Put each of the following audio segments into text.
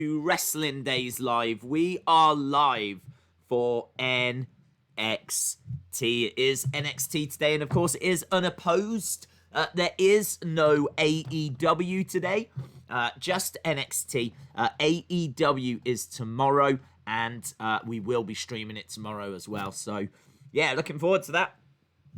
Wrestling Days Live. We are live for NXT. It is NXT today, and of course, it is unopposed. There is no AEW today, just NXT. AEW is tomorrow, and we will be streaming it tomorrow as well. So, yeah, looking forward to that.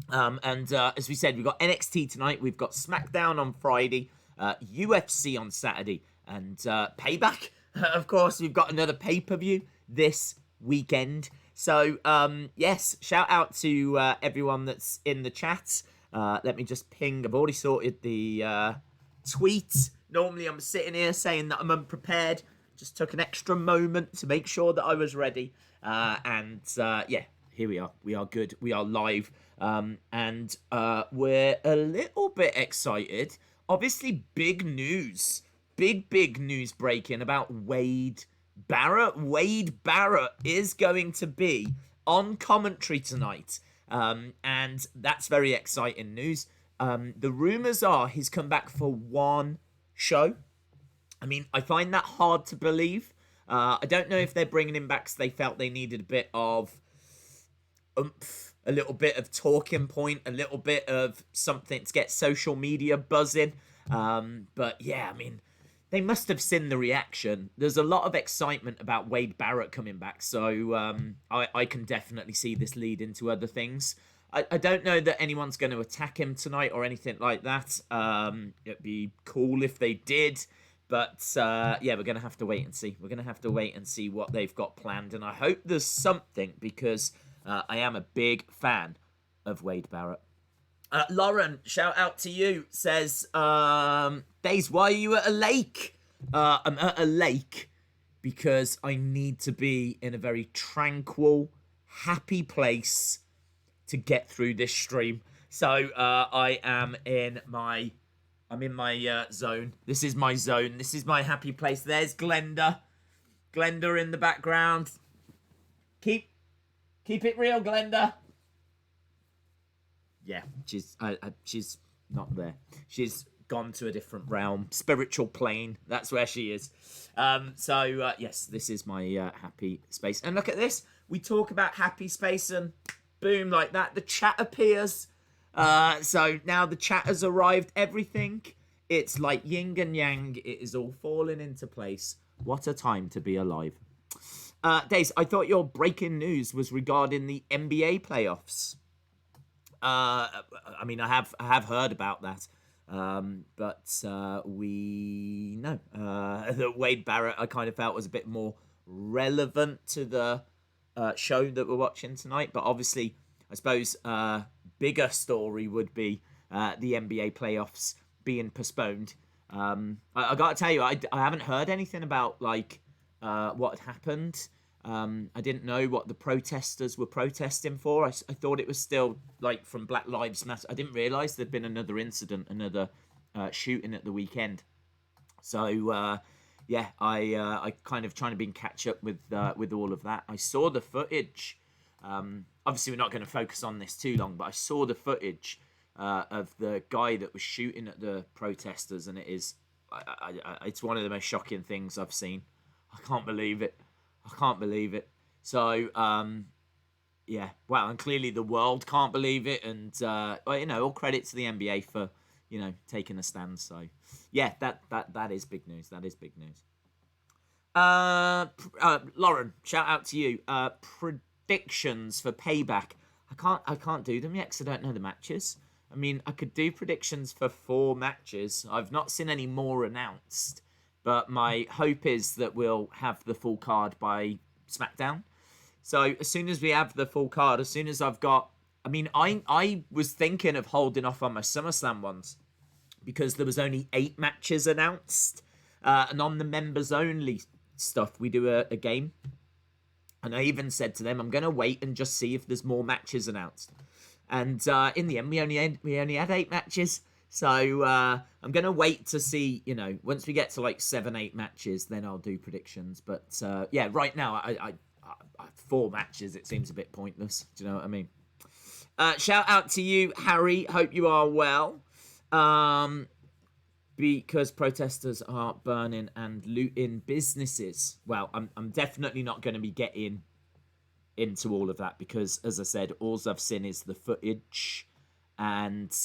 As we said, we've got NXT tonight, we've got SmackDown on Friday, UFC on Saturday, and Payback. Of course, we've got another pay-per-view this weekend. So, yes, shout out to everyone that's in the chat. Let me just ping. I've already sorted the tweet. Normally, I'm sitting here saying that I'm unprepared. Just took an extra moment to make sure that I was ready. Yeah, here we are. We are good. We are live. We're a little bit excited. Obviously, big news. Big news breaking about Wade Barrett. Wade Barrett is going to be on commentary tonight. And that's very exciting news. The rumours are he's come back for one show. I mean, I find that hard to believe. I don't know if they're bringing him back because they felt they needed a bit of oomph, a little bit of talking point, a little bit of something to get social media buzzing. But yeah, I mean, they must have seen the reaction. There's a lot of excitement about Wade Barrett coming back, so I can definitely see this lead into other things. I don't know that anyone's going to attack him tonight or anything like that. It'd be cool if they did, but yeah, we're going to have to wait and see. We're going to have to wait and see what they've got planned, and I hope there's something because I am a big fan of Wade Barrett. Lauren, shout out to you, says, Days, why are you at a lake? I'm at a lake because I need to be in a very tranquil, happy place to get through this stream. So I'm in my zone. This is my zone. This is my happy place. There's Glenda. Glenda in the background. Keep it real, Glenda. Yeah, she's not there. She's gone to a different realm, spiritual plane. That's where she is. Yes, this is my happy space. And look at this. We talk about happy space and boom, like that, the chat appears. So now the chat has arrived. Everything, it's like yin and yang. It is all falling into place. What a time to be alive. Days, I thought your breaking news was regarding the NBA playoffs. I mean, I have heard about that, but we know that Wade Barrett I kind of felt was a bit more relevant to the show that we're watching tonight. But obviously, I suppose bigger story would be the NBA playoffs being postponed. I got to tell you, I haven't heard anything about like what had happened. I didn't know what the protesters were protesting for. I thought it was still like from Black Lives Matter. I didn't realise there'd been another incident, another shooting at the weekend. So yeah, I kind of trying to be in catch up with all of that. I saw the footage. Obviously, we're not going to focus on this too long, but I saw the footage of the guy that was shooting at the protesters, and it is it's one of the most shocking things I've seen. I can't believe it. So, yeah, well, and clearly the world can't believe it. And, all credit to the NBA for, taking a stand. So, yeah, that is big news. That is big news. Lauren, shout out to you. Predictions for Payback. I can't do them yet because I don't know the matches. I mean, I could do predictions for 4 matches. I've not seen any more announced. But my hope is that we'll have the full card by SmackDown. So as soon as we have the full card, as soon as I've got... I mean, I was thinking of holding off on my SummerSlam ones because there was only 8 matches announced. And on the members-only stuff, we do a game. And I even said to them, I'm going to wait and just see if there's more matches announced. And in the end, we only had 8 matches. So I'm going to wait to see, once we get to like 7, 8 matches, then I'll do predictions. But yeah, right now, I 4 matches, it seems a bit pointless. Do you know what I mean? Shout out to you, Harry. Hope you are well. because protesters are burning and looting businesses. Well, I'm definitely not going to be getting into all of that because, as I said, all I've seen is the footage, and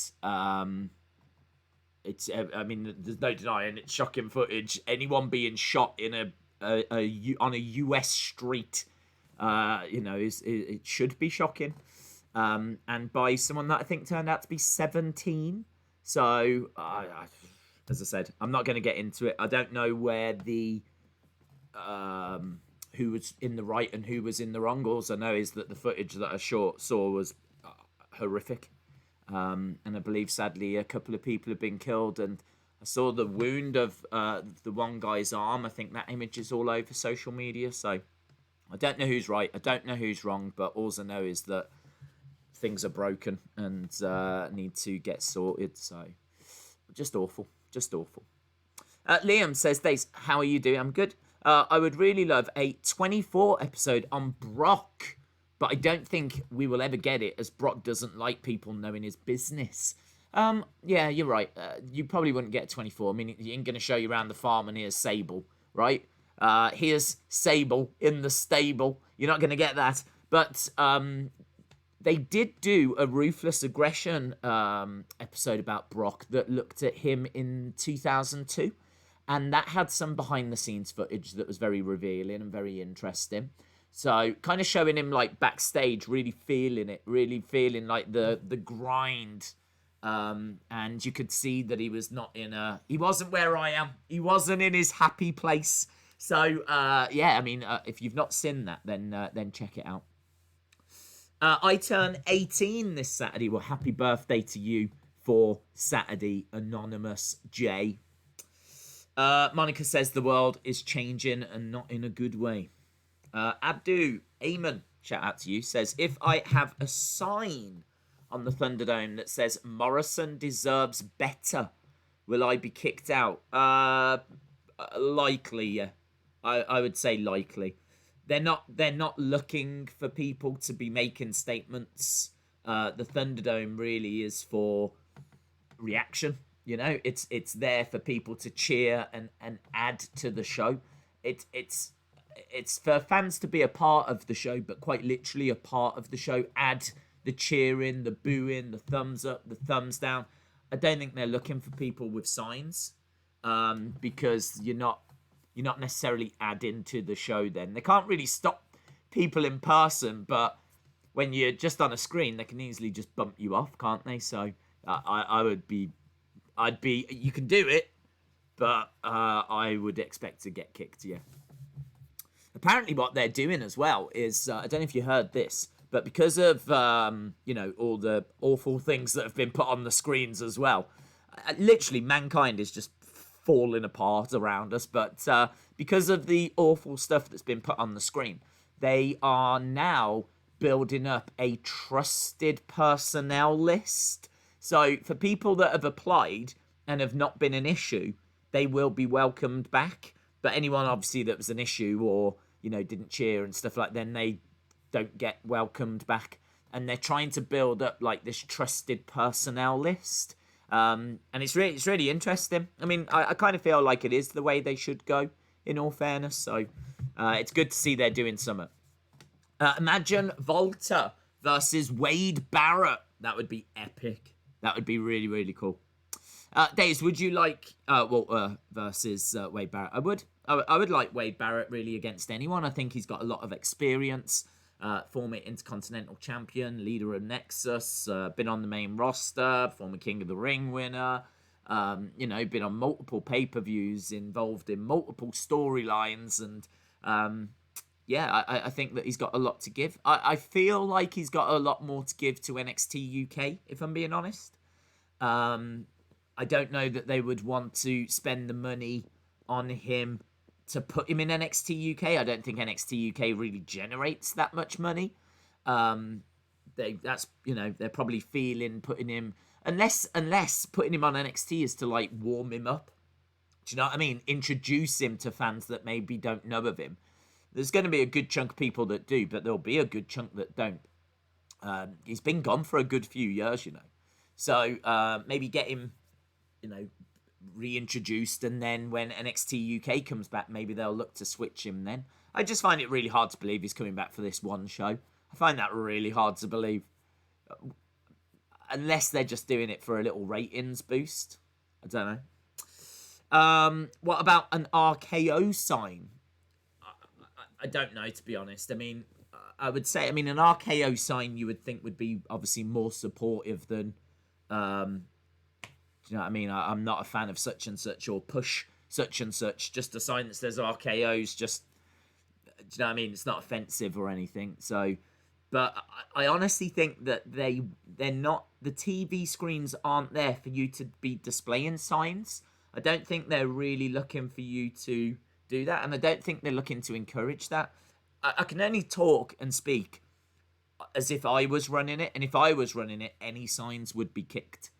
it's. I mean, there's no denying it's shocking footage. Anyone being shot in on a US street, it should be shocking. And by someone that I think turned out to be 17. So, as I said, I'm not going to get into it. I don't know where who was in the right and who was in the wrong. All I know is that the footage that I saw was horrific. And I believe, sadly, a couple of people have been killed. And I saw the wound of the one guy's arm. I think that image is all over social media. So I don't know who's right. I don't know who's wrong. But all I know is that things are broken and need to get sorted. So just awful. Just awful. Liam says, Dace, how are you doing? I'm good. I would really love a 24 episode on Brock, but I don't think we will ever get it as Brock doesn't like people knowing his business. Yeah, you're right. You probably wouldn't get 24. I mean, he ain't going to show you around the farm and here's Sable, right? Here's Sable in the stable. You're not going to get that. But they did do a Ruthless Aggression episode about Brock that looked at him in 2002. And that had some behind-the-scenes footage that was very revealing and very interesting. So kind of showing him like backstage, really feeling it, really feeling like the grind. And you could see that he was not he wasn't where I am. He wasn't in his happy place. So, yeah, I mean, if you've not seen that, then check it out. I turn 18 this Saturday. Well, happy birthday to you for Saturday, Anonymous J. Monica says the world is changing and not in a good way. Abdu Ayman, shout out to you, says, if I have a sign on the Thunderdome that says Morrison deserves better, will I be kicked out? Likely, yeah. I would say likely. They're not looking for people to be making statements. The Thunderdome really is for reaction. You know, it's there for people to cheer and add to the show. It's for fans to be a part of the show, but quite literally a part of the show. Add the cheering, the booing, the thumbs up, the thumbs down. I don't think they're looking for people with signs, because you're not necessarily adding to the show. Then they can't really stop people in person, but when you're just on a screen, they can easily just bump you off, can't they? So you can do it, but I would expect to get kicked, yeah. Apparently what they're doing as well is, I don't know if you heard this, but because of, all the awful things that have been put on the screens as well, literally mankind is just falling apart around us, but because of the awful stuff that's been put on the screen, they are now building up a trusted personnel list. So for people that have applied and have not been an issue, they will be welcomed back. But anyone obviously that was an issue or, didn't cheer and stuff like that, then they don't get welcomed back. And they're trying to build up like this trusted personnel list. And it's really interesting. I mean, I kind of feel like it is the way they should go, in all fairness. So it's good to see they're doing something. Imagine Volta versus Wade Barrett. That would be epic. That would be really, really cool. Days, would you like versus Wade Barrett? I would like Wade Barrett really against anyone. I think he's got a lot of experience. Former Intercontinental Champion, leader of Nexus, been on the main roster, former King of the Ring winner. Been on multiple pay-per-views, involved in multiple storylines, and I think that he's got a lot to give. I feel like he's got a lot more to give to NXT UK, if I'm being honest. I don't know that they would want to spend the money on him to put him in NXT UK. I don't think NXT UK really generates that much money. They're probably feeling putting him, unless putting him on NXT is to like warm him up. Do you know what I mean? Introduce him to fans that maybe don't know of him. There's going to be a good chunk of people that do, but there'll be a good chunk that don't. He's been gone for a good few years, So maybe get him, reintroduced, and then when NXT UK comes back, maybe they'll look to switch him then. I just find it really hard to believe he's coming back for this one show. I find that really hard to believe. Unless they're just doing it for a little ratings boost. I don't know. What about an RKO sign? I don't know, to be honest. I mean, I would say, an RKO sign you would think would be obviously more supportive than, do you know what I mean? I'm not a fan of such and such or push such and such. Just a sign that says RKO's just, do you know what I mean? It's not offensive or anything. So, but I honestly think that they're not, the TV screens aren't there for you to be displaying signs. I don't think they're really looking for you to do that, and I don't think they're looking to encourage that. I can only talk and speak as if I was running it, and if I was running it, any signs would be kicked.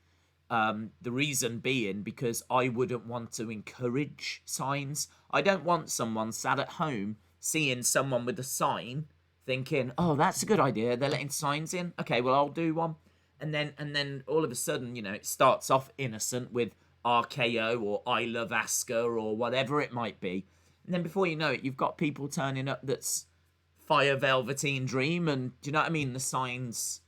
The reason being because I wouldn't want to encourage signs. I don't want someone sat at home seeing someone with a sign thinking, oh, that's a good idea, they're letting signs in, okay, well, I'll do one. And then all of a sudden, it starts off innocent with RKO or I Love Asuka or whatever it might be. And then before you know it, you've got people turning up that's Fire Velveteen Dream, and do you know what I mean? The signs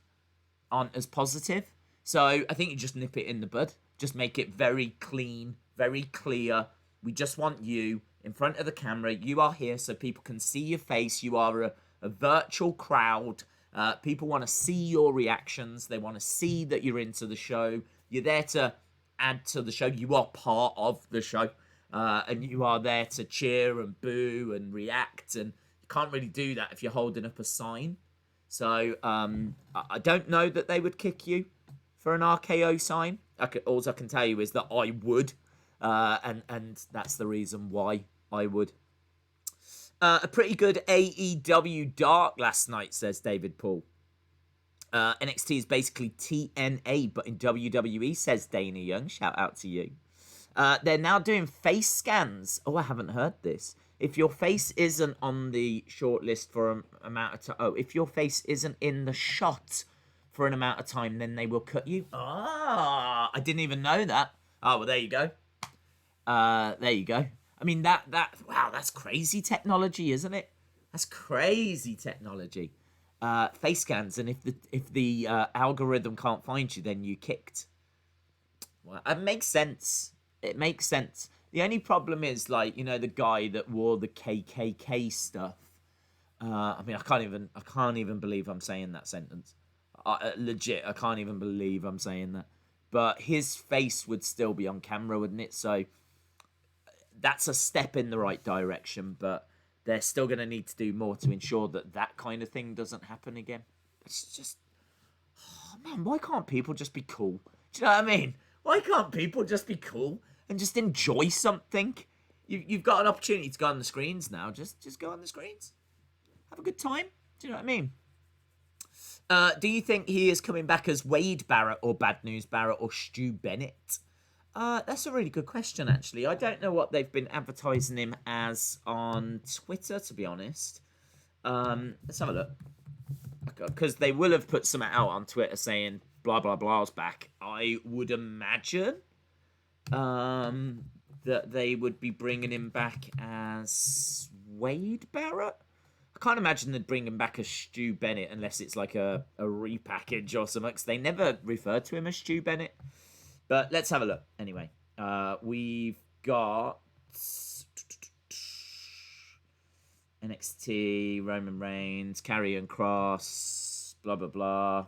aren't as positive. So I think you just nip it in the bud. Just make it very clean, very clear. We just want you in front of the camera. You are here so people can see your face. You are a virtual crowd. People want to see your reactions. They want to see that you're into the show. You're there to add to the show. You are part of the show. And you are there to cheer and boo and react. And you can't really do that if you're holding up a sign. So I don't know that they would kick you for an RKO sign. All I can tell you is that I would. And that's the reason why I would. A pretty good AEW Dark last night, says David Paul. NXT is basically TNA, but in WWE, says Dana Young. Shout out to you. They're now doing face scans. Oh, I haven't heard this. If your face isn't on the shortlist for an amount of time... Oh, if your face isn't in the shot for an amount of time, then they will cut you. Ah, I didn't even know that. Oh, well, there you go. There you go. I mean, wow, that's crazy technology, isn't it? That's crazy technology. Face scans, and if the algorithm can't find you, then you kicked. Well, it makes sense. It makes sense. The only problem is, the guy that wore the KKK stuff. I can't even believe I'm saying that sentence. Legit, I can't even believe I'm saying that. But his face would still be on camera, wouldn't it? So that's a step in the right direction, but they're still going to need to do more to ensure that kind of thing doesn't happen again. It's just, oh man, why can't people just be cool? Do you know what I mean? Why can't people just be cool and just enjoy something? You've got an opportunity to go on the screens now. Just go on the screens. Have a good time. Do you know what I mean? Do you think he is coming back as Wade Barrett or Bad News Barrett or Stu Bennett? That's a really good question, actually. I don't know what they've been advertising him as on Twitter, to be honest. Let's have a look. Because they will have put something out on Twitter saying blah, blah, blah's back. I would imagine that they would be bringing him back as Wade Barrett. I can't imagine they'd bring him back as Stu Bennett unless it's like a repackage or something, because they never refer to him as Stu Bennett. But let's have a look. Anyway, we've got NXT, Roman Reigns, Karrion Kross, blah, blah, blah.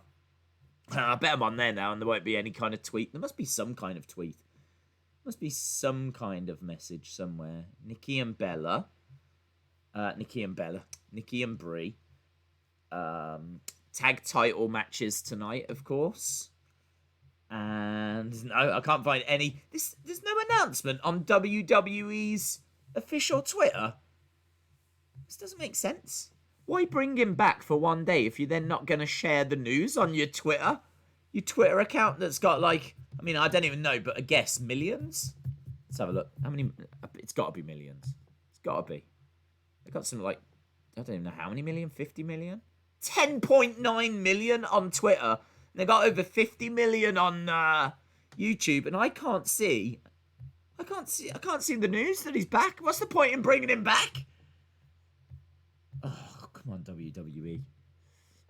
I bet I'm on there now and there won't be any kind of tweet. There must be some kind of tweet. There must be some kind of message somewhere. Nikki and Brie. Tag title matches tonight, of course. And no, I can't find any. There's no announcement on WWE's official Twitter. This doesn't make sense. Why bring him back for one day if you're then not going to share the news on your Twitter? Your Twitter account that's got I don't even know, but I guess millions? Let's have a look. How many? It's got to be millions. It's got to be. They got something I don't even know how many million, 50 million? 10.9 million on Twitter. And they got over 50 million on YouTube. And I can't see I can't see the news that he's back. What's the point in bringing him back? Oh, come on, WWE.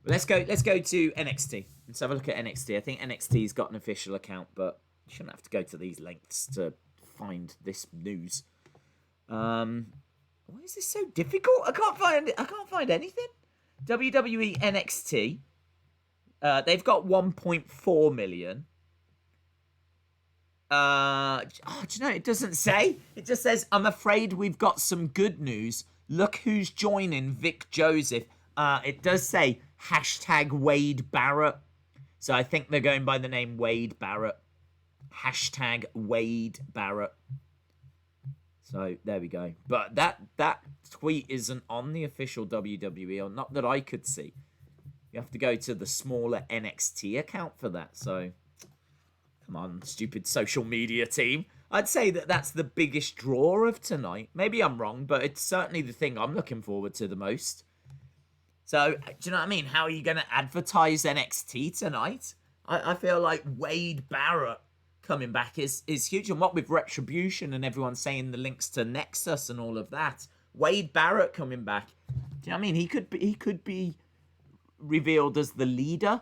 Let's go to NXT. Let's have a look at NXT. I think NXT's got an official account, but you shouldn't have to go to these lengths to find this news. Why is this so difficult? I can't find anything. WWE NXT. They've got 1.4 million. Do you know, it doesn't say. It just says, I'm afraid we've got some good news. Look who's joining Vic Joseph. It does say hashtag Wade Barrett. So I think they're going by the name Wade Barrett. Hashtag Wade Barrett. So there we go. But that tweet isn't on the official WWE, or not that I could see. You have to go to the smaller NXT account for that. So come on, stupid social media team. I'd say that that's the biggest draw of tonight. Maybe I'm wrong, but it's certainly the thing I'm looking forward to the most. So, do you know what I mean? How are you going to advertise NXT tonight? I feel like Wade Barrett coming back is huge. And what with Retribution and everyone saying the links to Nexus and all of that, Wade Barrett coming back. Do you know what I mean? He could be revealed as the leader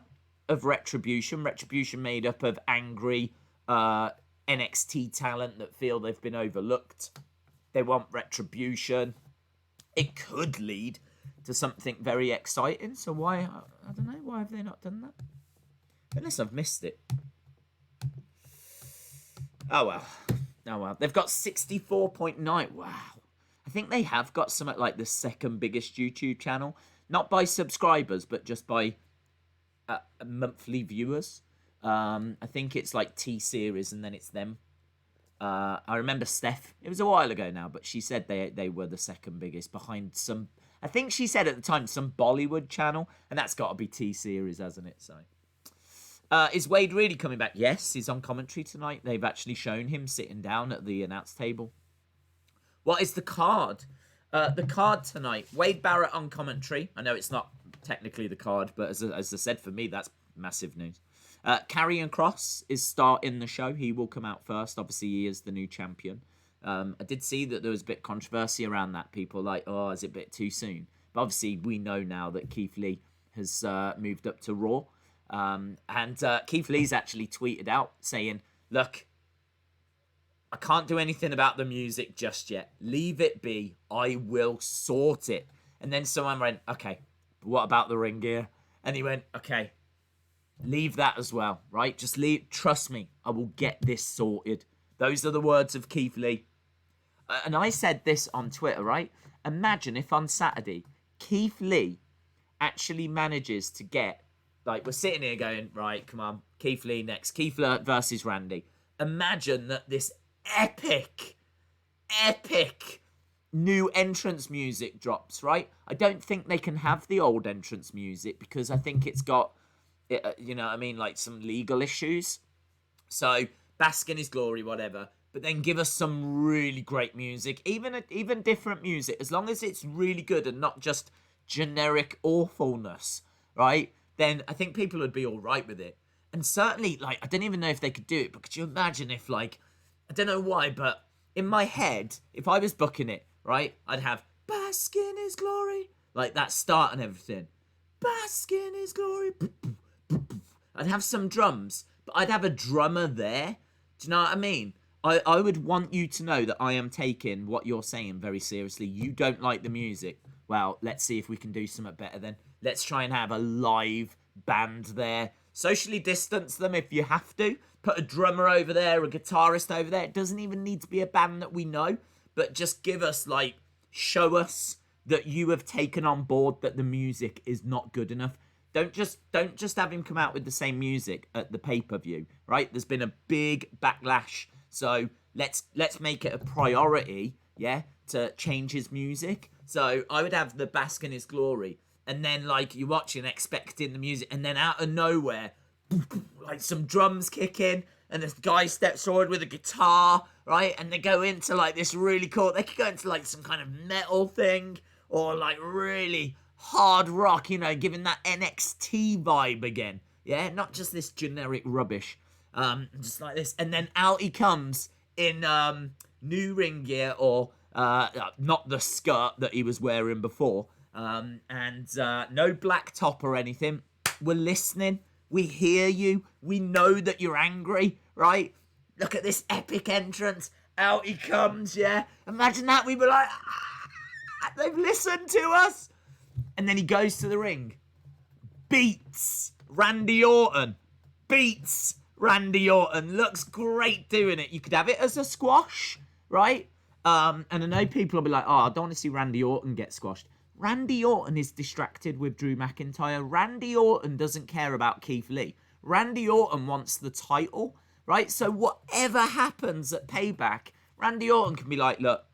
of Retribution. Retribution made up of angry NXT talent that feel they've been overlooked. They want Retribution. It could lead to something very exciting. So why, I don't know, why have they not done that? Unless I've missed it. Oh well. They've got 64.9. Wow. I think they have got something like the second biggest YouTube channel. Not by subscribers, but just by monthly viewers. I think it's like T-Series and then it's them. I remember Steph, it was a while ago now, but she said they were the second biggest behind some, I think she said at the time, some Bollywood channel, and that's got to be T-Series, hasn't it? So, is Wade really coming back? Yes, he's on commentary tonight. They've actually shown him sitting down at the announce table. What is the card? The card tonight, Wade Barrett on commentary. I know it's not technically the card, but as I said, for me, that's massive news. Karrion Kross is starting the show. He will come out first. Obviously, he is the new champion. I did see that there was a bit of controversy around that. People like, oh, is it a bit too soon? But obviously, we know now that Keith Lee has moved up to Raw. And Keith Lee's actually tweeted out saying, look, I can't do anything about the music just yet. Leave it be. I will sort it. And then someone went, okay, but what about the ring gear? And he went, okay, leave that as well, right? Just leave. Trust me, I will get this sorted. Those are the words of Keith Lee. And I said this on Twitter, right? Imagine if on Saturday, Keith Lee actually manages to get, like, we're sitting here going, right, come on, Keith Lee next. Keith Lee versus Randy. Imagine that this epic new entrance music drops, right? I don't think they can have the old entrance music because I think it's got, you know what I mean, like some legal issues. So, bask in his glory, whatever. But then give us some really great music, even different music, as long as it's really good and not just generic awfulness, right? Then I think people would be all right with it. And certainly, like, I don't even know if they could do it, but could you imagine if, like, I don't know why, but in my head, if I was booking it, right, I'd have bask in his glory, like that start and everything. Bask in his glory. I'd have some drums, but I'd have a drummer there. Do you know what I mean? I would want you to know that I am taking what you're saying very seriously. You don't like the music. Well, let's see if we can do something better then. Let's try and have a live band there. Socially distance them if you have to. Put a drummer over there, a guitarist over there. It doesn't even need to be a band that we know. But just give us, like, show us that you have taken on board that the music is not good enough. Don't just have him come out with the same music at the pay-per-view, right? There's been a big backlash. So let's make it a priority, yeah, to change his music. So I would have the bask in his glory. And then, like, you're watching, expecting the music. And then out of nowhere, like, some drums kick in. And this guy steps forward with a guitar, right? And they go into, like, this really cool... They could go into, like, some kind of metal thing. Or, like, really hard rock, you know, giving that NXT vibe again. Yeah, not just this generic rubbish. Just like this. And then out he comes in new ring gear, or not the skirt that he was wearing before, and no black top or anything. We're listening. We hear you. We know that you're angry, right? Look at this epic entrance. Out he comes, yeah? Imagine that. We were like, they've listened to us. And then he goes to the ring. Beats Randy Orton. Beats Randy Orton. Looks great doing it. You could have it as a squash, right? And I know people will be like, I don't want to see Randy Orton get squashed. Randy Orton is distracted with Drew McIntyre. Randy Orton doesn't care about Keith Lee. Randy Orton wants the title, right? So whatever happens at Payback, Randy Orton can be like, look,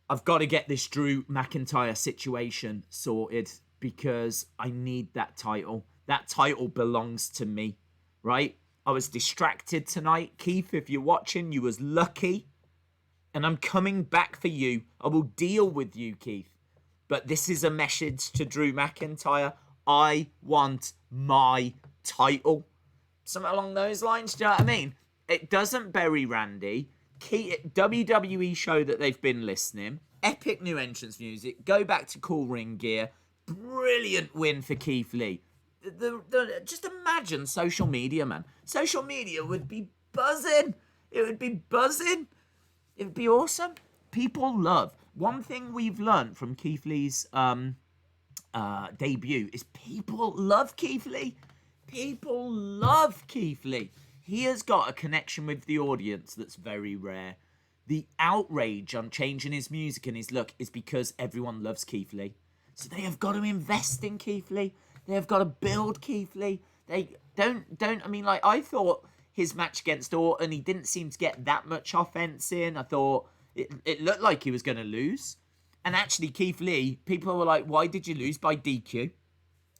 I've got to get this Drew McIntyre situation sorted because I need that title. That title belongs to me, right? I was distracted tonight. Keith, if you're watching, you was lucky. And I'm coming back for you. I will deal with you, Keith. But this is a message to Drew McIntyre. I want my title. Something along those lines, do you know what I mean? It doesn't bury Randy. WWE show that they've been listening. Epic new entrance music. Go back to cool ring gear. Brilliant win for Keith Lee. Just imagine social media, man. Social media would be buzzing. It would be buzzing. It would be awesome. People love. One thing we've learned from Keith Lee's debut is people love Keith Lee. People love Keith Lee. He has got a connection with the audience that's very rare. The outrage on changing his music and his look is because everyone loves Keith Lee. So they have got to invest in Keith Lee. They have got to build Keith Lee. They I mean, like, I thought his match against Orton, he didn't seem to get that much offense in. I thought it looked like he was going to lose. And actually, Keith Lee, people were like, why did you lose by DQ?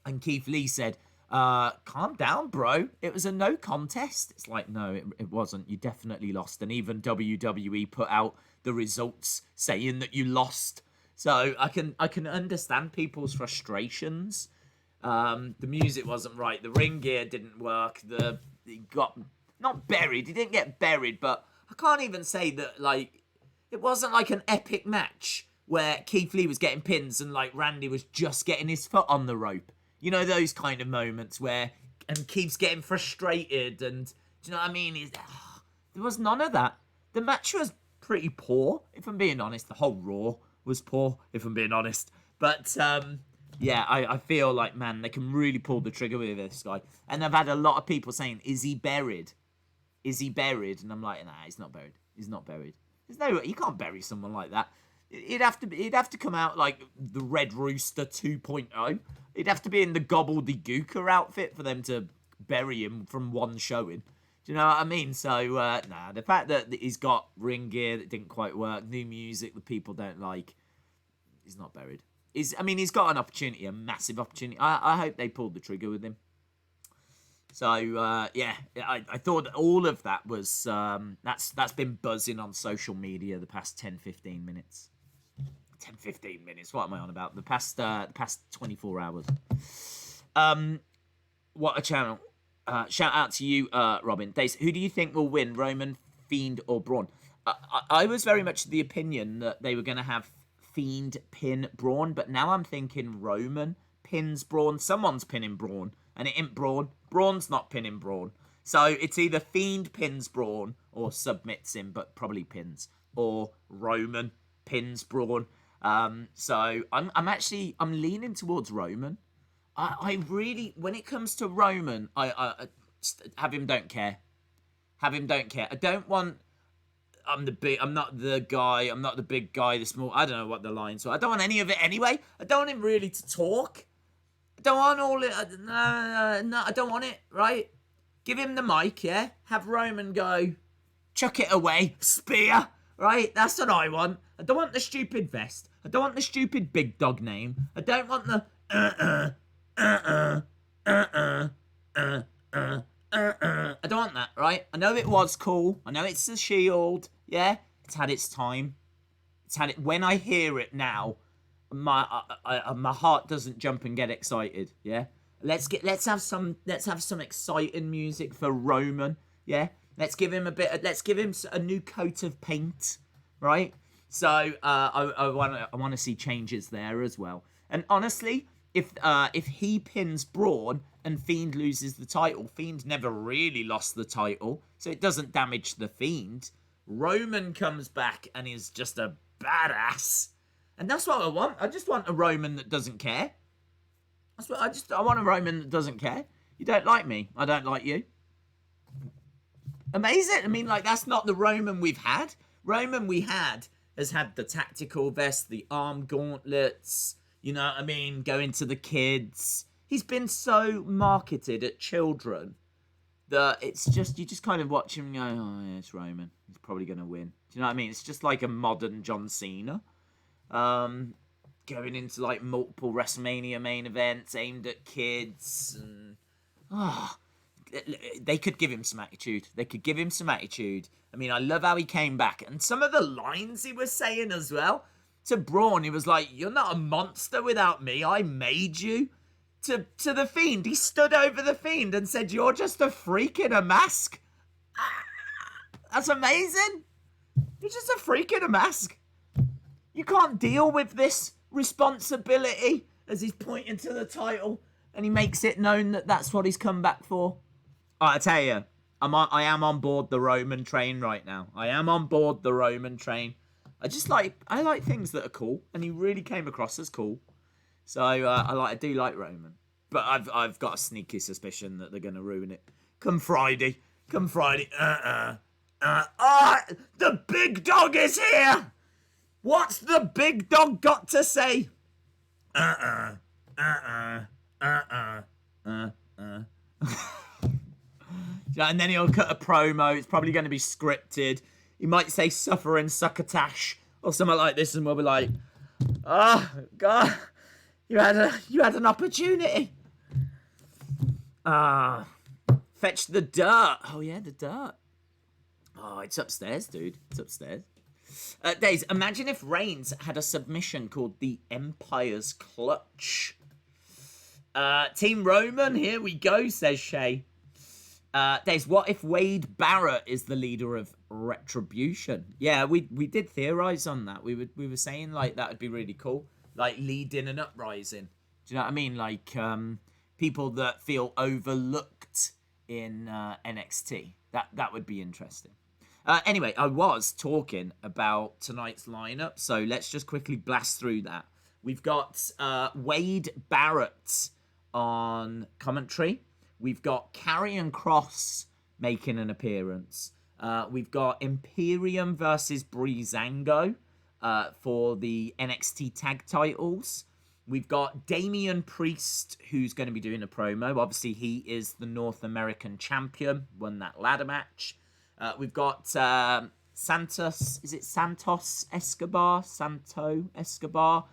And Keith Lee said, calm down, bro. It was a no contest. It's like, no, it wasn't. You definitely lost. And even WWE put out the results saying that you lost. So I can understand people's frustrations. The music wasn't right. The ring gear didn't work. He got not buried. He didn't get buried, but I can't even say that, like, it wasn't like an epic match where Keith Lee was getting pins and, like, Randy was just getting his foot on the rope. You know, those kind of moments where, and Keith's getting frustrated and, do you know what I mean? There was none of that. The match was pretty poor, if I'm being honest. The whole Raw was poor, if I'm being honest. But, yeah, I feel like, man, they can really pull the trigger with this guy. And I've had a lot of people saying, is he buried? Is he buried? And I'm like, nah, he's not buried. He's not buried. There's no way. You can't bury someone like that. He'd have to come out like the Red Rooster 2.0. He'd have to be in the gobbledygooker outfit for them to bury him from one showing. Do you know what I mean? So, nah, the fact that he's got ring gear that didn't quite work, new music that people don't like, he's not buried. He's got an opportunity, a massive opportunity. I hope they pulled the trigger with him. So, yeah, I thought all of that was, that's been buzzing on social media the past 10, 15 minutes. 10, 15 minutes, what am I on about? The past 24 hours. What a channel. Shout out to you, Robin. Dace, who do you think will win, Roman, Fiend, or Braun? I was very much of the opinion that they were going to have Fiend pin Braun, but now I'm thinking Roman pins Braun. Someone's pinning Braun, and it ain't Braun. Braun's not pinning Braun. So it's either Fiend pins Braun or submits him, but probably pins, or Roman pins Braun. So I'm leaning towards Roman. I really, when it comes to Roman, I have him don't care. Have him don't care. I don't want. I'm not the big guy, the small. I don't know what the lines are. I don't want any of it anyway. I don't want him really to talk. I don't want all it. No, I don't want it. Right? Give him the mic. Yeah. Have Roman go. Chuck it away. Spear. Right? That's what I want. I don't want the stupid vest. I don't want the stupid big dog name. I don't want the I don't want that, right? I know it was cool. I know it's the Shield. Yeah, it's had its time. It's had it. When I hear it now, my heart doesn't jump and get excited. Yeah, let's have some exciting music for Roman. Yeah, Let's give him a new coat of paint, right? So I want to see changes there as well. And honestly, if he pins Braun and Fiend loses the title, Fiend never really lost the title, so it doesn't damage the Fiend. Roman comes back and is just a badass, and that's what I want. I just want a Roman that doesn't care. I want a Roman that doesn't care. You don't like me, I don't like you. Amazing. I mean, like, that's not the Roman we've had. Roman we had has had the tactical vest, the arm gauntlets, you know what I mean, going to the kids. He's been so marketed at children that it's just, you just kind of watch him and go, oh, yeah, it's Roman. He's probably going to win. Do you know what I mean? It's just like a modern John Cena. Going into, like, multiple WrestleMania main events aimed at kids. And, they could give him some attitude. I mean, I love how he came back. And some of the lines he was saying as well. To Braun, he was like, you're not a monster without me. I made you. To the Fiend, he stood over the Fiend and said, you're just a freak in a mask. That's amazing. You're just a freak in a mask. You can't deal with this responsibility, as he's pointing to the title. And he makes it known that that's what he's come back for. I tell you, I am on board the Roman train right now. I like things that are cool, and he really came across as cool. So I do like Roman, but I've got a sneaky suspicion that they're going to ruin it. Come Friday. The big dog is here. What's the big dog got to say? And then he'll cut a promo. It's probably going to be scripted. He might say "suffering succotash" or something like this, and we'll be like, "Oh God, you had an opportunity." Fetch the dirt. Oh yeah, the dirt. Oh, it's upstairs, dude. It's upstairs. Days, imagine if Reigns had a submission called the Empire's Clutch. Team Roman, here we go, says Shay. Days, what if Wade Barrett is the leader of Retribution? Yeah, we did theorize on that. We were saying, like, that would be really cool. Like, leading an uprising. Do you know what I mean? Like, people that feel overlooked in NXT. That would be interesting. Anyway, I was talking about tonight's lineup, so let's just quickly blast through that. We've got Wade Barrett on commentary. We've got Karrion Kross making an appearance. We've got Imperium versus Breezango for the NXT tag titles. We've got Damian Priest, who's going to be doing a promo. Obviously, he is the North American champion, won that ladder match. We've got Santos. Is it Santos Escobar? Santo Escobar?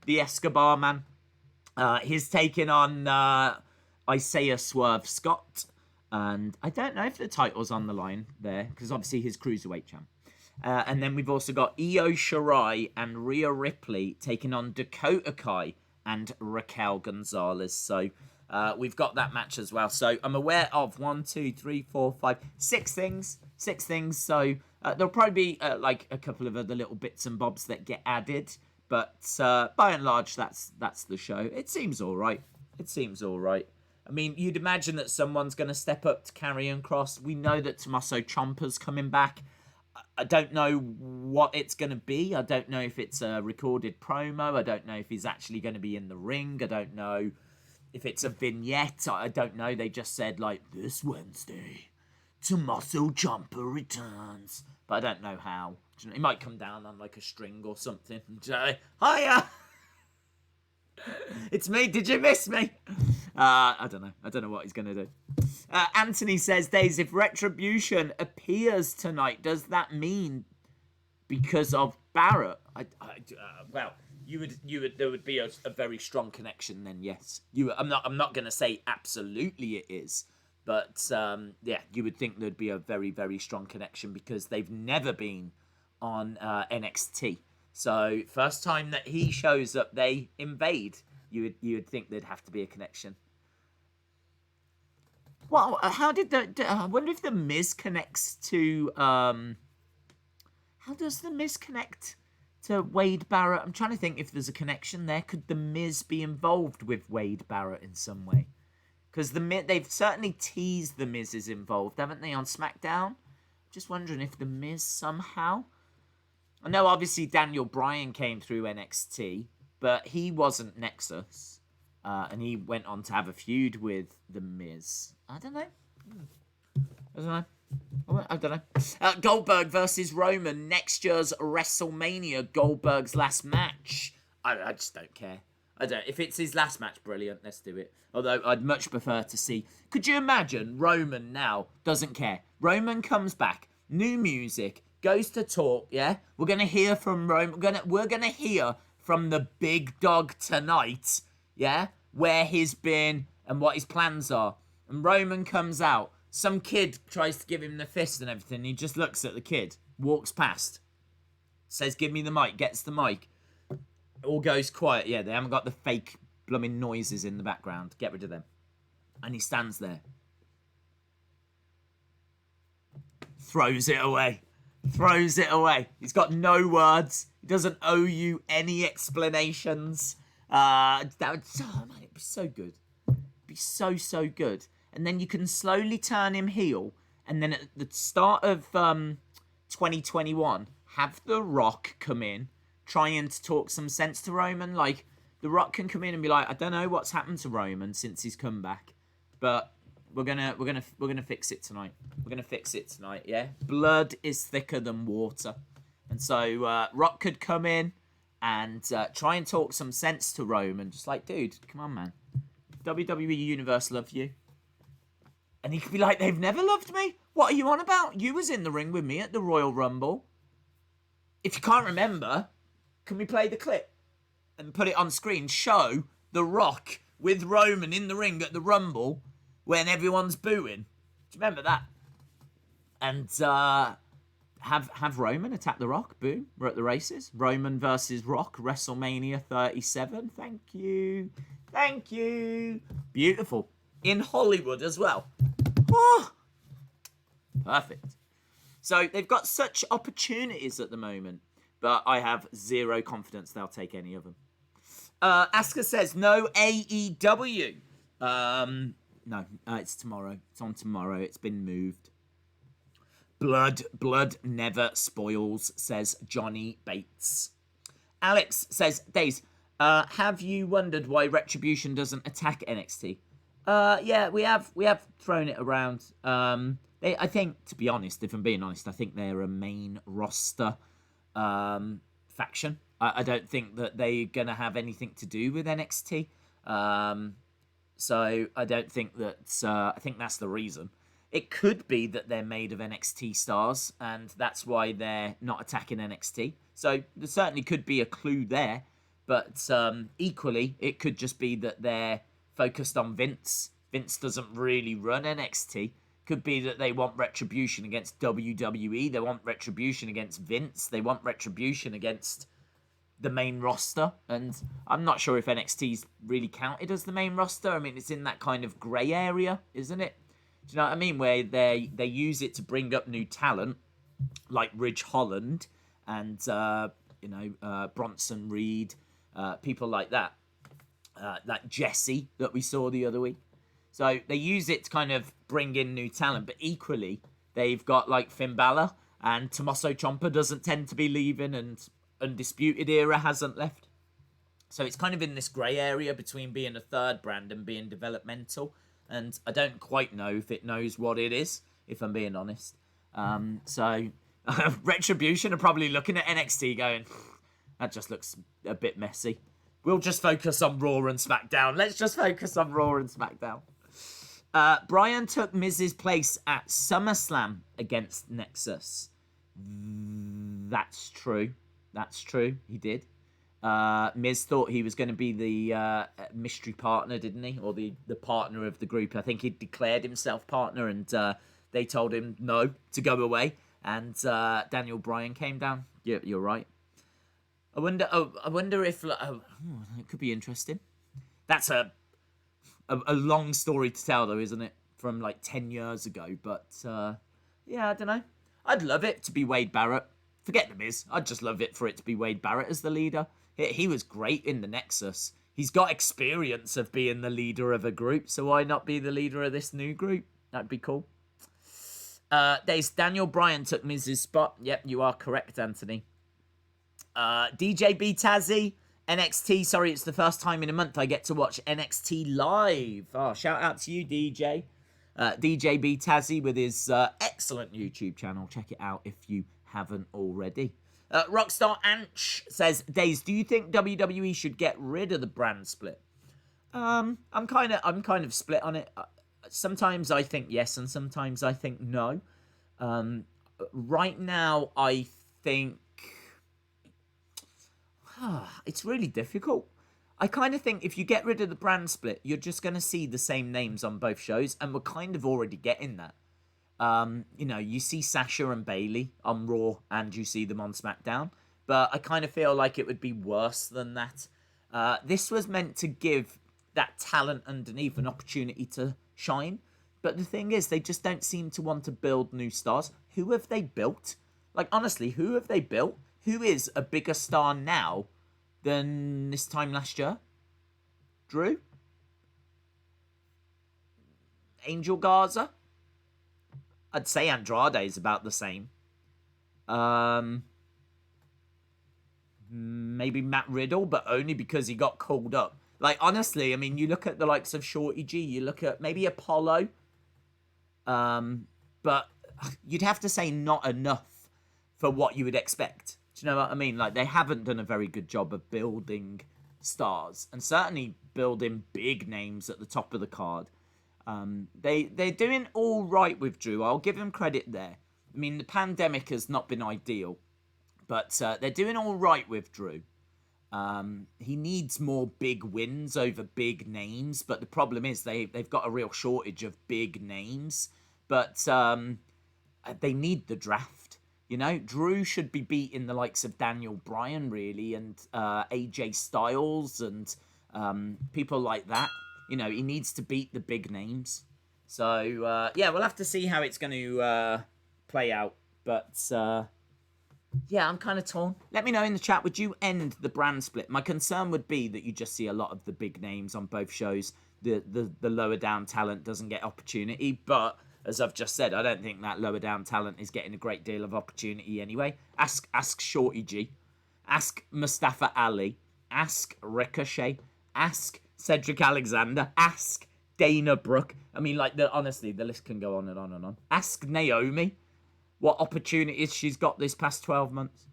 The Escobar man. He's taking on Isaiah Swerve Scott. And I don't know if the title's on the line there, because obviously he's Cruiserweight champ. And then we've also got Io Shirai and Rhea Ripley taking on Dakota Kai and Raquel Gonzalez. So we've got that match as well. So I'm aware of 6 things. 6 things. So there'll probably be like a couple of other little bits and bobs that get added. But by and large, that's the show. It seems all right. I mean, you'd imagine that someone's going to step up to Karrion Kross. We know that Tommaso Ciampa's coming back. I don't know what it's going to be. I don't know if it's a recorded promo. I don't know if he's actually going to be in the ring. I don't know if it's a vignette. I don't know. They just said, like, this Wednesday, Tommaso Ciampa returns. But I don't know how. He might come down on, like, a string or something. And say, hiya! It's me. Did you miss me? I don't know. I don't know what he's going to do. Anthony says, Days, if Retribution appears tonight, does that mean because of Barrett? Well, there would be a very strong connection then, yes. I'm not going to say absolutely it is, but yeah, you would think there'd be a very, very strong connection because they've never been on NXT. So first time that he shows up, they invade. You would think there'd have to be a connection. Well, how did I wonder if the Miz connects to how does the Miz connect to Wade Barrett? I'm trying to think if there's a connection there. Could the Miz be involved with Wade Barrett in some way? Because they've certainly teased the Miz is involved, haven't they, on SmackDown? Just wondering if the Miz somehow. I know obviously Daniel Bryan came through NXT, but he wasn't Nexus. And he went on to have a feud with the Miz. I don't know. Goldberg versus Roman, next year's WrestleMania, Goldberg's last match. I just don't care. I don't. If it's his last match, brilliant. Let's do it. Although I'd much prefer to see. Could you imagine Roman now doesn't care? Roman comes back, new music, goes to talk. Yeah, we're gonna hear from Roman. We're gonna hear from the big dog tonight. Yeah, where he's been and what his plans are. And Roman comes out. Some kid tries to give him the fist and everything. He just looks at the kid, walks past, says, "Give me the mic," gets the mic. All goes quiet. Yeah, they haven't got the fake blooming noises in the background. Get rid of them. And he stands there. Throws it away. Throws it away. He's got no words. He doesn't owe you any explanations. It'd be so good. It'd be so good. And then you can slowly turn him heel. And then at the start of 2021, have The Rock come in, trying to talk some sense to Roman. Like, The Rock can come in and be like, I don't know what's happened to Roman since he's come back, but we're gonna fix it tonight. We're gonna fix it tonight. Yeah, blood is thicker than water, and so Rock could come in and try and talk some sense to Roman. Just like, dude, come on, man. WWE Universe love you. And he could be like, they've never loved me. What are you on about? You was in the ring with me at the Royal Rumble. If you can't remember, can we play the clip and put it on screen? Show The Rock with Roman in the ring at the Rumble when everyone's booing. Do you remember that? And have Roman attack The Rock. Boom. We're at the races. Roman versus Rock, WrestleMania 37. Thank you. Thank you. Beautiful. In Hollywood as well. Oh, perfect. So they've got such opportunities at the moment, but I have zero confidence they'll take any of them. Asuka says, no AEW. No, it's tomorrow. It's on tomorrow. It's been moved. Blood never spoils, says Johnny Bates. Alex says, Days, have you wondered why Retribution doesn't attack NXT? Yeah, we have thrown it around. I think, to be honest, if I'm being honest, I think they're a main roster faction. I don't think that they're going to have anything to do with NXT. So I don't think that... I think that's the reason. It could be that they're made of NXT stars, and that's why they're not attacking NXT. So there certainly could be a clue there. But equally, it could just be that they're focused on Vince. Vince doesn't really run NXT. Could be that they want retribution against WWE. They want retribution against Vince. They want retribution against the main roster. And I'm not sure if NXT's really counted as the main roster. I mean, it's in that kind of grey area, isn't it? Do you know what I mean? Where they use it to bring up new talent, like Ridge Holland and, Bronson Reed, people like that. Like Jesse that we saw the other week. So they use it to kind of bring in new talent, but equally they've got like Finn Balor, and Tommaso Ciampa doesn't tend to be leaving, and Undisputed Era hasn't left. So it's kind of in this grey area between being a third brand and being developmental, and I don't quite know if it knows what it is, if I'm being honest. So Retribution are probably looking at NXT going, that just looks a bit messy. We'll just focus on Raw and SmackDown. Let's just focus on Raw and SmackDown. Bryan took Miz's place at SummerSlam against Nexus. That's true. That's true. He did. Miz thought he was going to be the mystery partner, didn't he? Or the partner of the group. I think he declared himself partner, and they told him no, to go away. And Daniel Bryan came down. Yeah, you're right. I wonder if it could be interesting. That's a long story to tell, though, isn't it? from like 10 years ago. But yeah, I don't know. I'd love it to be Wade Barrett. Forget The Miz. I'd just love it for it to be Wade Barrett as the leader. He was great in the Nexus. He's got experience of being the leader of a group, so why not be the leader of this new group? That'd be cool. There's Daniel Bryan took Miz's spot. Yep, you are correct, Anthony. DJ B Tazzy, NXT. Sorry, it's the first time in a month I get to watch NXT live. Oh, shout out to you, DJ. DJ B Tazzy with his excellent YouTube channel. Check it out if you haven't already. Rockstar Anch says, Days, do you think WWE should get rid of the brand split? I'm kind of split on it. Sometimes I think yes, and sometimes I think no. Right now, I think it's really difficult. I kind of think if you get rid of the brand split, you're just going to see the same names on both shows, and we're kind of already getting that. You know, you see Sasha and Bayley on Raw, and you see them on SmackDown, but I kind of feel like it would be worse than that. This was meant to give that talent underneath an opportunity to shine, but the thing is, they just don't seem to want to build new stars. Who have they built? Like, honestly, who have they built? Who is a bigger star now than this time last year? Drew? Angel Garza? I'd say Andrade is about the same. Maybe Matt Riddle, but only because he got called up. Like, honestly, I mean, you look at the likes of Shorty G, you look at maybe Apollo, but you'd have to say not enough for what you would expect. Do you know what I mean? Like, they haven't done a very good job of building stars, and certainly building big names at the top of the card. They're doing all right with Drew. I'll give him credit there. I mean, the pandemic has not been ideal, but they're doing all right with Drew. He needs more big wins over big names, but the problem is they've got a real shortage of big names. But they need the draft. You know, Drew should be beating the likes of Daniel Bryan, really, and AJ Styles and people like that. You know, he needs to beat the big names. So, yeah, we'll have to see how it's going to play out. But, yeah, I'm kind of torn. Let me know in the chat, would you end the brand split? My concern would be that you just see a lot of the big names on both shows. The lower down talent doesn't get opportunity. But, as I've just said, I don't think that lower down talent is getting a great deal of opportunity anyway. Ask Shorty G. Ask Mustafa Ali. Ask Ricochet. Ask Cedric Alexander. Ask Dana Brooke. I mean, like, honestly, the list can go on and on and on. Ask Naomi what opportunities she's got this past 12 months.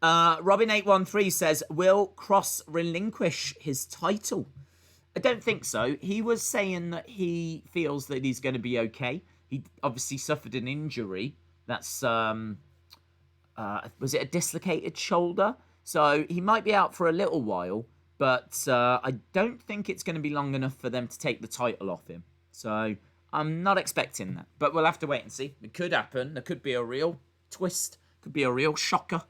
Robin813 says, will Kross relinquish his title? I don't think so. He was saying that he feels that he's going to be okay. He obviously suffered an injury. That's, was it a dislocated shoulder? So he might be out for a little while. But I don't think it's going to be long enough for them to take the title off him. So I'm not expecting that. But we'll have to wait and see. It could happen. There could be a real twist. Could be a real shocker.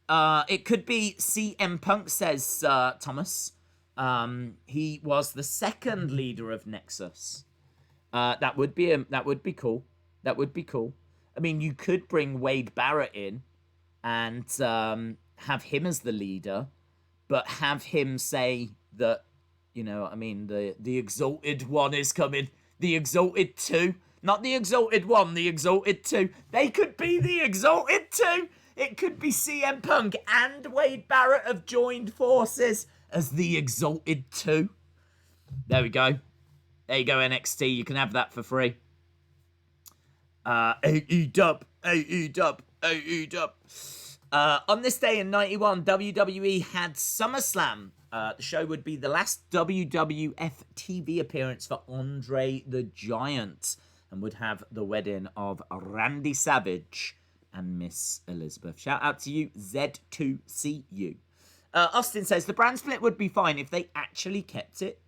It could be CM Punk, says Thomas. He was the second leader of Nexus. That would be cool. That would be cool. I mean, you could bring Wade Barrett in and have him as the leader. But have him say that, you know, I mean, the Exalted One is coming. The Exalted 2. Not the Exalted 1, the Exalted 2. They could be the Exalted 2. It could be CM Punk and Wade Barrett have joined forces as the Exalted 2. There we go. There you go, NXT. You can have that for free. AEW. On this day in 91, WWE had SummerSlam. The show would be the last WWF TV appearance for Andre the Giant and would have the wedding of Randy Savage and Miss Elizabeth. Shout out to you, Z2CU. Austin says, the brand split would be fine if they actually kept it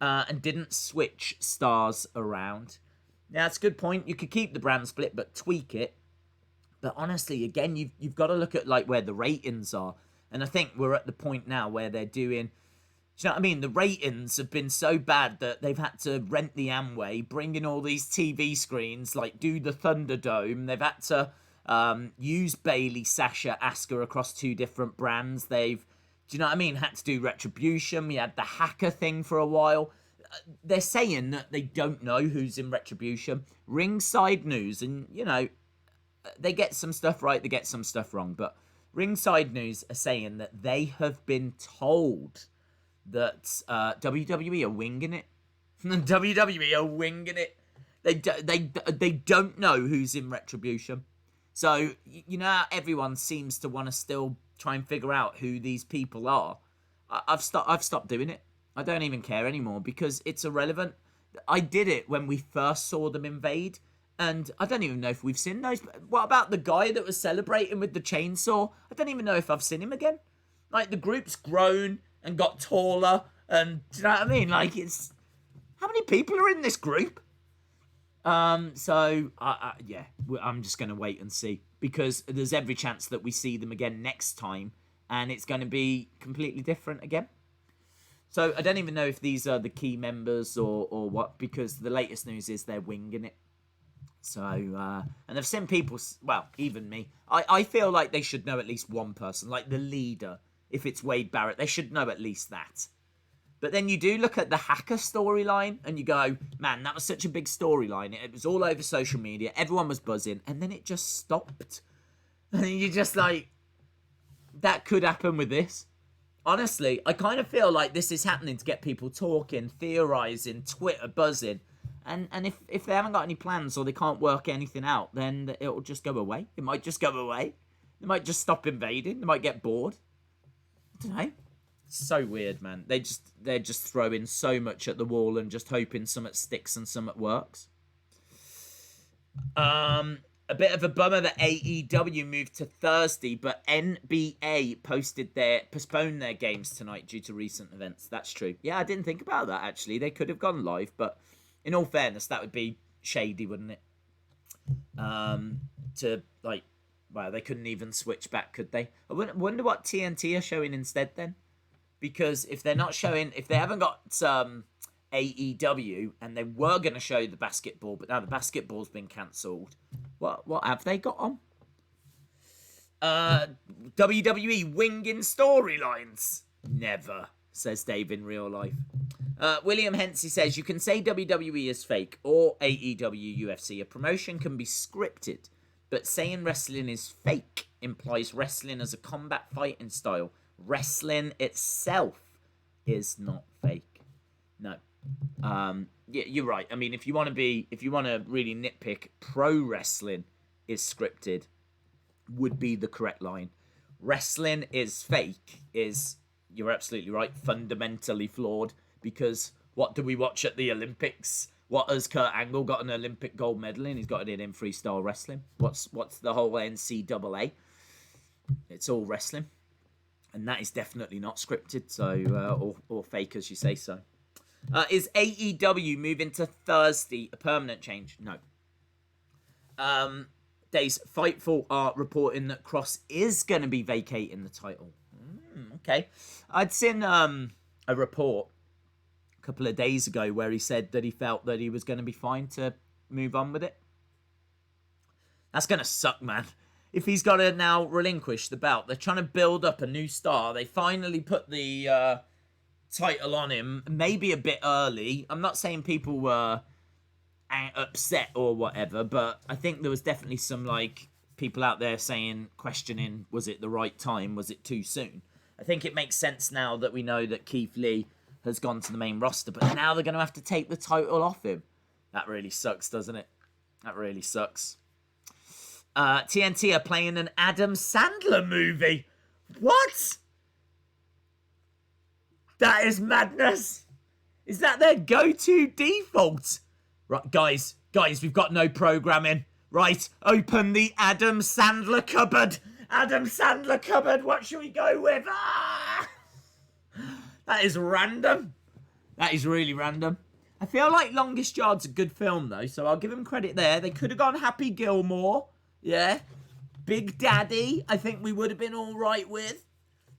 and didn't switch stars around. Now, that's a good point. You could keep the brand split, but tweak it. But honestly, again, you've got to look at like where the ratings are. And I think we're at the point now where they're doing Do you know what I mean? The ratings have been so bad that they've had to rent the Amway, bring in all these TV screens, like do the Thunderdome. They've had to use Bailey, Sasha, Asuka across 2 different brands. They've, do you know what I mean? Had to do Retribution. We had the hacker thing for a while. They're saying that they don't know who's in Retribution. Ringside News, and, you know, they get some stuff right, they get some stuff wrong, but Ringside News are saying that they have been told that WWE are winging it. WWE are winging it. They don't know who's in Retribution. So, you know how everyone seems to want to still try and figure out who these people are. I've stopped doing it. I don't even care anymore because it's irrelevant. I did it when we first saw them invade, and I don't even know if we've seen those. What about the guy that was celebrating with the chainsaw? I don't even know if I've seen him again. Like, the group's grown and got taller, and do you know what I mean? Like, it's... How many people are in this group? So, yeah, I'm just going to wait and see, because there's every chance that we see them again next time, and it's going to be completely different again. So, I don't even know if these are the key members or what, because the latest news is they're winging it. So, and I've seen people, well, even me, I feel like they should know at least one person, like the leader. If it's Wade Barrett, they should know at least that. But then you do look at the hacker storyline and you go, man, that was such a big storyline. It was all over social media. Everyone was buzzing. And then it just stopped. And you're just like, that could happen with this. Honestly, I kind of feel like this is happening to get people talking, theorising, Twitter buzzing. And if they haven't got any plans or they can't work anything out, then it'll just go away. It might just go away. They might just stop invading. They might get bored. I don't know. It's so weird, man. They're just throwing so much at the wall and just hoping some it sticks and some it works. A bit of a bummer that AEW moved to Thursday, but NBA postponed their games tonight due to recent events. That's true. Yeah, I didn't think about that, actually. They could have gone live, but in all fairness, that would be shady, wouldn't it? Well, they couldn't even switch back, could they? I wonder what TNT are showing instead then. Because if they haven't got AEW and they were going to show the basketball, but now the basketball's been cancelled, what have they got on? WWE winging storylines. Never, says Dave in real life. William Hensey says, you can say WWE is fake or AEW UFC. A promotion can be scripted, but saying wrestling is fake implies wrestling as a combat fighting style. Wrestling itself is not fake. No. Yeah, you're right. I mean, if you want to really nitpick, pro wrestling is scripted would be the correct line. Wrestling is fake you're absolutely right, fundamentally flawed, because what do we watch at the Olympics? What has Kurt Angle got an Olympic gold medal in? He's got it in freestyle wrestling. What's the whole NCAA? It's all wrestling. And that is definitely not scripted, so or fake, as you say so. Is AEW moving to Thursday a permanent change? No. Days Fightful are reporting that Kross is going to be vacating the title. Okay. I'd seen a report a couple of days ago where he said that he felt that he was going to be fine to move on with it. That's going to suck, man. If he's got to now relinquish the belt. They're trying to build up a new star. They finally put the title on him, maybe a bit early. I'm not saying people were upset or whatever, but I think there was definitely some people out there questioning, was it the right time? Was it too soon? I think it makes sense now that we know that Keith Lee has gone to the main roster, but now they're going to have to take the title off him. That really sucks, doesn't it? That really sucks. TNT are playing an Adam Sandler movie. What? That is madness. Is that their go-to default? Right, guys, we've got no programming. Right, open the Adam Sandler cupboard. Adam Sandler cupboard, what should we go with? Ah! That is random. That is really random. I feel like Longest Yard's a good film, though, so I'll give them credit there. They could have gone Happy Gilmore. Yeah. Big Daddy, I think we would have been all right with.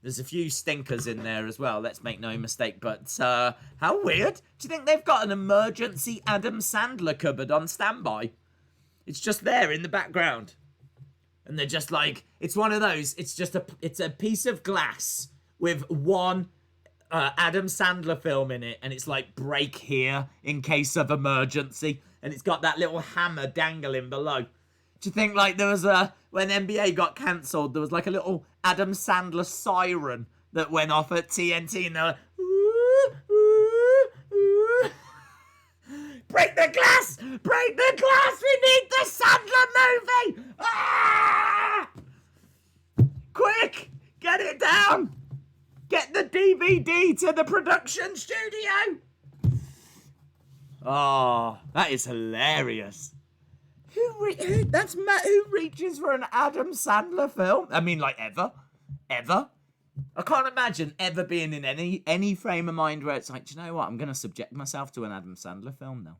There's a few stinkers in there as well, let's make no mistake. But how weird. Do you think they've got an emergency Adam Sandler cupboard on standby? It's just there in the background. And they're just like, it's one of those, it's a piece of glass with one Adam Sandler film in it, and it's like, break here in case of emergency, and it's got that little hammer dangling below. Do you think like there was when NBA got cancelled, there was like a little Adam Sandler siren that went off at TNT, and they're like, ooh, ooh, ooh. Break the glass! Break the glass! We need the Sandler movie! Ah! Quick! Get it down! Get the DVD to the production studio! Oh, that is hilarious. Who reaches for an Adam Sandler film? I mean, like, ever? Ever? I can't imagine ever being in any frame of mind where it's like, do you know what? I'm going to subject myself to an Adam Sandler film now.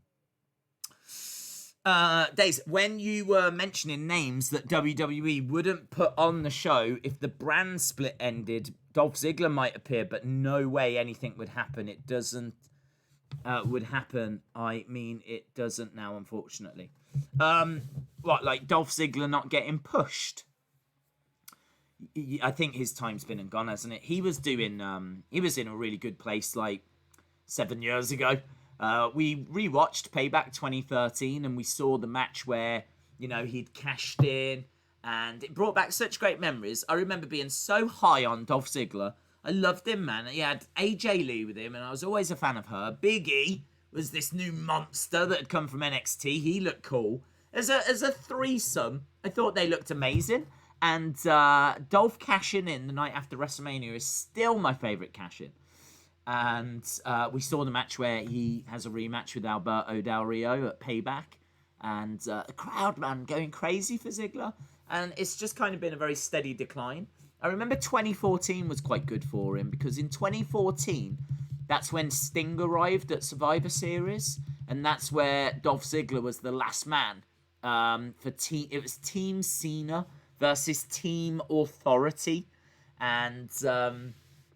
Days, when you were mentioning names that WWE wouldn't put on the show if the brand split ended, Dolph Ziggler might appear, but no way anything would happen. It doesn't would happen. I mean, it doesn't now, unfortunately. What, like Dolph Ziggler not getting pushed? I think his time's been and gone, hasn't it? He was doing, he was in a really good place like 7 years ago. We rewatched Payback 2013 and we saw the match where, you know, he'd cashed in and it brought back such great memories. I remember being so high on Dolph Ziggler. I loved him, man. He had AJ Lee with him and I was always a fan of her. Big E was this new monster that had come from NXT. He looked cool. As a threesome, I thought they looked amazing. And Dolph cashing in the night after WrestleMania is still my favourite cash-in. And we saw the match where he has a rematch with Alberto Del Rio at Payback. And the crowd, man, going crazy for Ziggler. And it's just kind of been a very steady decline. I remember 2014 was quite good for him. Because in 2014, that's when Sting arrived at Survivor Series. And that's where Dolph Ziggler was the last man. It was Team Cena versus Team Authority. And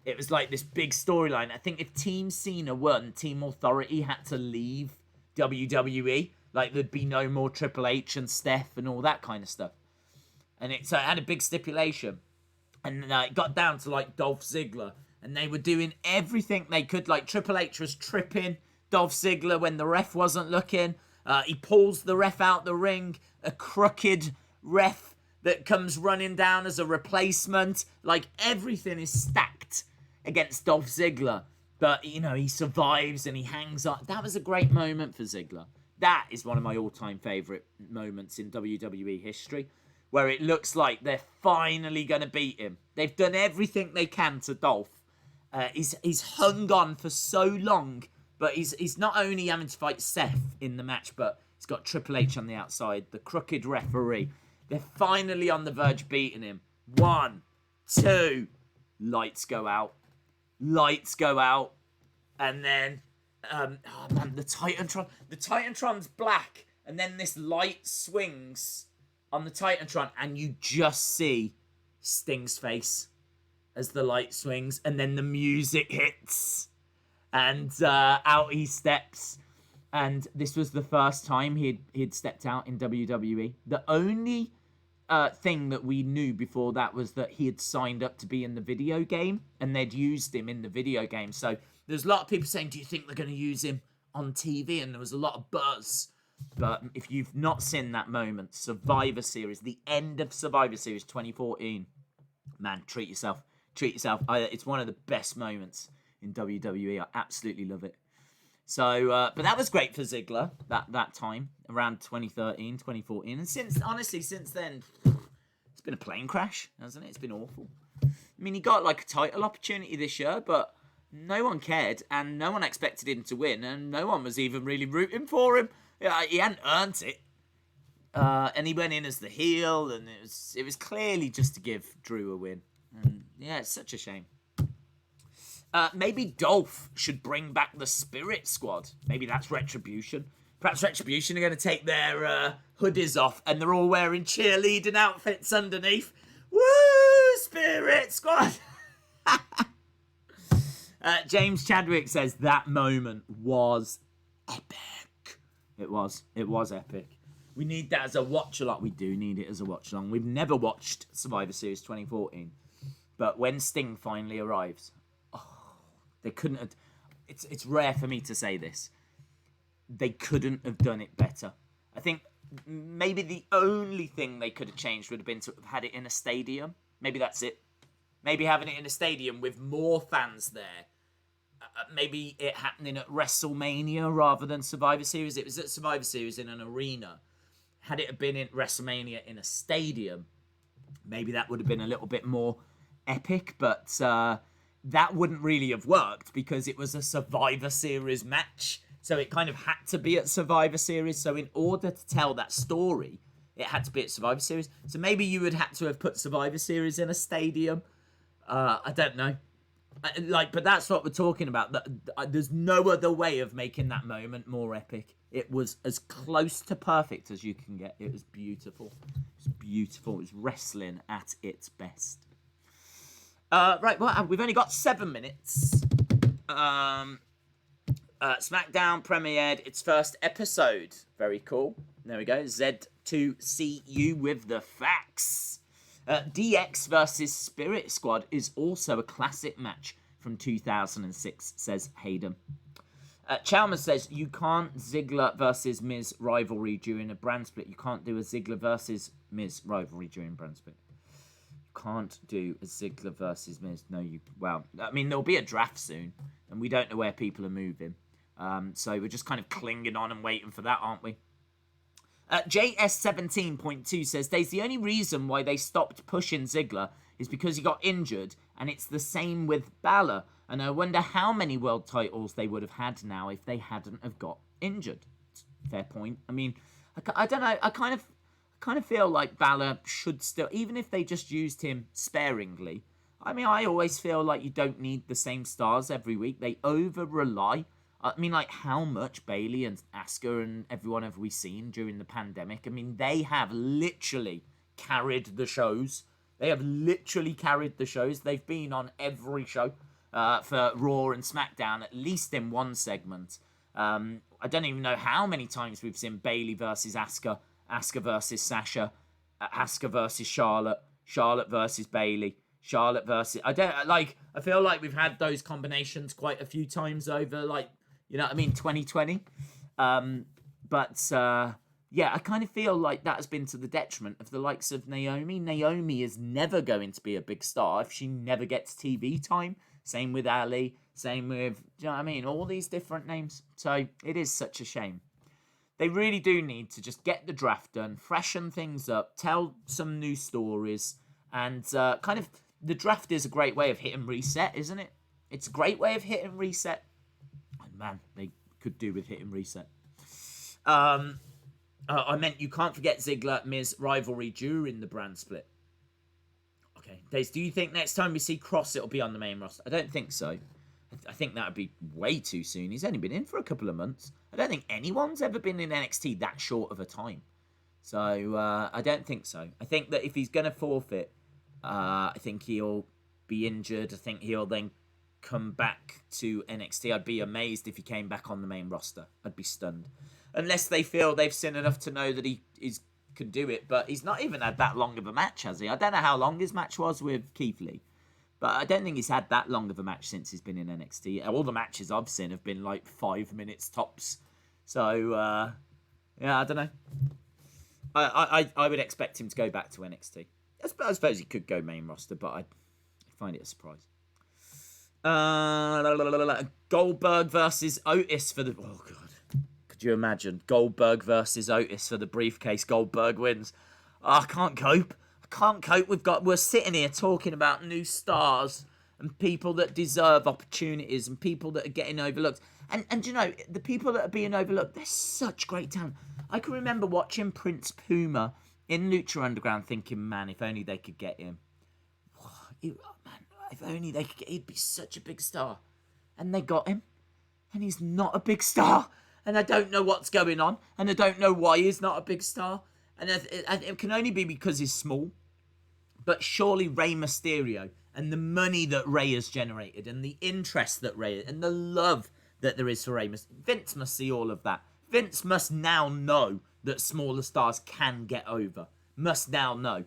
it was like this big storyline. I think if Team Cena won, Team Authority had to leave WWE. Like, there'd be no more Triple H and Steph and all that kind of stuff. And so it had a big stipulation. And it got down to, like, Dolph Ziggler. And they were doing everything they could. Like, Triple H was tripping Dolph Ziggler when the ref wasn't looking. He pulls the ref out the ring. A crooked ref that comes running down as a replacement. Like, everything is stacked against Dolph Ziggler. But, you know, he survives and he hangs on. That was a great moment for Ziggler. That is one of my all-time favourite moments in WWE history, where it looks like they're finally going to beat him. They've done everything they can to Dolph. He's hung on for so long, but he's not only having to fight Seth in the match, but he's got Triple H on the outside, the crooked referee. They're finally on the verge of beating him. 1, 2, lights go out. Lights go out. And then, the Titantron. The Titantron's black. And then this light swings on the Titantron. And you just see Sting's face as the light swings. And then the music hits. And out he steps. And this was the first time he'd stepped out in WWE. The only thing that we knew before that was that he had signed up to be in the video game and they'd used him in the video game. So there's a lot of people saying, do you think they're going to use him on TV? And there was a lot of buzz. But if you've not seen that moment, Survivor Series, the end of Survivor Series 2014, man, treat yourself. Treat yourself. It's one of the best moments in WWE. I absolutely love it. So, but that was great for Ziggler, that time, around 2013, 2014. And since then, it's been a plane crash, hasn't it? It's been awful. I mean, he got like a title opportunity this year, but no one cared, and no one expected him to win, and no one was even really rooting for him. He hadn't earned it. And he went in as the heel, and it was clearly just to give Drew a win. And yeah, it's such a shame. Maybe Dolph should bring back the Spirit Squad. Maybe that's Retribution. Perhaps Retribution are going to take their hoodies off and they're all wearing cheerleading outfits underneath. Woo! Spirit Squad! James Chadwick says that moment was epic. It was epic. We need that as a watch-along. We do need it as a watch-along. We've never watched Survivor Series 2014. But when Sting finally arrives, they couldn't have... It's rare for me to say this. They couldn't have done it better. I think maybe the only thing they could have changed would have been to have had it in a stadium. Maybe that's it. Maybe having it in a stadium with more fans there. Maybe it happening at WrestleMania rather than Survivor Series. It was at Survivor Series in an arena. Had it been in WrestleMania in a stadium, maybe that would have been a little bit more epic. But that wouldn't really have worked because it was a Survivor Series match. So it kind of had to be at Survivor Series. So in order to tell that story, it had to be at Survivor Series. So maybe you would have to have put Survivor Series in a stadium. I don't know. But that's what we're talking about. There's no other way of making that moment more epic. It was as close to perfect as you can get. It was beautiful. It was beautiful. It was wrestling at its best. Right, well, we've only got 7 minutes. SmackDown premiered its first episode. Very cool. There we go. Z2CU with the facts. DX versus Spirit Squad is also a classic match from 2006, says Hayden. Chalmers says, you can't Ziggler versus Miz rivalry during a brand split. You can't do a Ziggler versus Miz rivalry during brand split. You can't do a Ziggler versus Miz. No, well, I mean, there'll be a draft soon, and we don't know where people are moving. So we're just kind of clinging on and waiting for that, aren't we? JS17.2 says, the only reason why they stopped pushing Ziggler is because he got injured, and it's the same with Balor. And I wonder how many world titles they would have had now if they hadn't have got injured. Fair point. I mean, I don't know. I kind of feel like Balor should still, even if they just used him sparingly. I mean, I always feel like you don't need the same stars every week. They over-rely. I mean, like, how much Bayley and Asuka and everyone have we seen during the pandemic? I mean, they have literally carried the shows. They've been on every show for Raw and SmackDown, at least in one segment. I don't even know how many times we've seen Bayley versus Asuka, Asuka versus Sasha, Asuka versus Charlotte, Charlotte versus Bayley, Charlotte versus... I feel like we've had those combinations quite a few times over, like, you know what I mean, 2020. Yeah, I kind of feel like that has been to the detriment of the likes of Naomi. Naomi is never going to be a big star if she never gets TV time. Same with Ali. Same with, you know what I mean, all these different names. So it is such a shame. They really do need to just get the draft done, freshen things up, tell some new stories, and kind of, the draft is a great way of hitting reset, isn't it? It's a great way of hitting reset. Man, they could do with hitting reset. I meant you can't forget Ziggler Miz rivalry during the brand split. Okay, Daze, do you think next time we see Kross it'll be on the main roster? I don't think so. I think that would be way too soon. He's only been in for a couple of months. I don't think anyone's ever been in NXT that short of a time. So I don't think so. I think that if he's going to forfeit, I think he'll be injured. I think he'll then come back to NXT. I'd be amazed if he came back on the main roster. I'd be stunned. Unless they feel they've seen enough to know that he can do it. But he's not even had that long of a match, has he? I don't know how long his match was with Keith Lee. But I don't think he's had that long of a match since he's been in NXT. All the matches I've seen have been like 5 minutes tops. So, yeah, I don't know. I would expect him to go back to NXT. I suppose he could go main roster, but I find it a surprise. Goldberg versus Otis for the... Oh, God. Could you imagine? Goldberg versus Otis for the briefcase. Goldberg wins. Oh, I can't cope. We're sitting here talking about new stars and people that deserve opportunities and people that are getting overlooked. And you know, the people that are being overlooked, they're such great talent. I can remember watching Prince Puma in Lucha Underground thinking, man, if only they could get him. If only they could get, he'd be such a big star. And they got him. And he's not a big star. And I don't know what's going on. And I don't know why he's not a big star. And it can only be because he's small. But surely Rey Mysterio and the money that Rhea has generated and the interest that Rhea and the love that there is for Rhea. Vince must see all of that. Vince must now know that smaller stars can get over. Must now know.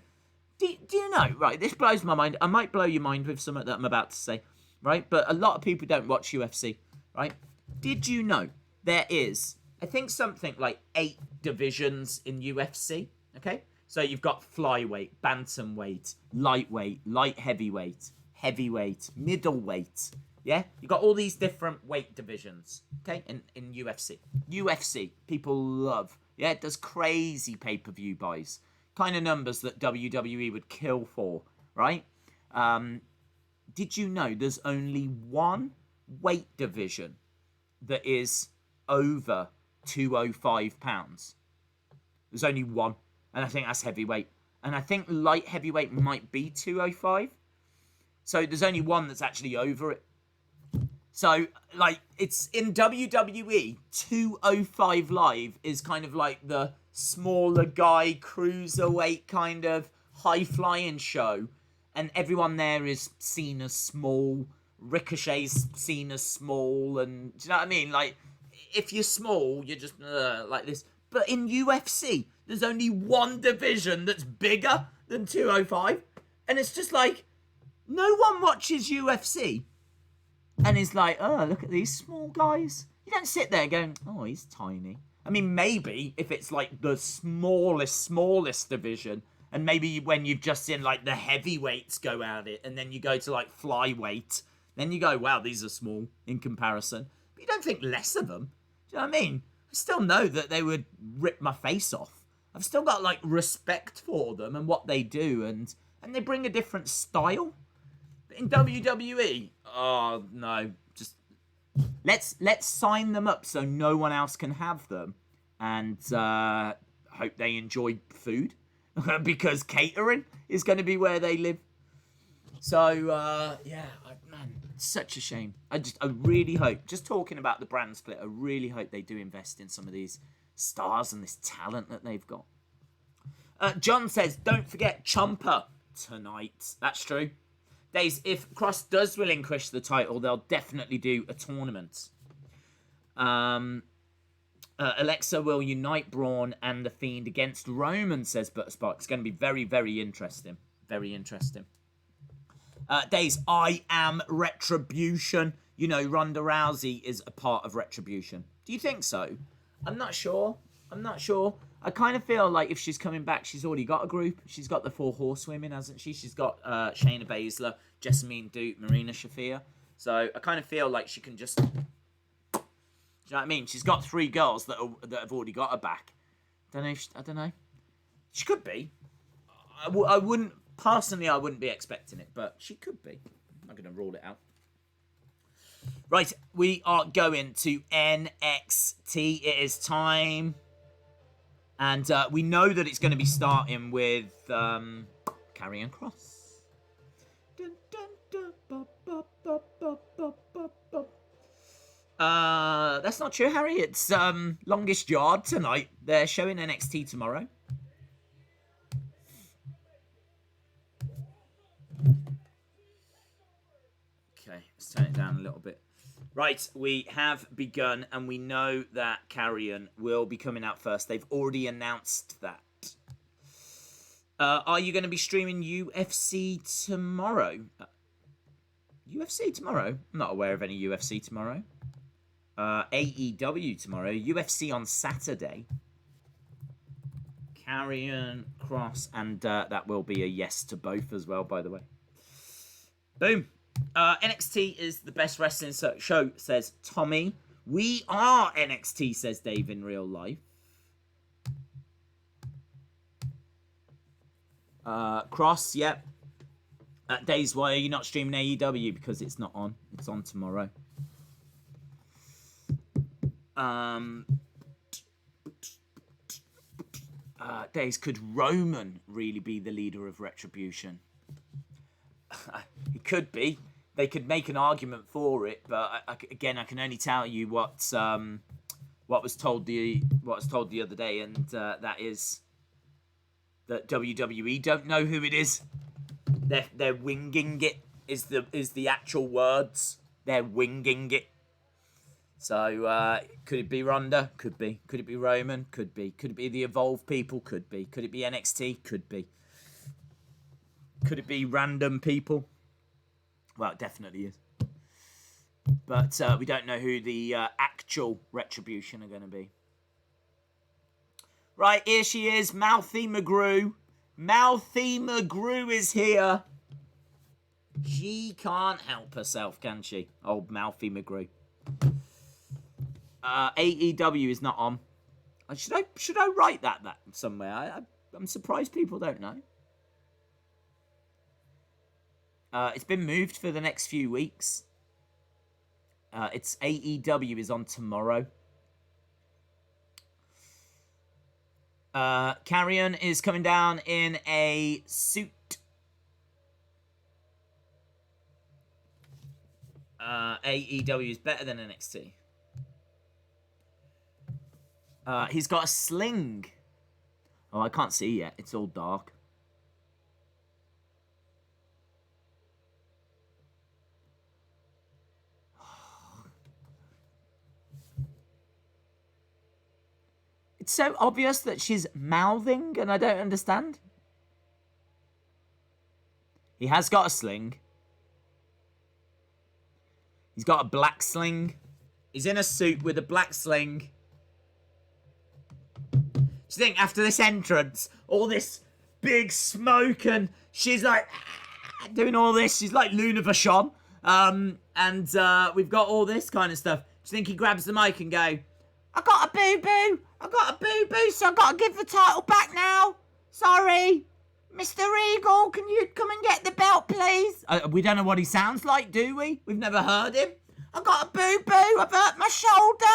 Do you know, right, this blows my mind. I might blow your mind with something that I'm about to say, right? But a lot of people don't watch UFC, right? Did you know there is, I think, something like 8 divisions in UFC, okay? So you've got flyweight, bantamweight, lightweight, light heavyweight, heavyweight, middleweight, yeah? You've got all these different weight divisions, okay, in UFC. UFC, people love, yeah? It does crazy pay-per-view buys. Kind of numbers that WWE would kill for, right? Did you know there's only one weight division that is over 205 pounds? There's only one, and I think that's heavyweight. And I think light heavyweight might be 205. So there's only one that's actually over it. So, like, it's in WWE, 205 Live is kind of like the smaller guy, cruiserweight kind of high-flying show. And everyone there is seen as small. Ricochet's seen as small. And, do you know what I mean? Like, if you're small, you're just like this. But in UFC, there's only one division that's bigger than 205. And it's just like, no one watches UFC and is like, oh, look at these small guys. You don't sit there going, oh, he's tiny. I mean, maybe if it's like the smallest division, and maybe when you've just seen like the heavyweights go at it, and then you go to like flyweight, then you go, wow, these are small in comparison. But you don't think less of them. Do you know what I mean? I still know that they would rip my face off. I've still got like respect for them and what they do, and they bring a different style. But in WWE, oh no, just let's sign them up so no one else can have them, and hope they enjoy food because catering is going to be where they live. So yeah, man, it's such a shame. I really hope, just talking about the brand split, I really hope they do invest in some of these stars and this talent that they've got. John says, don't forget Ciampa tonight. That's true. Days, if Kross does relinquish the title, they'll definitely do a tournament. Alexa will unite Braun and The Fiend against Roman, says Butterspark. It's going to be very, very interesting. Very interesting. Days, I am Retribution. You know, Ronda Rousey is a part of Retribution. Do you think so? I'm not sure. I kind of feel like if she's coming back, she's already got a group. She's got the 4 horsewomen, hasn't she? She's got Shayna Baszler, Jessamine Duke, Marina Shafir. So I kind of feel like she can just... Do you know what I mean? She's got 3 girls that have already got her back. I don't know. She could be. I wouldn't... Personally, I wouldn't be expecting it, but she could be. I'm not going to rule it out. Right, we are going to NXT. It is time... And we know that it's going to be starting with Karrion Kross. That's not true, Harry. It's Longest Yard tonight. They're showing NXT tomorrow. Okay, let's turn it down a little bit. Right, we have begun, and we know that Karrion will be coming out first. They've already announced that. Are you going to be streaming UFC tomorrow? UFC tomorrow? I'm not aware of any UFC tomorrow. AEW tomorrow. UFC on Saturday. Karrion Kross, and that will be a yes to both as well, by the way. Boom. NXT is the best wrestling show, says Tommy. We are NXT, says Dave in real life. Kross, yep. Days, why are you not streaming AEW? Because it's not on. It's on tomorrow. Days, could Roman really be the leader of Retribution? It could be. They could make an argument for it, but I can only tell you what was told the other day, and that is that WWE don't know who it is. They're winging it. is the actual words. They're winging it. So, could it be Ronda? Could be. Could it be Roman? Could be. Could it be the Evolve people? Could be. Could it be NXT? Could be. Could it be random people? Well, it definitely is. But we don't know who the actual Retribution are going to be. Right, here she is, Mouthy McGrew. Mouthy McGrew is here. She can't help herself, can she? Old Mouthy McGrew. AEW is not on. Should I write that somewhere? I'm surprised people don't know. It's been moved for the next few weeks. It's AEW is on tomorrow. Karrion is coming down in a suit. AEW is better than NXT. He's got a sling. Oh, I can't see yet. It's all dark. It's so obvious that she's mouthing, and I don't understand. He has got a sling. He's got a black sling. He's in a suit with a black sling. Do you think after this entrance, all this big smoke, and she's like doing all this, she's like Luna Vachon, and we've got all this kind of stuff. Do you think he grabs the mic and go, I got a boo-boo, so I've got to give the title back now. Sorry. Mr. Regal, can you come and get the belt, please? We don't know what he sounds like, do we? We've never heard him. I got a boo-boo. I've hurt my shoulder.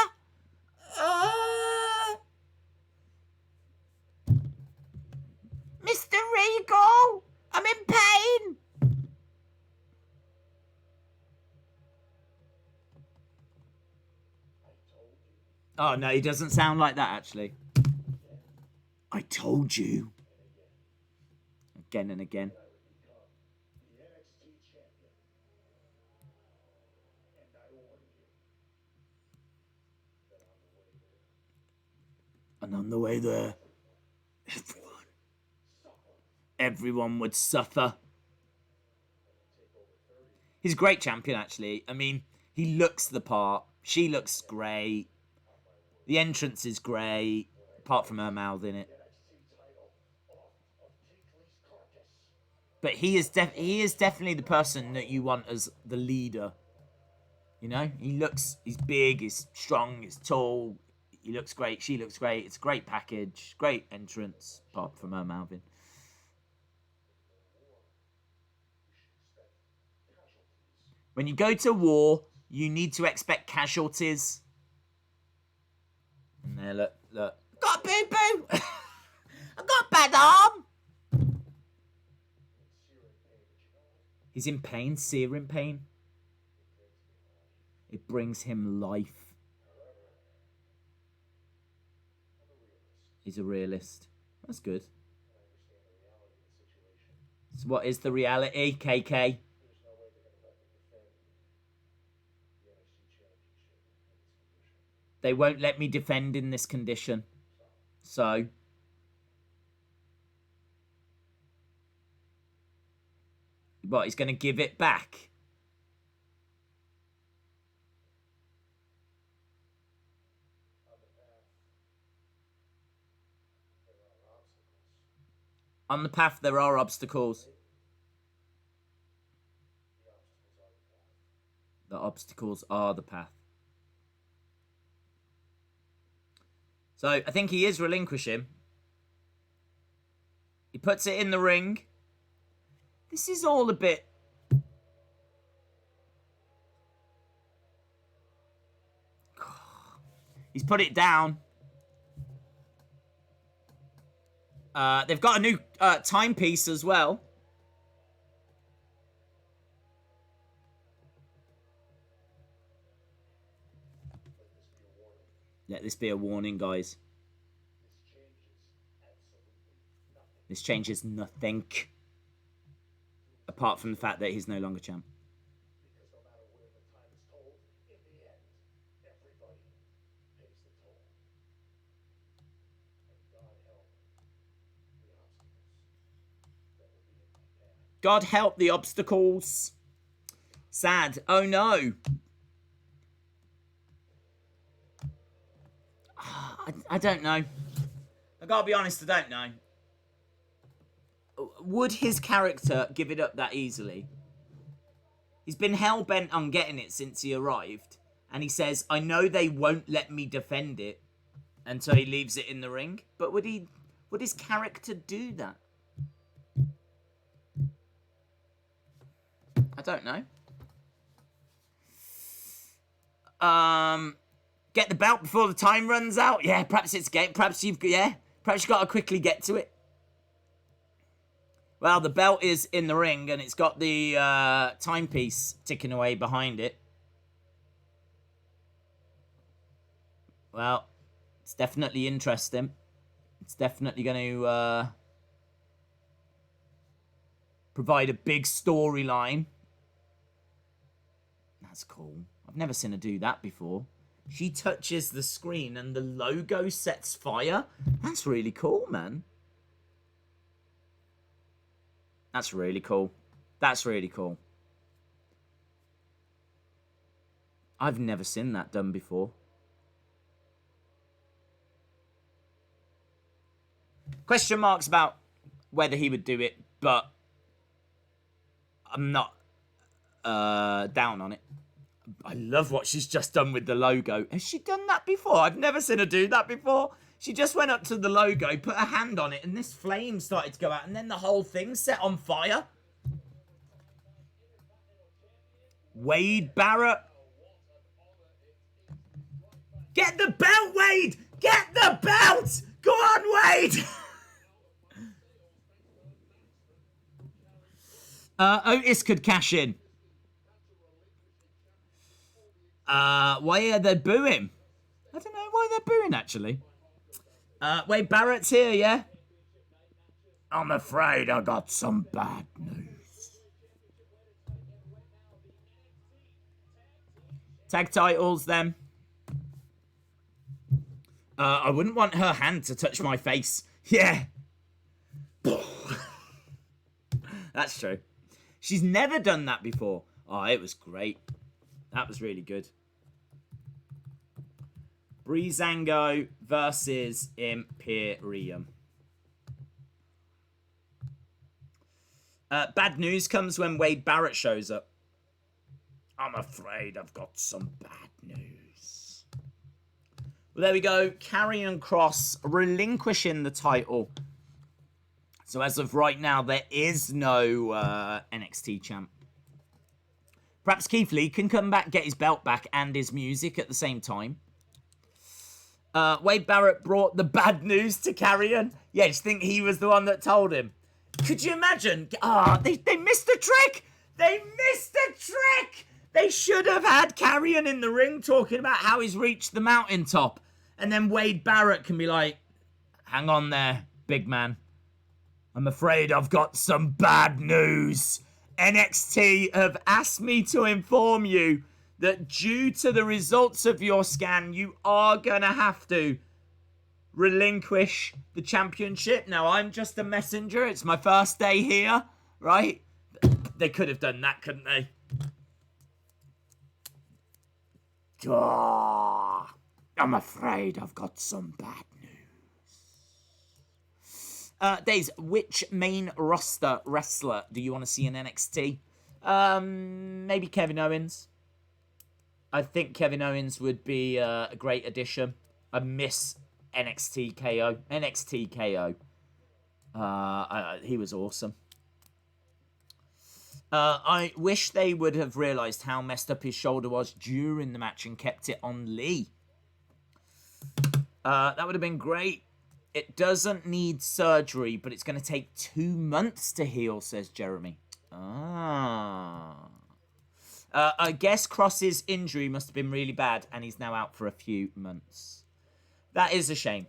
Mr. Regal, I'm in pain. Oh, no, he doesn't sound like that, actually. I told you. Again and again. And on the way there, everyone would suffer. He's a great champion, actually. I mean, he looks the part. She looks great. The entrance is great, apart from her mouth in it. But he is definitely the person that you want as the leader. You know, he's big, he's strong, he's tall. He looks great. She looks great. It's a great package, great entrance, apart from her mouthing. When you go to war, you need to expect casualties. And there, look. I got a boo-boo. I got a bad arm. He's in pain, searing pain. It brings him life. He's a realist. That's good. So what is the reality, KK? They won't let me defend in this condition. So... What, he's going to give it back? On the path, there are obstacles. The obstacles are the path. So, I think he is relinquishing. He puts it in the ring. This is all a bit... He's put it down. They've got a new timepiece as well. Let this be a warning, guys. This changes nothing. apart from the fact that he's no longer champ. Because no matter where the time is told, in the end, everybody pays the toll. And God help the obstacles that will be in my path. God help the obstacles. Sad. Oh no. I don't know. I gotta be honest, I don't know. Would his character give it up that easily? He's been hell-bent on getting it since he arrived. And he says, I know they won't let me defend it until he leaves it in the ring. But would his character do that? I don't know. Get the belt before the time runs out. Yeah, perhaps it's game. Perhaps you've got to quickly get to it. Well, the belt is in the ring and it's got the timepiece ticking away behind it. Well, it's definitely interesting. It's definitely going to provide a big storyline. That's cool. I've never seen her do that before. She touches the screen and the logo sets fire. That's really cool, man. That's really cool. That's really cool. I've never seen that done before. Question marks about whether he would do it, but I'm not down on it. I love what she's just done with the logo. Has she done that before? I've never seen her do that before. She just went up to the logo, put her hand on it, and this flame started to go out, and then the whole thing set on fire. Wade Barrett. Get the belt, Wade! Get the belt! Go on, Wade! Otis could cash in. Why are they booing? I don't know why they're booing, actually. Wade Barrett's here, yeah? I'm afraid I got some bad news. Tag titles, then. I wouldn't want her hand to touch my face. Yeah. That's true. She's never done that before. Oh, it was great. That was really good. Breezango versus Imperium. Bad news comes when Wade Barrett shows up. I'm afraid I've got some bad news. Well, there we go. Karrion Kross relinquishing the title. So as of right now, there is no NXT champ. Perhaps Keith Lee can come back, get his belt back and his music at the same time. Wade Barrett brought the bad news to Karrion. Yeah, do you think he was the one that told him? Could you imagine? They missed a trick. They missed a trick. They should have had Karrion in the ring talking about how he's reached the mountaintop. And then Wade Barrett can be like, hang on there, big man. I'm afraid I've got some bad news. NXT have asked me to inform you that due to the results of your scan, you are going to have to relinquish the championship. Now, I'm just a messenger. It's my first day here, right? They could have done that, couldn't they? I'm afraid I've got some bad news. Days, which main roster wrestler do you want to see in NXT? Maybe Kevin Owens. I think Kevin Owens would be a great addition. I miss NXT KO. NXT KO. He was awesome. I wish they would have realised how messed up his shoulder was during the match and kept it on Lee. That would have been great. It doesn't need surgery, but it's going to take 2 months to heal, says Jeremy. I guess Kross's injury must have been really bad, and he's now out for a few months. That is a shame.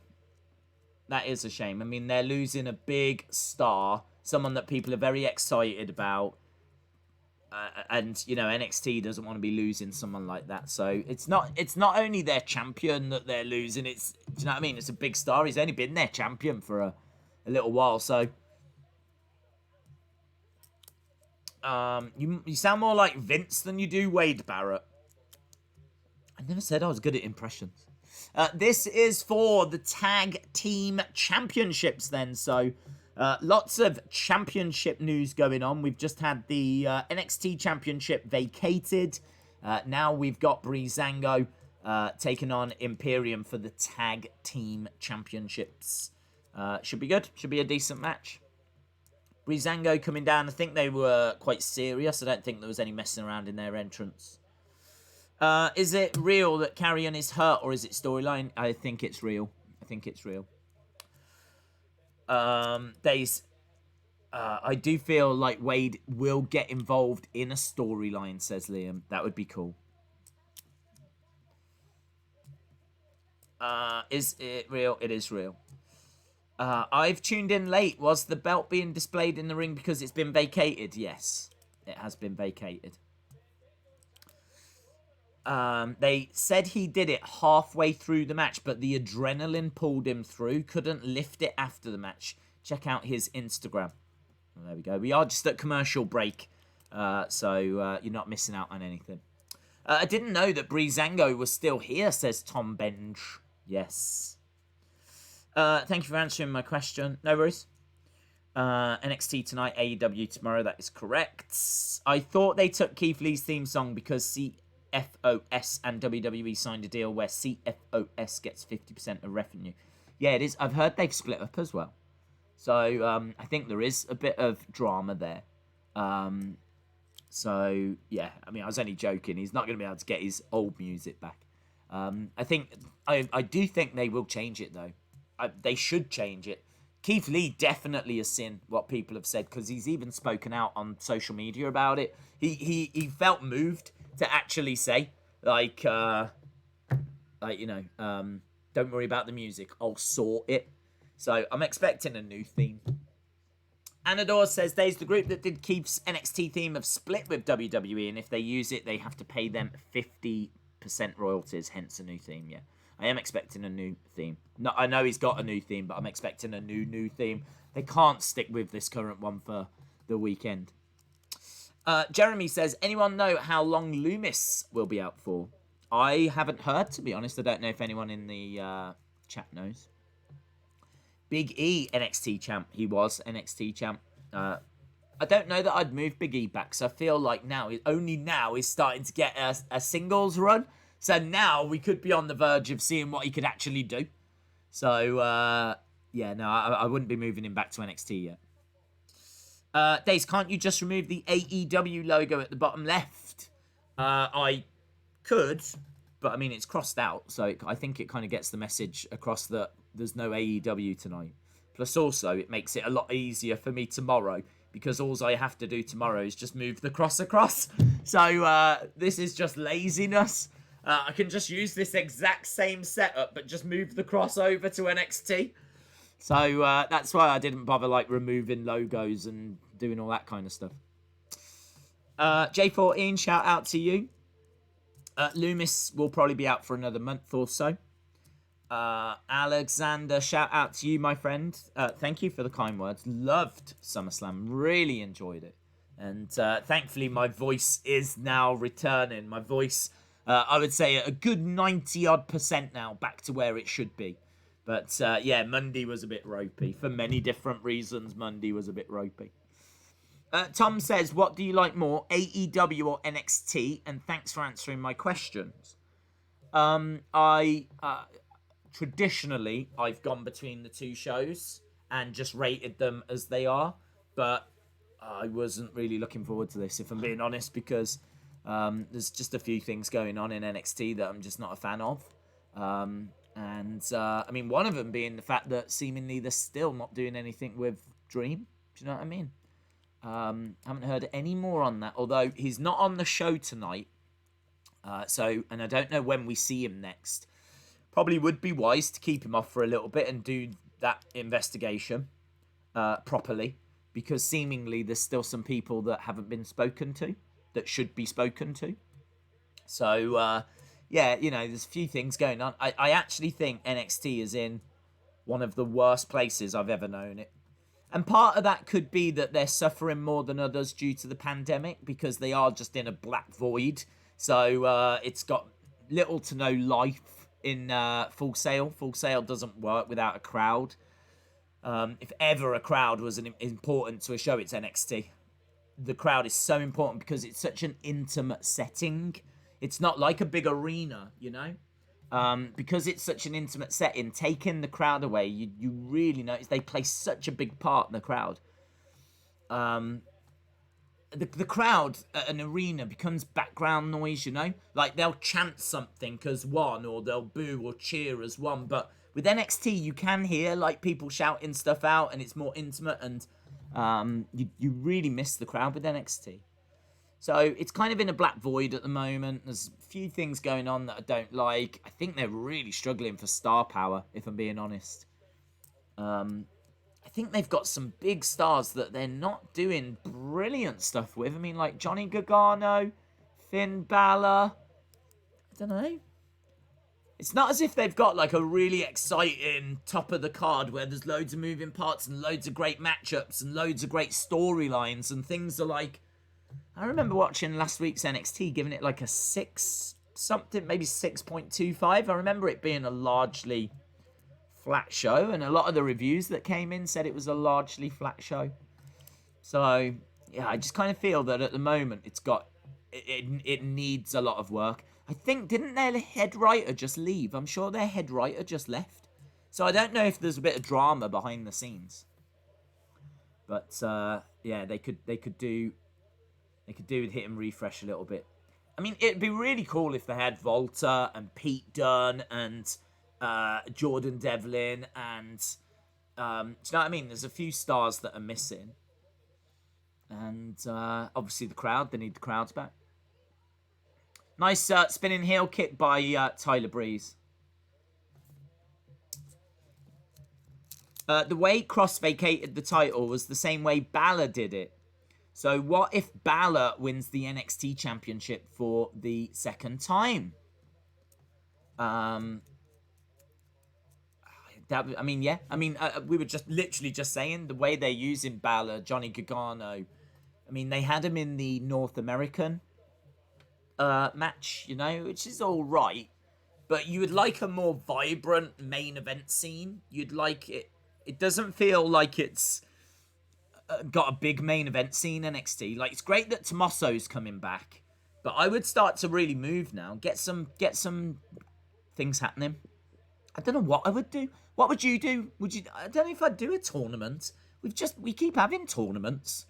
That is a shame. I mean, they're losing a big star, someone that people are very excited about, and you know NXT doesn't want to be losing someone like that. So it's not only their champion that they're losing. Do you know what I mean? It's a big star. He's only been their champion for a little while. So you sound more like Vince than you do Wade Barrett. I never said I was good at impressions. This is for the tag team championships then. So lots of championship news going on. We've just had the NXT championship vacated. Now we've got Breezango taking on Imperium for the tag team championships. Should be good. Should be a decent match. Breezango coming down. I think they were quite serious. I don't think there was any messing around in their entrance. Is it real that Karrion is hurt, or is it storyline? I think it's real. I do feel like Wade will get involved in a storyline, says Liam. That would be cool. Is it real? It is real. I've tuned in late. Was the belt being displayed in the ring because it's been vacated? Yes, it has been vacated. They said he did it halfway through the match, but the adrenaline pulled him through. Couldn't lift it after the match. Check out his Instagram. Well, there we go. We are just at commercial break, so you're not missing out on anything. I didn't know that Breezango was still here, says Tom Benj. Yes. Thank you for answering my question. No worries. NXT tonight, AEW tomorrow. That is correct. I thought they took Keith Lee's theme song because CFOS and WWE signed a deal where CFOS gets 50% of revenue. Yeah, it is. I've heard they've split up as well. So I think there is a bit of drama there. So yeah, I mean, I was only joking. He's not going to be able to get his old music back. I do think they will change it though. They should change it. Keith Lee definitely has seen what people have said because he's even spoken out on social media about it. He felt moved to actually say like don't worry about the music, I'll sort it. So I'm expecting a new theme. Anador says there's the group that did Keith's NXT theme have split with WWE, and if they use it, they have to pay them 50% royalties, hence a new theme. Yeah, I am expecting a new theme. No, I know he's got a new theme, but I'm expecting a new theme. They can't stick with this current one for the weekend. Jeremy says, anyone know how long Loomis will be out for? I haven't heard, to be honest. I don't know if anyone in the chat knows. Big E, NXT champ. He was NXT champ. I don't know that I'd move Big E back, so I feel like only now he's starting to get a singles run. So now we could be on the verge of seeing what he could actually do. So, I wouldn't be moving him back to NXT yet. Days, can't you just remove the AEW logo at the bottom left? I could, but I mean, it's crossed out. So I think it kind of gets the message across that there's no AEW tonight. Plus also, it makes it a lot easier for me tomorrow because all I have to do tomorrow is just move the cross across. So this is just laziness. I can just use this exact same setup, but just move the cross over to NXT. So that's why I didn't bother like removing logos and doing all that kind of stuff. J14, shout out to you. Loomis will probably be out for another month or so. Alexander, shout out to you, my friend. Thank you for the kind words. Loved SummerSlam. Really enjoyed it. And thankfully, my voice is now returning. My voice, I would say a good 90-odd% now back to where it should be. But Monday was a bit ropey. For many different reasons, Monday was a bit ropey. Tom says, what do you like more, AEW or NXT? And thanks for answering my questions. Traditionally, I've gone between the two shows and just rated them as they are. But I wasn't really looking forward to this, if I'm being honest, because there's just a few things going on in NXT that I'm just not a fan of. I mean, one of them being the fact that seemingly they're still not doing anything with Dream. Do you know what I mean? Haven't heard any more on that, although he's not on the show tonight. And I don't know when we see him next. Probably would be wise to keep him off for a little bit and do that investigation properly, because seemingly there's still some people that haven't been spoken to. that should be spoken to. So, yeah, you know, there's a few things going on. I actually think NXT is in one of the worst places I've ever known it. And part of that could be that they're suffering more than others due to the pandemic because they are just in a black void. So it's got little to no life in Full Sail. Full Sail doesn't work without a crowd. If ever a crowd was important to a show, it's NXT. The crowd is so important because it's such an intimate setting. It's not like a big arena, you know? Because it's such an intimate setting, taking the crowd away, you really notice they play such a big part in the crowd. The crowd at an arena becomes background noise, you know? Like, they'll chant something as one, or they'll boo or cheer as one. But with NXT, you can hear, like, people shouting stuff out, and it's more intimate, and you really miss the crowd with NXT. So it's kind of in a black void at the moment. There's a few things going on that I don't like. I think they're really struggling for star power, if I'm being honest. I think they've got some big stars that they're not doing brilliant stuff with. I mean, like Johnny Gargano, Finn Balor. I don't know. It's not as if they've got like a really exciting top of the card where there's loads of moving parts and loads of great matchups and loads of great storylines and things are like... I remember watching last week's NXT, giving it like a 6 something, maybe 6.25. I remember it being a largely flat show, and a lot of the reviews that came in said it was a largely flat show. So, yeah, I just kind of feel that at the moment it needs a lot of work. I think, didn't their head writer just leave? I'm sure their head writer just left. So I don't know if there's a bit of drama behind the scenes. But, yeah, they could do with hit and refresh a little bit. I mean, it'd be really cool if they had Volta and Pete Dunne and Jordan Devlin and... do you know what I mean? There's a few stars that are missing. And obviously the crowd. They need the crowds back. Nice spinning heel kick by Tyler Breeze. The way Kross vacated the title was the same way Balor did it. So what if Balor wins the NXT Championship for the second time? We were just literally just saying the way they're using Balor, Johnny Gargano. I mean, they had him in the North American match, you know, which is all right. But you would like a more vibrant main event scene. You'd like it. It doesn't feel like it's got a big main event scene NXT. Like, it's great that Tommaso's coming back, but I would start to really move now. Get some things happening. I don't know what I would do. What would you do? I don't know if I'd do a tournament. We keep having tournaments.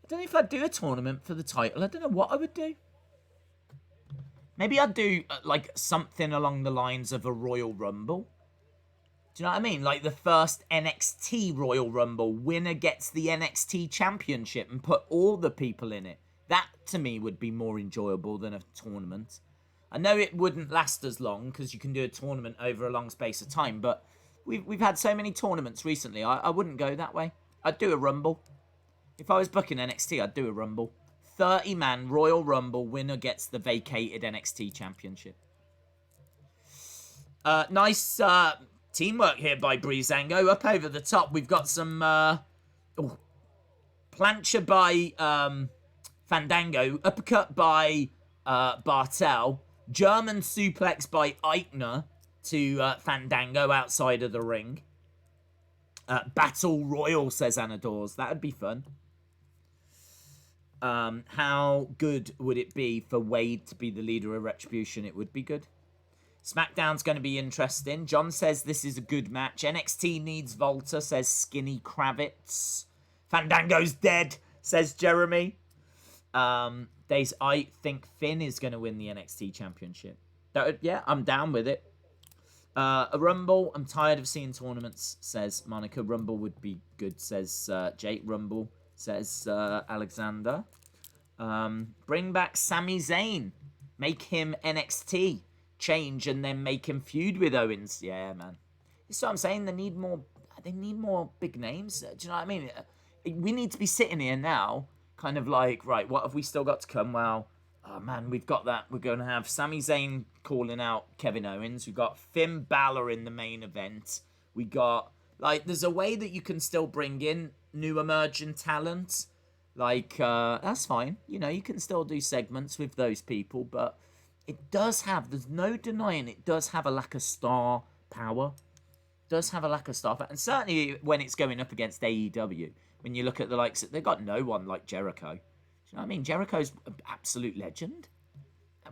I don't know if I'd do a tournament for the title. I don't know what I would do. Maybe I'd do like something along the lines of a Royal Rumble. Do you know what I mean? Like the first NXT Royal Rumble, winner gets the NXT Championship and put all the people in it. That, to me, would be more enjoyable than a tournament. I know it wouldn't last as long because you can do a tournament over a long space of time, but we've had so many tournaments recently, I wouldn't go that way. I'd do a Rumble. If I was booking NXT, I'd do a Rumble. 30-man Royal Rumble, winner gets the vacated NXT Championship. Nice... teamwork here by Breezango. Up over the top, we've got some plancha by Fandango, uppercut by Bartel, German suplex by Eichner to Fandango outside of the ring. Battle Royal, says Anadors. That would be fun. How good would it be for Wade to be the leader of Retribution? It would be good. SmackDown's going to be interesting. John says this is a good match. NXT needs Volta, says Skinny Kravitz. Fandango's dead, says Jeremy. I think Finn is going to win the NXT Championship. Yeah, I'm down with it. A Rumble. I'm tired of seeing tournaments, says Monica. Rumble would be good, says Jake. Rumble, says Alexander. Bring back Sami Zayn. Make him NXT. Change and then make him feud with Owens. Yeah, man. That's what I'm saying. They need more big names. Do you know what I mean? We need to be sitting here now kind of like, right, what have we still got to come? Well, oh man, we've got that. We're going to have Sami Zayn calling out Kevin Owens. We've got Finn Balor in the main event. We got, like, there's a way that you can still bring in new emerging talent. Like, that's fine. You know, you can still do segments with those people, but it does have, there's no denying it does have a lack of star power. It does have a lack of star power. And certainly when it's going up against AEW, when you look at the likes, they've got no one like Jericho. Do you know what I mean? Jericho's an absolute legend.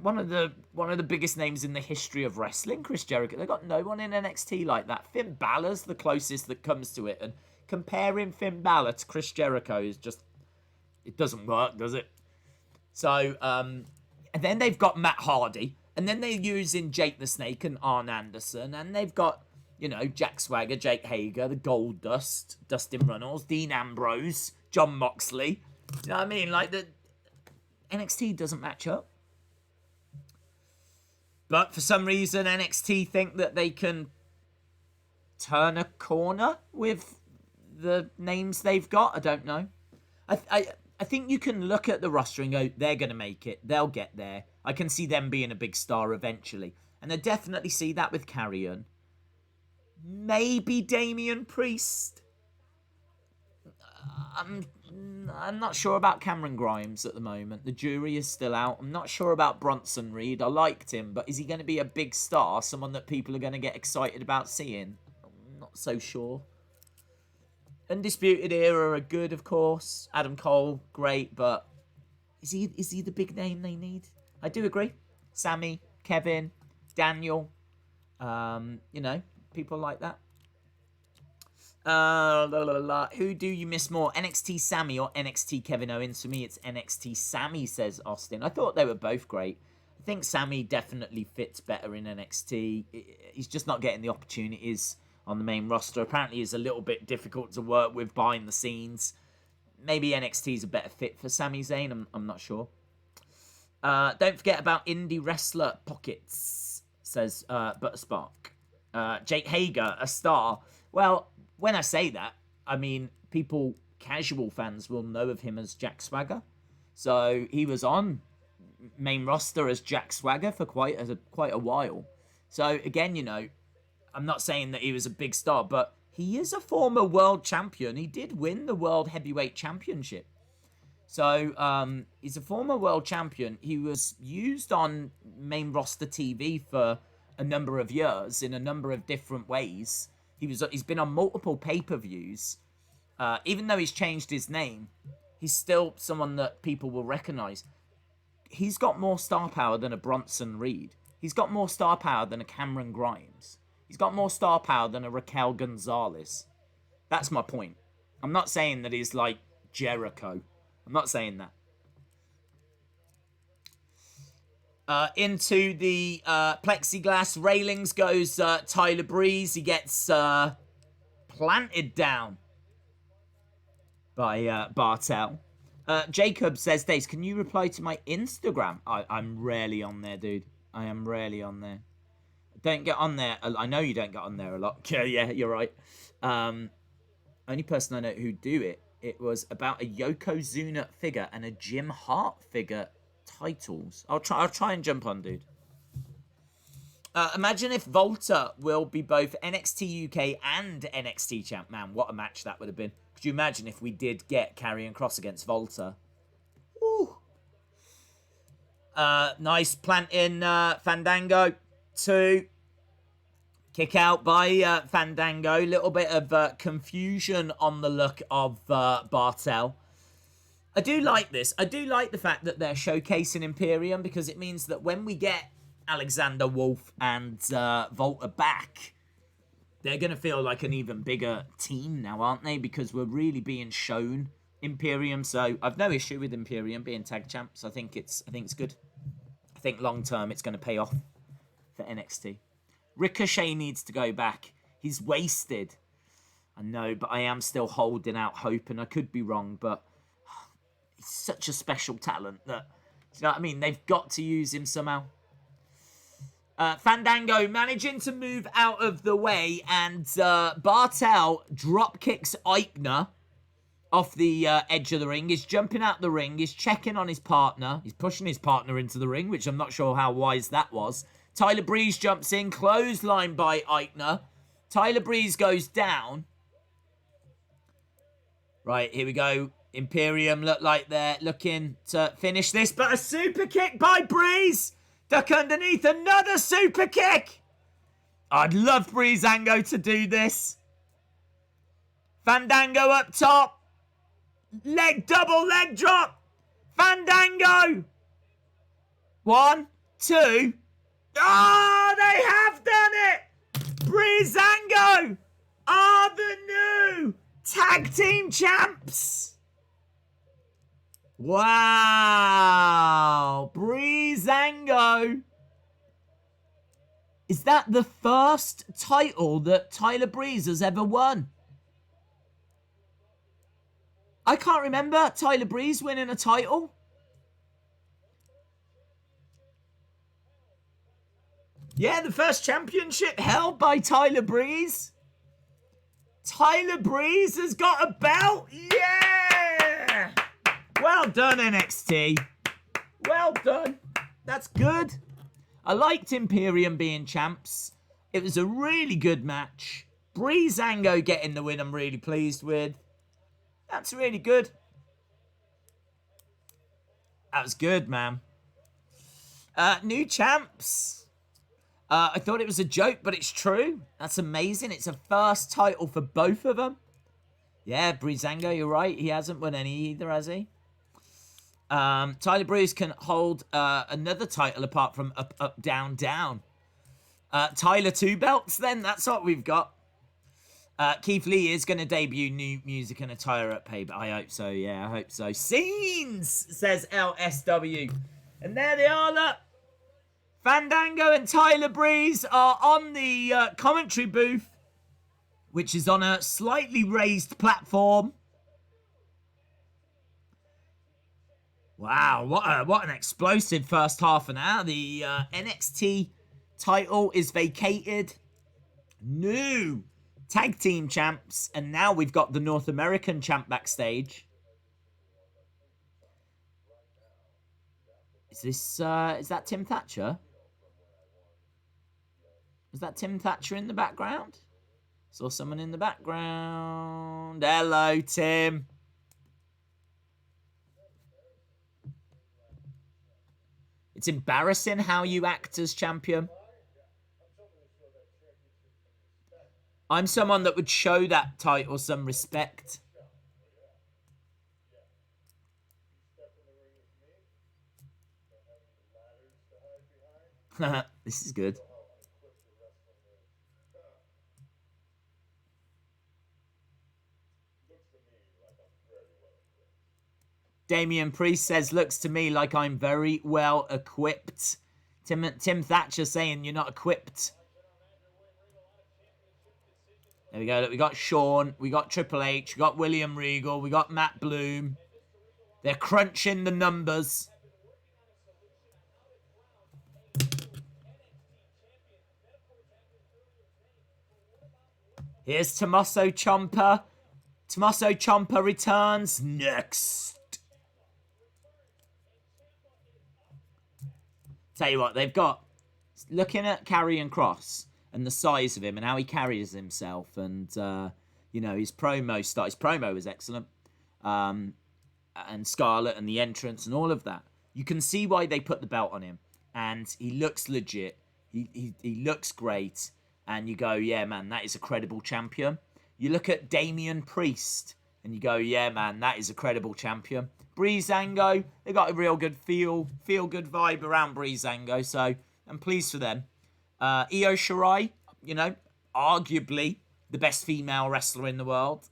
One of the biggest names in the history of wrestling, Chris Jericho. They've got no one in NXT like that. Finn Balor's the closest that comes to it. And comparing Finn Balor to Chris Jericho is just, it doesn't work, does it? So, and then they've got Matt Hardy. And then they're using Jake the Snake and Arn Anderson. And they've got, you know, Jack Swagger, Jake Hager, the Goldust, Dustin Runnels, Dean Ambrose, John Moxley. You know what I mean? Like, the NXT doesn't match up. But for some reason, NXT think that they can turn a corner with the names they've got. I don't know. I think you can look at the roster and go, they're going to make it. They'll get there. I can see them being a big star eventually. And I definitely see that with Karrion. Maybe Damian Priest. I'm not sure about Cameron Grimes at the moment. The jury is still out. I'm not sure about Bronson Reed. I liked him, but is he going to be a big star? Someone that people are going to get excited about seeing? I'm not so sure. Undisputed Era are good, of course. Adam Cole, great, but is he the big name they need? I do agree. Sammy, Kevin, Daniel, you know, people like that. Who do you miss more, NXT Sammy or NXT Kevin Owens? For me, it's NXT Sammy, says Austin. I thought they were both great. I think Sammy definitely fits better in NXT. He's just not getting the opportunities on the main roster. Apparently, he's a little bit difficult to work with behind the scenes. Maybe NXT is a better fit for Sami Zayn. I'm not sure. Don't forget about indie wrestler pockets, says Butterspark. Jake Hager, a star. Well, when I say that, I mean people, casual fans will know of him as Jack Swagger. So he was on main roster as Jack Swagger for quite a while. So again, you know, I'm not saying that he was a big star, but he is a former world champion. He did win the World Heavyweight Championship. So he's a former world champion. He was used on main roster TV for a number of years in a number of different ways. He's been on multiple pay-per-views. Even though he's changed his name, he's still someone that people will recognize. He's got more star power than a Bronson Reed. He's got more star power than a Cameron Grimes. He's got more star power than a Raquel Gonzalez. That's my point. I'm not saying that he's like Jericho. I'm not saying that. Into the plexiglass railings goes Tyler Breeze. He gets planted down by Bartel. Jacob says, Dace, can you reply to my Instagram? I'm rarely on there, dude. I am rarely on there. Don't get on there. I know you don't get on there a lot. Yeah, you're right. Only person I know who do it. It was about a Yokozuna figure and a Jim Hart figure titles. I'll try and jump on, dude. Imagine if Volta will be both NXT UK and NXT champ. Man, what a match that would have been. Could you imagine if we did get Karrion Kross against Volta? Woo. Nice plant in Fandango. 2. Kick out by Fandango. Little bit of confusion on the look of Bartel. I do like this. I do like the fact that they're showcasing Imperium, because it means that when we get Alexander Wolf and Volta back, they're going to feel like an even bigger team now, aren't they? Because we're really being shown Imperium. So I've no issue with Imperium being tag champs. I think it's good. I think long term it's going to pay off for NXT. Ricochet needs to go back. He's wasted. I know, but I am still holding out hope, and I could be wrong, but he's such a special talent that, you know what I mean? They've got to use him somehow. Fandango managing to move out of the way, and Bartel drop kicks Eichner off the edge of the ring. He's jumping out the ring. He's checking on his partner. He's pushing his partner into the ring, which I'm not sure how wise that was. Tyler Breeze jumps in, clothesline by Eichner. Tyler Breeze goes down. Right, here we go. Imperium look like they're looking to finish this, but a super kick by Breeze. Duck underneath, another super kick. I'd love Breezango to do this. Fandango up top. Double leg drop. Fandango. 1, 2. Oh, they have done it. Breezango are the new tag team champs. Wow. Breezango. Is that the first title that Tyler Breeze has ever won? I can't remember Tyler Breeze winning a title. Yeah, the first championship held by Tyler Breeze. Tyler Breeze has got a belt. Yeah! Well done, NXT. Well done. That's good. I liked Imperium being champs. It was a really good match. Breezango getting the win I'm really pleased with. That's really good. That was good, man. New champs. I thought it was a joke, but it's true. That's amazing. It's a first title for both of them. Yeah, Breezango, you're right. He hasn't won any either, has he? Tyler Breeze can hold another title apart from up, up, down, down. Tyler 2 belts then. That's what we've got. Keith Lee is going to debut new music and attire at Payback. I hope so, yeah, I hope so. Scenes, says LSW. And there they are, look. Fandango and Tyler Breeze are on the commentary booth, which is on a slightly raised platform. Wow, what an explosive first half an hour. The NXT title is vacated. New tag team champs, and now we've got the North American champ backstage. Is that Tim Thatcher? Is that Tim Thatcher in the background? Saw someone in the background. Hello, Tim. It's embarrassing how you act as champion. I'm someone that would show that title some respect. This is good. Damian Priest says, looks to me like I'm very well equipped. Tim Thatcher saying you're not equipped. There we go. Look, we got Shawn. We got Triple H. We got William Regal. We got Matt Bloom. They're crunching the numbers. Here's Tommaso Ciampa. Tommaso Ciampa returns next. Tell you what, they've got... Looking at Karrion Kross and the size of him and how he carries himself and, you know, his promo style. His promo was excellent. And Scarlett and the entrance and all of that. You can see why they put the belt on him. And he looks legit. He looks great. And you go, yeah, man, that is a credible champion. You look at Damian Priest and you go, yeah, man, that is a credible champion. Breezango, they got a real good feel good vibe around Breezango, so I'm pleased for them. Io Shirai, you know, arguably the best female wrestler in the world.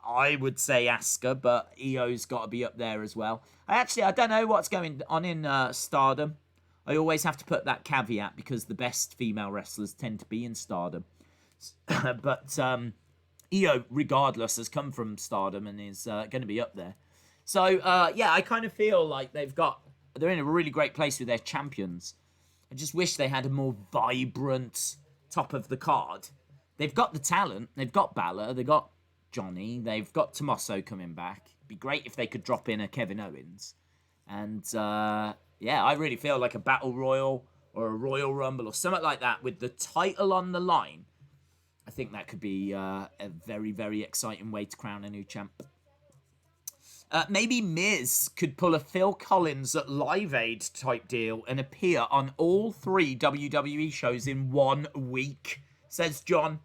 I would say Asuka, but Io's got to be up there as well. I don't know what's going on in Stardom. I always have to put that caveat because the best female wrestlers tend to be in Stardom. But Io, regardless, has come from Stardom and is going to be up there. So, yeah, I kind of feel like they're in a really great place with their champions. I just wish they had a more vibrant top of the card. They've got the talent. They've got Balor. They've got Johnny. They've got Tommaso coming back. It'd be great if they could drop in a Kevin Owens. And, yeah, I really feel like a Battle Royal or a Royal Rumble or something like that with the title on the line. I think that could be a very, very exciting way to crown a new champ. Maybe Miz could pull a Phil Collins at Live Aid type deal and appear on all 3 WWE shows in 1 week, says John.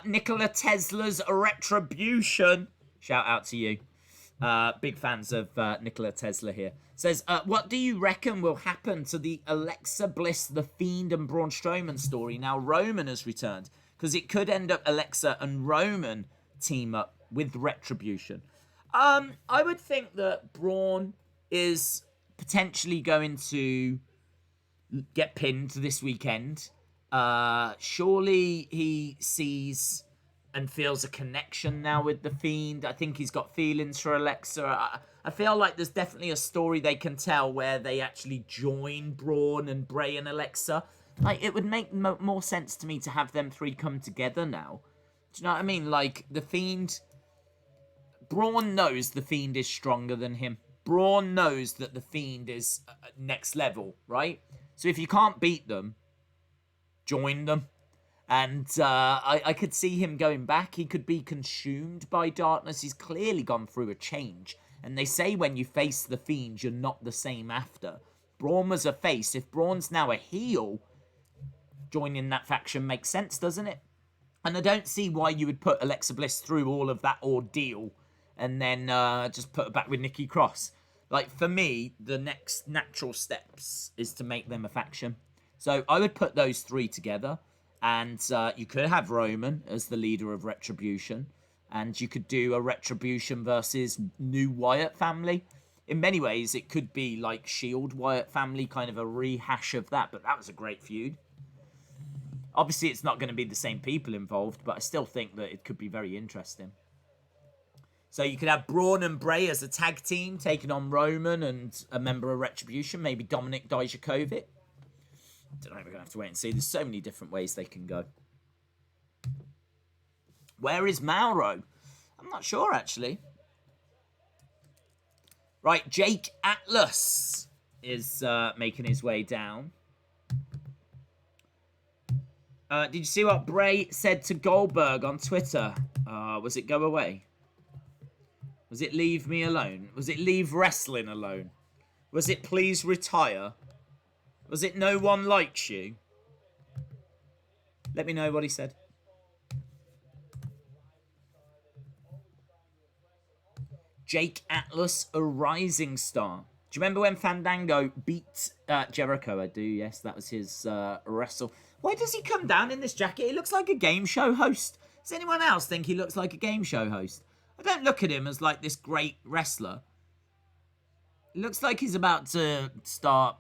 Nikola Tesla's Retribution. Shout out to you. Big fans of Nikola Tesla here. Says, what do you reckon will happen to the Alexa Bliss, The Fiend, and Braun Strowman story now Roman has returned? Because it could end up Alexa and Roman team up with Retribution. I would think that Braun is potentially going to get pinned this weekend. Surely he sees and feels a connection now with The Fiend. I think he's got feelings for Alexa. I feel like there's definitely a story they can tell where they actually join Braun and Bray and Alexa. Like, it would make more sense to me to have them 3 come together now. Do you know what I mean? Like, The Fiend... Braun knows The Fiend is stronger than him. Braun knows that The Fiend is next level, right? So if you can't beat them, join them. And I could see him going back. He could be consumed by darkness. He's clearly gone through a change. And they say when you face The Fiend, you're not the same after. Braun was a face. If Braun's now a heel, joining that faction makes sense, doesn't it? And I don't see why you would put Alexa Bliss through all of that ordeal and then just put her back with Nikki Cross. Like, for me, the next natural steps is to make them a faction. So I would put those 3 together. And you could have Roman as the leader of Retribution. And you could do a Retribution versus New Wyatt family. In many ways, it could be like Shield Wyatt family, kind of a rehash of that. But that was a great feud. Obviously, it's not going to be the same people involved. But I still think that it could be very interesting. So you could have Braun and Bray as a tag team taking on Roman and a member of Retribution. Maybe Dominic Dijakovic. I don't know, we're going to have to wait and see. There's so many different ways they can go. Where is Mauro? I'm not sure, actually. Right, Jake Atlas is making his way down. Did you see what Bray said to Goldberg on Twitter? Was it go away? Was it leave me alone? Was it leave wrestling alone? Was it please retire? Was it no one likes you? Let me know what he said. Jake Atlas, a rising star. Do you remember when Fandango beat Jericho? I do, yes. That was his wrestle. Why does he come down in this jacket? He looks like a game show host. Does anyone else think he looks like a game show host? I don't look at him as like this great wrestler. It looks like he's about to start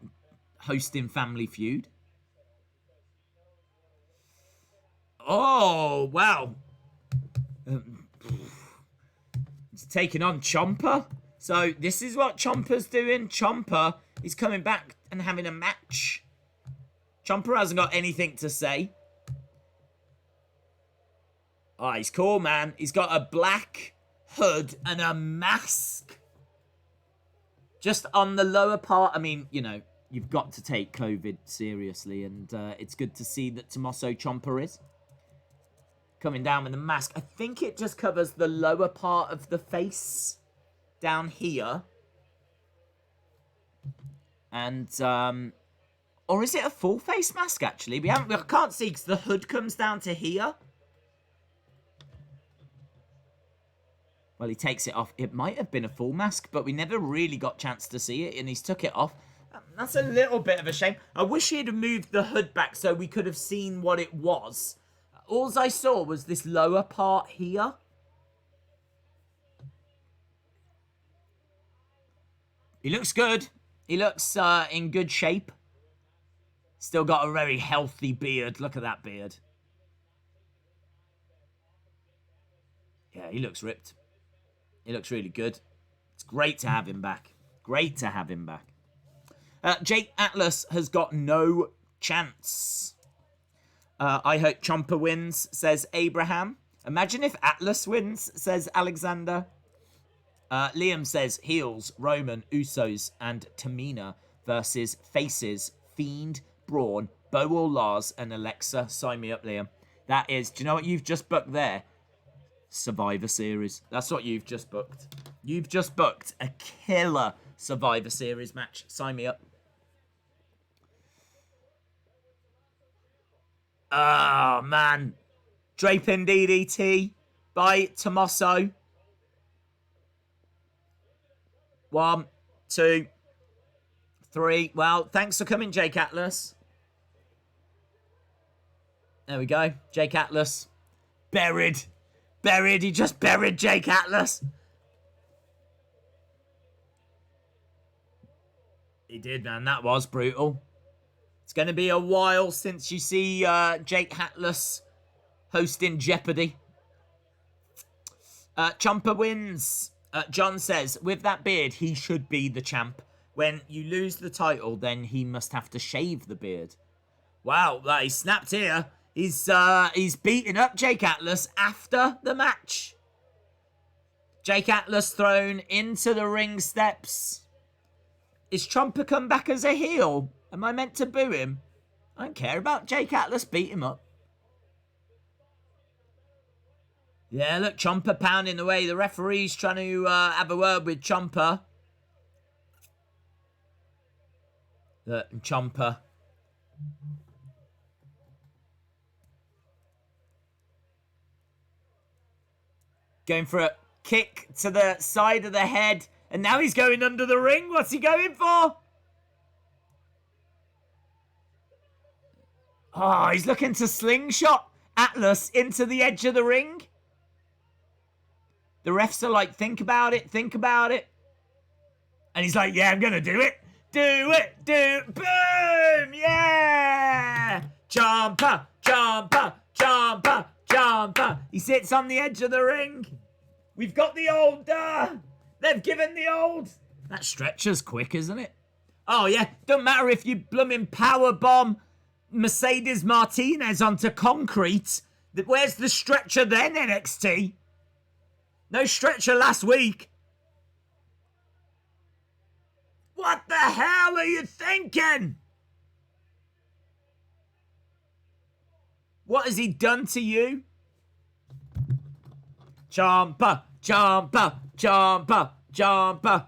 hosting Family Feud. Oh, wow. He's taking on Ciampa. So this is what Ciampa's doing. Ciampa is coming back and having a match. Ciampa hasn't got anything to say. Oh, he's cool, man. He's got a black hood and a mask. Just on the lower part. I mean, you know, you've got to take COVID seriously. And it's good to see that Tommaso Ciampa is coming down with a mask. I think it just covers the lower part of the face down here. And, or is it a full face mask, actually? I can't see because the hood comes down to here. Well, he takes it off. It might have been a full mask, but we never really got a chance to see it, and he's took it off. That's a little bit of a shame. I wish he'd have moved the hood back so we could have seen what it was. All I saw was this lower part here. He looks good. He looks in good shape. Still got a very healthy beard. Look at that beard. Yeah, he looks ripped. He looks really good. It's great to have him back. Great to have him back. Jake Atlas has got no chance. I hope Ciampa wins, says Abraham. Imagine if Atlas wins, says Alexander. Liam says heels, Roman, Usos, and Tamina versus faces, Fiend, Braun, Bo or Lars, and Alexa. Sign me up, Liam. That is, do you know what you've just booked there? Survivor Series. That's what you've just booked. You've just booked a killer Survivor Series match. Sign me up. Oh, man. Draping DDT by Tommaso. 1, 2, 3. Well, thanks for coming, Jake Atlas. There we go. Jake Atlas. Buried. Buried. He just buried Jake Atlas. He did, man. That was brutal. It's going to be a while since you see Jake Atlas hosting Jeopardy. Ciampa wins. John says, with that beard, he should be the champ. When you lose the title, then he must have to shave the beard. Wow, he snapped here. He's beating up Jake Atlas after the match. Jake Atlas thrown into the ring steps. Is Ciampa come back as a heel? Am I meant to boo him? I don't care about Jake Atlas. Beat him up. Yeah, look, Ciampa pounding away. The referee's trying to have a word with Ciampa. Look, Ciampa. Going for a kick to the side of the head. And now he's going under the ring. What's he going for? Oh, he's looking to slingshot Atlas into the edge of the ring. The refs are like, think about it, think about it. And he's like, yeah, I'm going to do it. Do it, do it. Boom, yeah. Ciampa, Ciampa, Ciampa, Ciampa. He sits on the edge of the ring. We've got the old, they've given the old. That stretcher's quick, isn't it? Oh, yeah, don't matter if you blooming powerbomb Mercedes Martinez onto concrete. Where's the stretcher then, NXT? No stretcher last week. What the hell are you thinking? What has he done to you? Ciampa, Ciampa, Ciampa, Ciampa.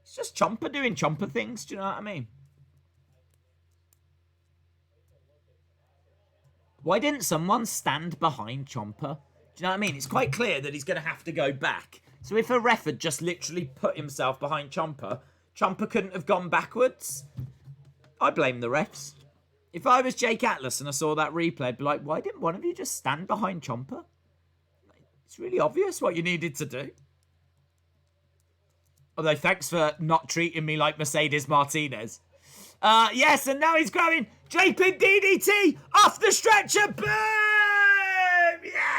It's just Ciampa doing Ciampa things, do you know what I mean? Why didn't someone stand behind Ciampa? Do you know what I mean? It's quite clear that he's going to have to go back. So if a ref had just literally put himself behind Ciampa, Ciampa couldn't have gone backwards. I blame the refs. If I was Jake Atlas and I saw that replay, I'd be like, why didn't one of you just stand behind Ciampa? It's really obvious what you needed to do. Although, thanks for not treating me like Mercedes Martinez. Yes, and now he's going. Draping DDT off the stretcher. Boom! Yeah!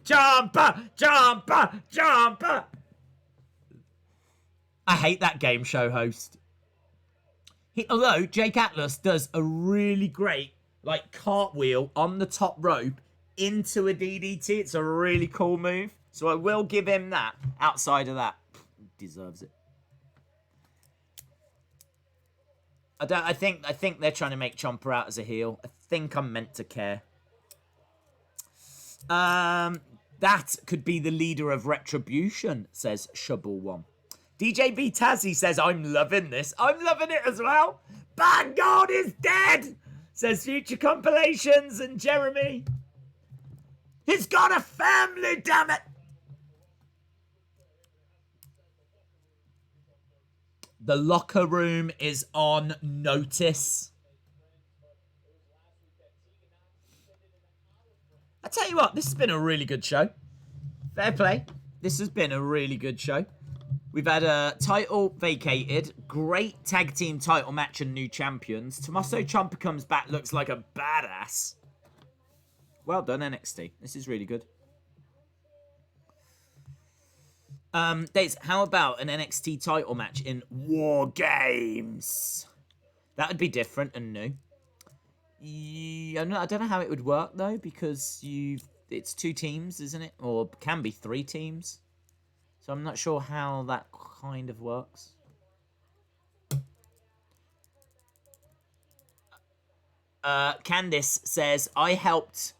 Ciampa! Ciampa! Ciampa! I hate that game show host. Although Jake Atlas does a really great cartwheel on the top rope into a DDT. It's a really cool move. So I will give him that. Outside of that, he deserves it. I think they're trying to make Ciampa out as a heel. I think I'm meant to care. That could be the leader of Retribution, says Shubble1. DJ B Tazzy says, I'm loving this. I'm loving it as well. Bad God is dead, says Future Compilations and Jeremy. He's got a family, damn it. The locker room is on notice. I tell you what, this has been a really good show. Fair play. This has been a really good show. We've had a title vacated. Great tag team title match and new champions. Tommaso Ciampa comes back, looks like a badass. Well done, NXT. This is really good. Dates, how about an NXT title match in War Games? That would be different and new. I don't know how it would work though, because it's 2 teams, isn't it? Or can be 3 teams. So I'm not sure how that kind of works. Candice says, I helped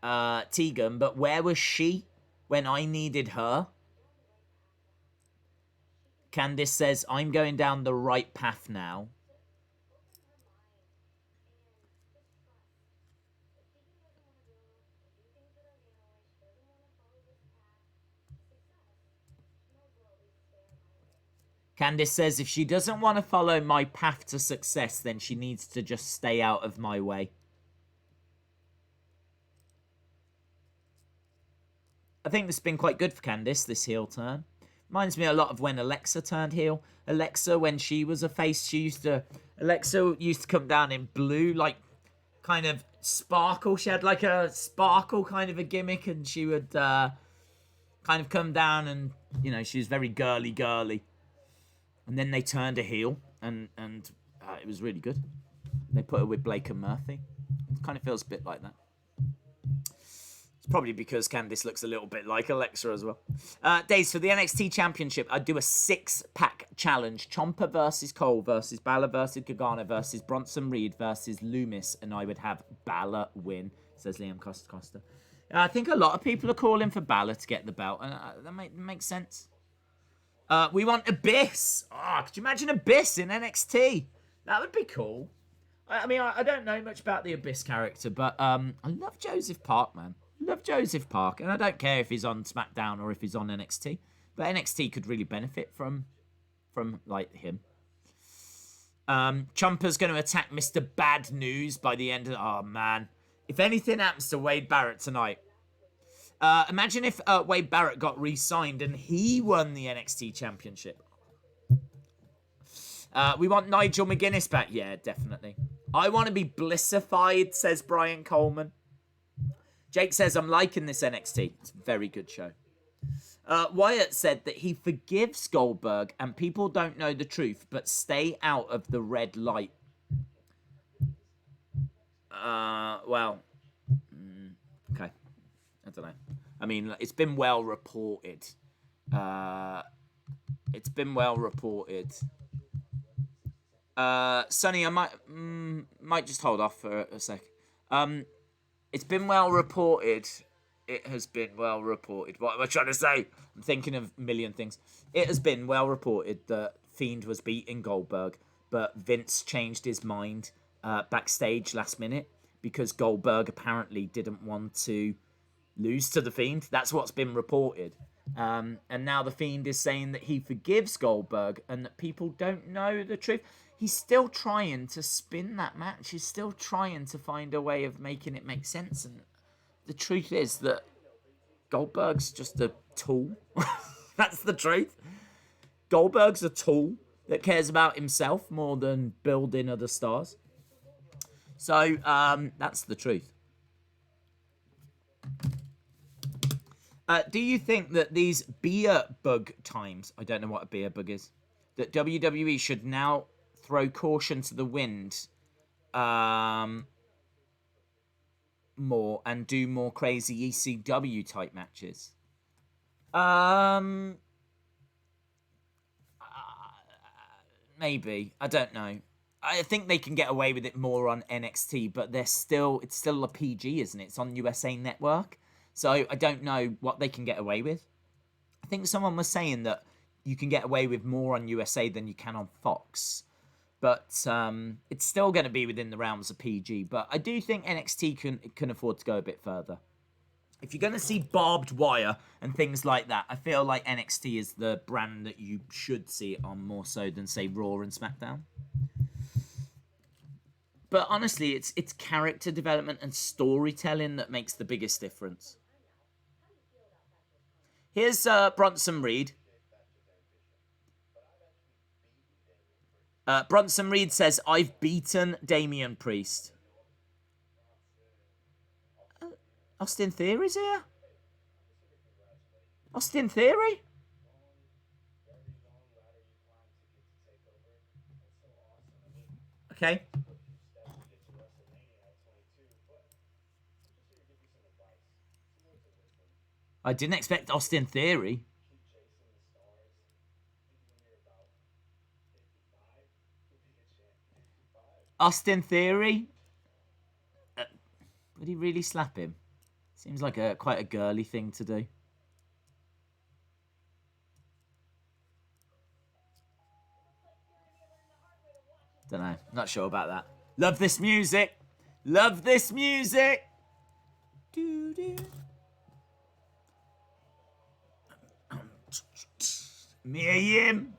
Tegan, but where was she when I needed her? Candice says, I'm going down the right path now. Candice says, if she doesn't want to follow my path to success, then she needs to just stay out of my way. I think this has been quite good for Candice, this heel turn. Reminds me a lot of when Alexa turned heel. Alexa, when she was a face, Alexa used to come down in blue, like, kind of sparkle. She had like a sparkle kind of a gimmick, and she would kind of come down and, you know, she was very girly. And then they turned a heel, and it was really good. They put her with Blake and Murphy. It kind of feels a bit like that. It's probably because Candice looks a little bit like Alexa as well. Days for the NXT Championship. I'd do a 6-pack challenge. Ciampa versus Cole versus Balor versus Gargano versus Bronson Reed versus Loomis. And I would have Balor win, says Liam Costa. I think a lot of people are calling for Balor to get the belt. And that makes sense. We want Abyss. Oh, could you imagine Abyss in NXT? That would be cool. I mean, I don't know much about the Abyss character, but I love Joseph Park, man. Love Joseph Park, and I don't care if he's on SmackDown or if he's on NXT. But NXT could really benefit from like him. Ciampa's going to attack Mr. Bad News by the end of... Oh, man. If anything happens to Wade Barrett tonight... imagine if Wade Barrett got re-signed and he won the NXT Championship. We want Nigel McGuinness back. Yeah, definitely. I want to be blissified, says Brian Coleman. Jake says, I'm liking this NXT. It's a very good show. Wyatt said that he forgives Goldberg and people don't know the truth, but stay out of the red light. Well, okay. I don't know. I mean, it's been well reported. Sonny, I might just hold off for a sec. It's been well reported. It has been well reported. What am I trying to say? I'm thinking of a million things. It has been well reported that Fiend was beating Goldberg, but Vince changed his mind backstage last minute because Goldberg apparently didn't want to lose to the Fiend. That's what's been reported. And now the Fiend is saying that he forgives Goldberg and that people don't know the truth. He's still trying to spin that match. He's still trying to find a way of making it make sense. And the truth is that Goldberg's just a tool. That's the truth. Goldberg's a tool that cares about himself more than building other stars. So, that's the truth. Do you think that these beer bug times, I don't know what a beer bug is, that WWE should now throw caution to the wind more and do more crazy ECW type matches? Maybe. I don't know. I think they can get away with it more on NXT, but it's still a PG, isn't it? It's on USA Network. So I don't know what they can get away with. I think someone was saying that you can get away with more on USA than you can on Fox. But it's still going to be within the realms of PG. But I do think NXT can afford to go a bit further. If you're going to see barbed wire and things like that, I feel like NXT is the brand that you should see it on more so than, say, Raw and SmackDown. But honestly, it's character development and storytelling that makes the biggest difference. Here's Bronson Reed. Bronson Reed says, I've beaten Damian Priest. Austin Theory's here? Austin Theory? Okay. I didn't expect Austin Theory. Austin Theory? Would he really slap him? Seems like quite a girly thing to do. Don't know. Not sure about that. Love this music. Love this music. Doo-doo. Mia Yim.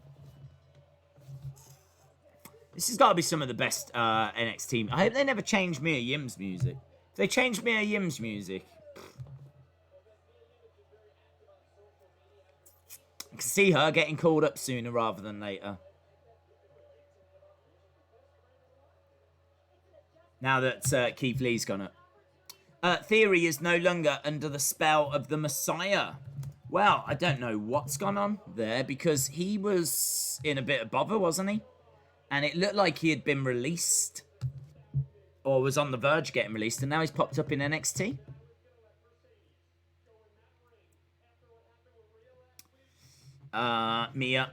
This has got to be some of the best NXT. I hope they never change Mia Yim's music. If they change Mia Yim's music, I can see her getting called up sooner rather than later. Now that Keith Lee's gone up. Theory is no longer under the spell of the Messiah. Well, I don't know what's gone on there because he was in a bit of bother, wasn't he? And it looked like he had been released or was on the verge of getting released, and now he's popped up in NXT. Mia.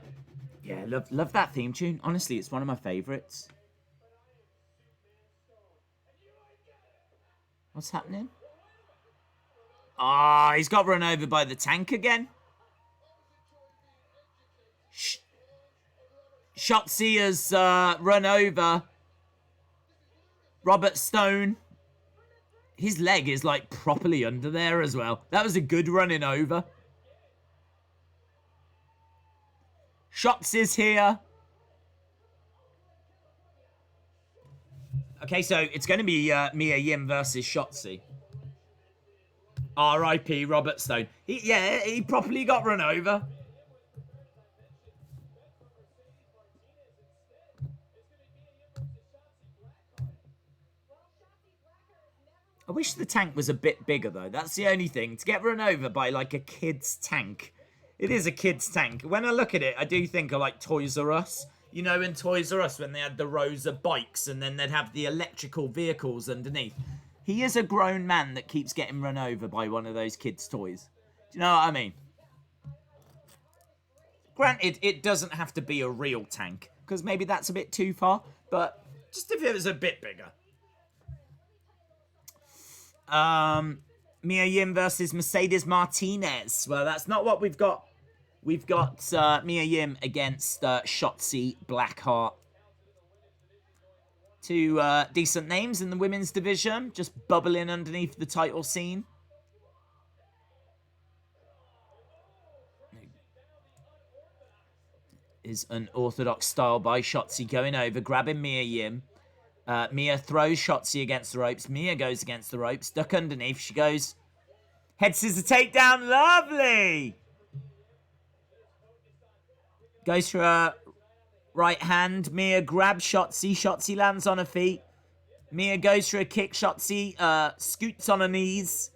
Yeah, love that theme tune. Honestly, it's one of my favourites. What's happening? Ah, he's got run over by the tank again. Shotzi has run over Robert Stone. His leg is like properly under there as well. That was a good running over. Shotzi's here. Okay, so it's going to be Mia Yim versus Shotzi. R.I.P. Robert Stone. He properly got run over. I wish the tank was a bit bigger, though. That's the only thing. To get run over by, like, a kid's tank. It is a kid's tank. When I look at it, I do think of, like, Toys R Us. You know, in Toys R Us, when they had the rows of bikes and then they'd have the electrical vehicles underneath. He is a grown man that keeps getting run over by one of those kids' toys. Do you know what I mean? Granted, it doesn't have to be a real tank, because maybe that's a bit too far, but just if it was a bit bigger. Mia Yim versus Mercedes Martinez. Well, that's not what we've got. We've got Mia Yim against Shotzi Blackheart. Two decent names in the women's division, just bubbling underneath the title scene. Is an orthodox style by Shotzi going over, grabbing Mia Yim. Mia throws Shotzi against the ropes. Mia goes against the ropes. Duck underneath. She goes. Head scissor takedown. Lovely. Goes for a right hand. Mia grabs Shotzi. Shotzi lands on her feet. Mia goes for a kick. Shotzi scoots on her knees.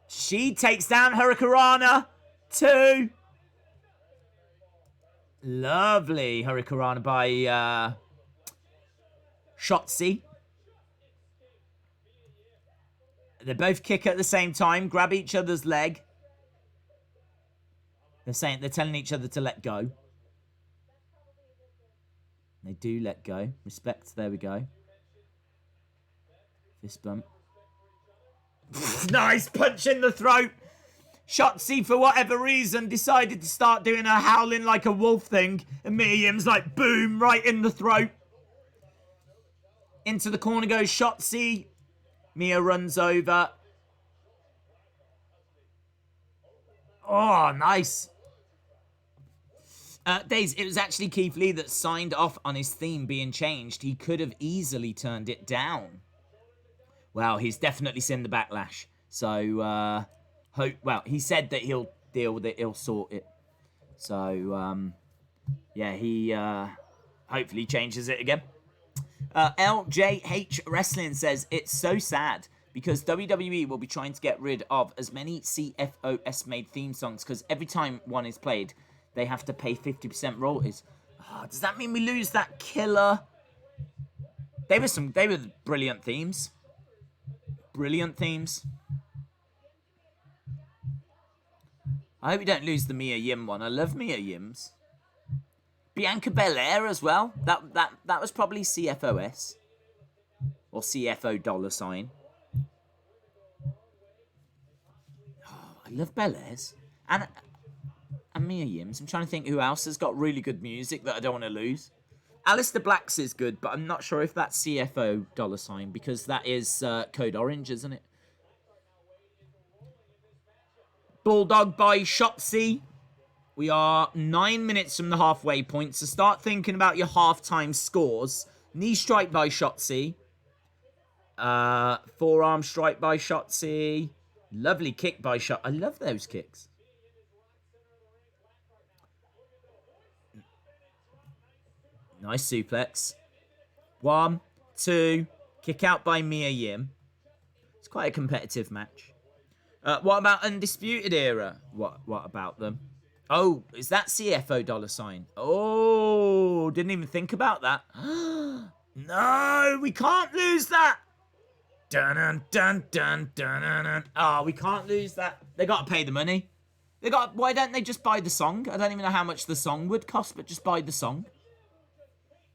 She takes down Hurricanrana. 2. Lovely Hurricanrana by Shotzi. They both kick at the same time, grab each other's leg. They're telling each other to let go. They do let go. Respect, there we go. Fist bump. Nice punch in the throat. Shotzi, for whatever reason, decided to start doing a howling like a wolf thing. And Mia Yim's like, boom, right in the throat. Into the corner goes Shotzi. Mia runs over. Oh, nice. Days, it was actually Keith Lee that signed off on his theme being changed. He could have easily turned it down. Well, he's definitely seen the backlash. So, well, he said that he'll deal with it. He'll sort it. So, yeah, he hopefully changes it again. LJH Wrestling says, it's so sad because WWE will be trying to get rid of as many CFOS made theme songs because every time one is played, they have to pay 50% royalties. Oh, does that mean we lose that killer? They were brilliant themes. Brilliant themes. I hope we don't lose the Mia Yim one. I love Mia Yims. Bianca Belair as well. That was probably CFOS. Or CFO $. Oh, I love Belair's. And Mia Yims. I'm trying to think who else has got really good music that I don't want to lose. Alistair Black's is good, but I'm not sure if that's CFO $, because that is Code Orange, isn't it? Bulldog by Shotzi. We are 9 minutes from the halfway point, so start thinking about your halftime scores. Knee strike by Shotzi. Forearm strike by Shotzi. Lovely kick by Shot. I love those kicks. Nice suplex. 1, 2. Kick out by Mia Yim. It's quite a competitive match. What about Undisputed Era? What about them? Oh, is that CFO $? Oh, didn't even think about that. No, we can't lose that. Dun dun dun dun dun dun. Oh, we can't lose that. They got to pay the money. Why don't they just buy the song? I don't even know how much the song would cost, but just buy the song.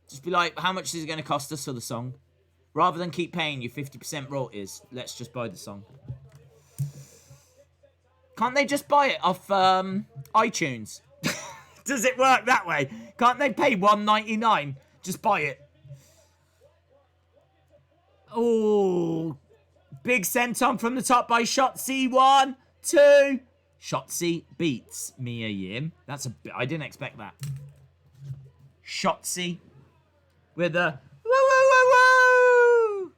Just be like, how much is it going to cost us for the song? Rather than keep paying you 50% royalties, let's just buy the song. Can't they just buy it off iTunes? Does it work that way? Can't they pay $1.99? Just buy it. Oh, big senton from the top by Shotzi. 1, 2. Shotzi beats Mia Yim. I didn't expect that. Shotzi with a woo woo woo woo.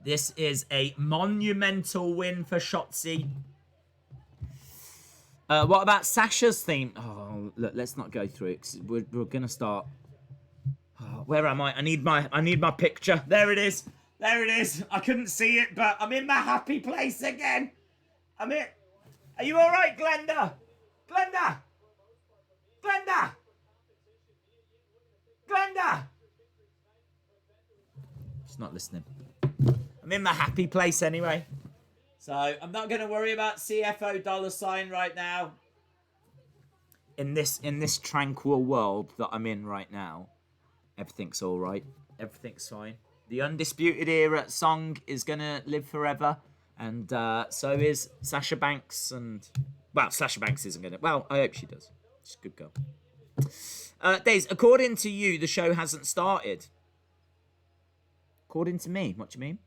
This is a monumental win for Shotzi. What about Sasha's theme? Oh, look, let's not go through it, 'cause we're gonna start. Oh, where am I? I need my picture. There it is. There it is. I couldn't see it, but I'm in my happy place again. I'm in. Are you all right, Glenda? Glenda. Glenda. Glenda. She's not listening. I'm in my happy place anyway. So I'm not going to worry about CFO $ right now. In this tranquil world that I'm in right now, everything's all right. Everything's fine. The Undisputed Era song is going to live forever. And so is Sasha Banks. And, well, Sasha Banks isn't going to. Well, I hope she does. She's a good girl. Days, according to you, the show hasn't started. According to me. What do you mean?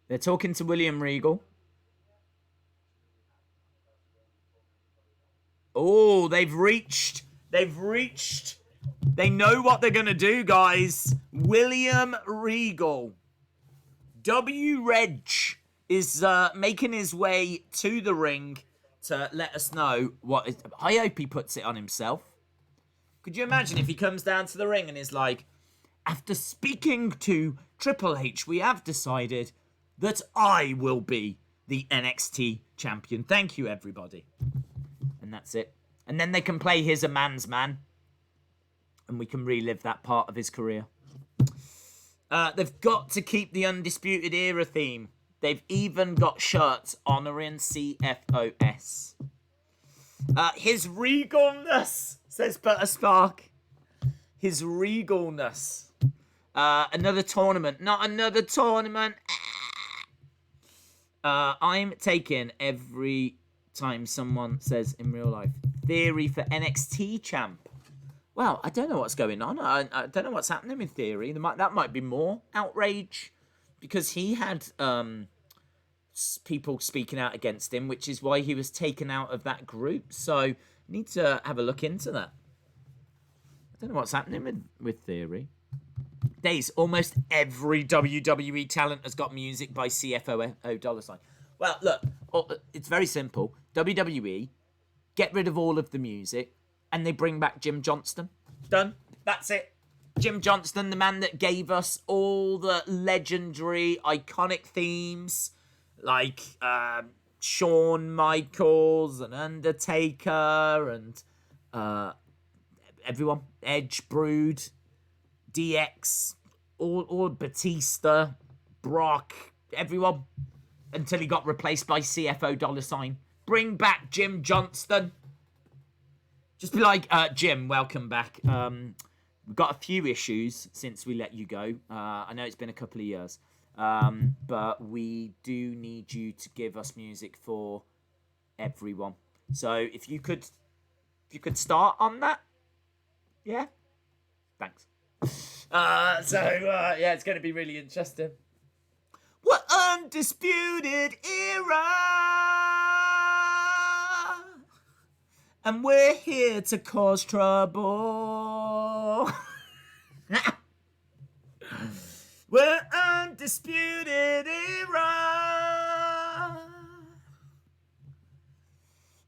They're talking to William Regal. Oh, they've reached. They know what they're going to do, guys. William Regal. W-Reg is making his way to the ring to let us know what is. I hope he puts it on himself. Could you imagine if he comes down to the ring and is like, after speaking to Triple H, we have decided that I will be the NXT champion. Thank you, everybody. And that's it. And then they can play Here's a Man's Man. And we can relive that part of his career. They've got to keep the Undisputed Era theme. They've even got shirts honouring CFOS. His regalness, says Butter Spark. His regalness. Another tournament. Not another tournament. I'm taking every time someone says in real life, Theory for NXT champ. Well, I don't know what's going on. I don't know what's happening with Theory. That might be more outrage because he had people speaking out against him, which is why he was taken out of that group. So I need to have a look into that. I don't know what's happening with Theory. Days, almost every WWE talent has got music by CFO $. Well, look, it's very simple. WWE, get rid of all of the music, and they bring back Jim Johnston. Done. That's it. Jim Johnston, the man that gave us all the legendary, iconic themes, like Shawn Michaels and Undertaker and everyone. Edge, Brood, DX, all Batista, Brock, everyone, until he got replaced by CFO $. Bring back Jim Johnston. Just be like, Jim, welcome back. We've got a few issues since we let you go. I know it's been a couple of years. But we do need you to give us music for everyone. So if you could start on that. Yeah? Thanks. Yeah, it's going to be really interesting. What undisputed era? And we're here to cause trouble. We're undisputed era.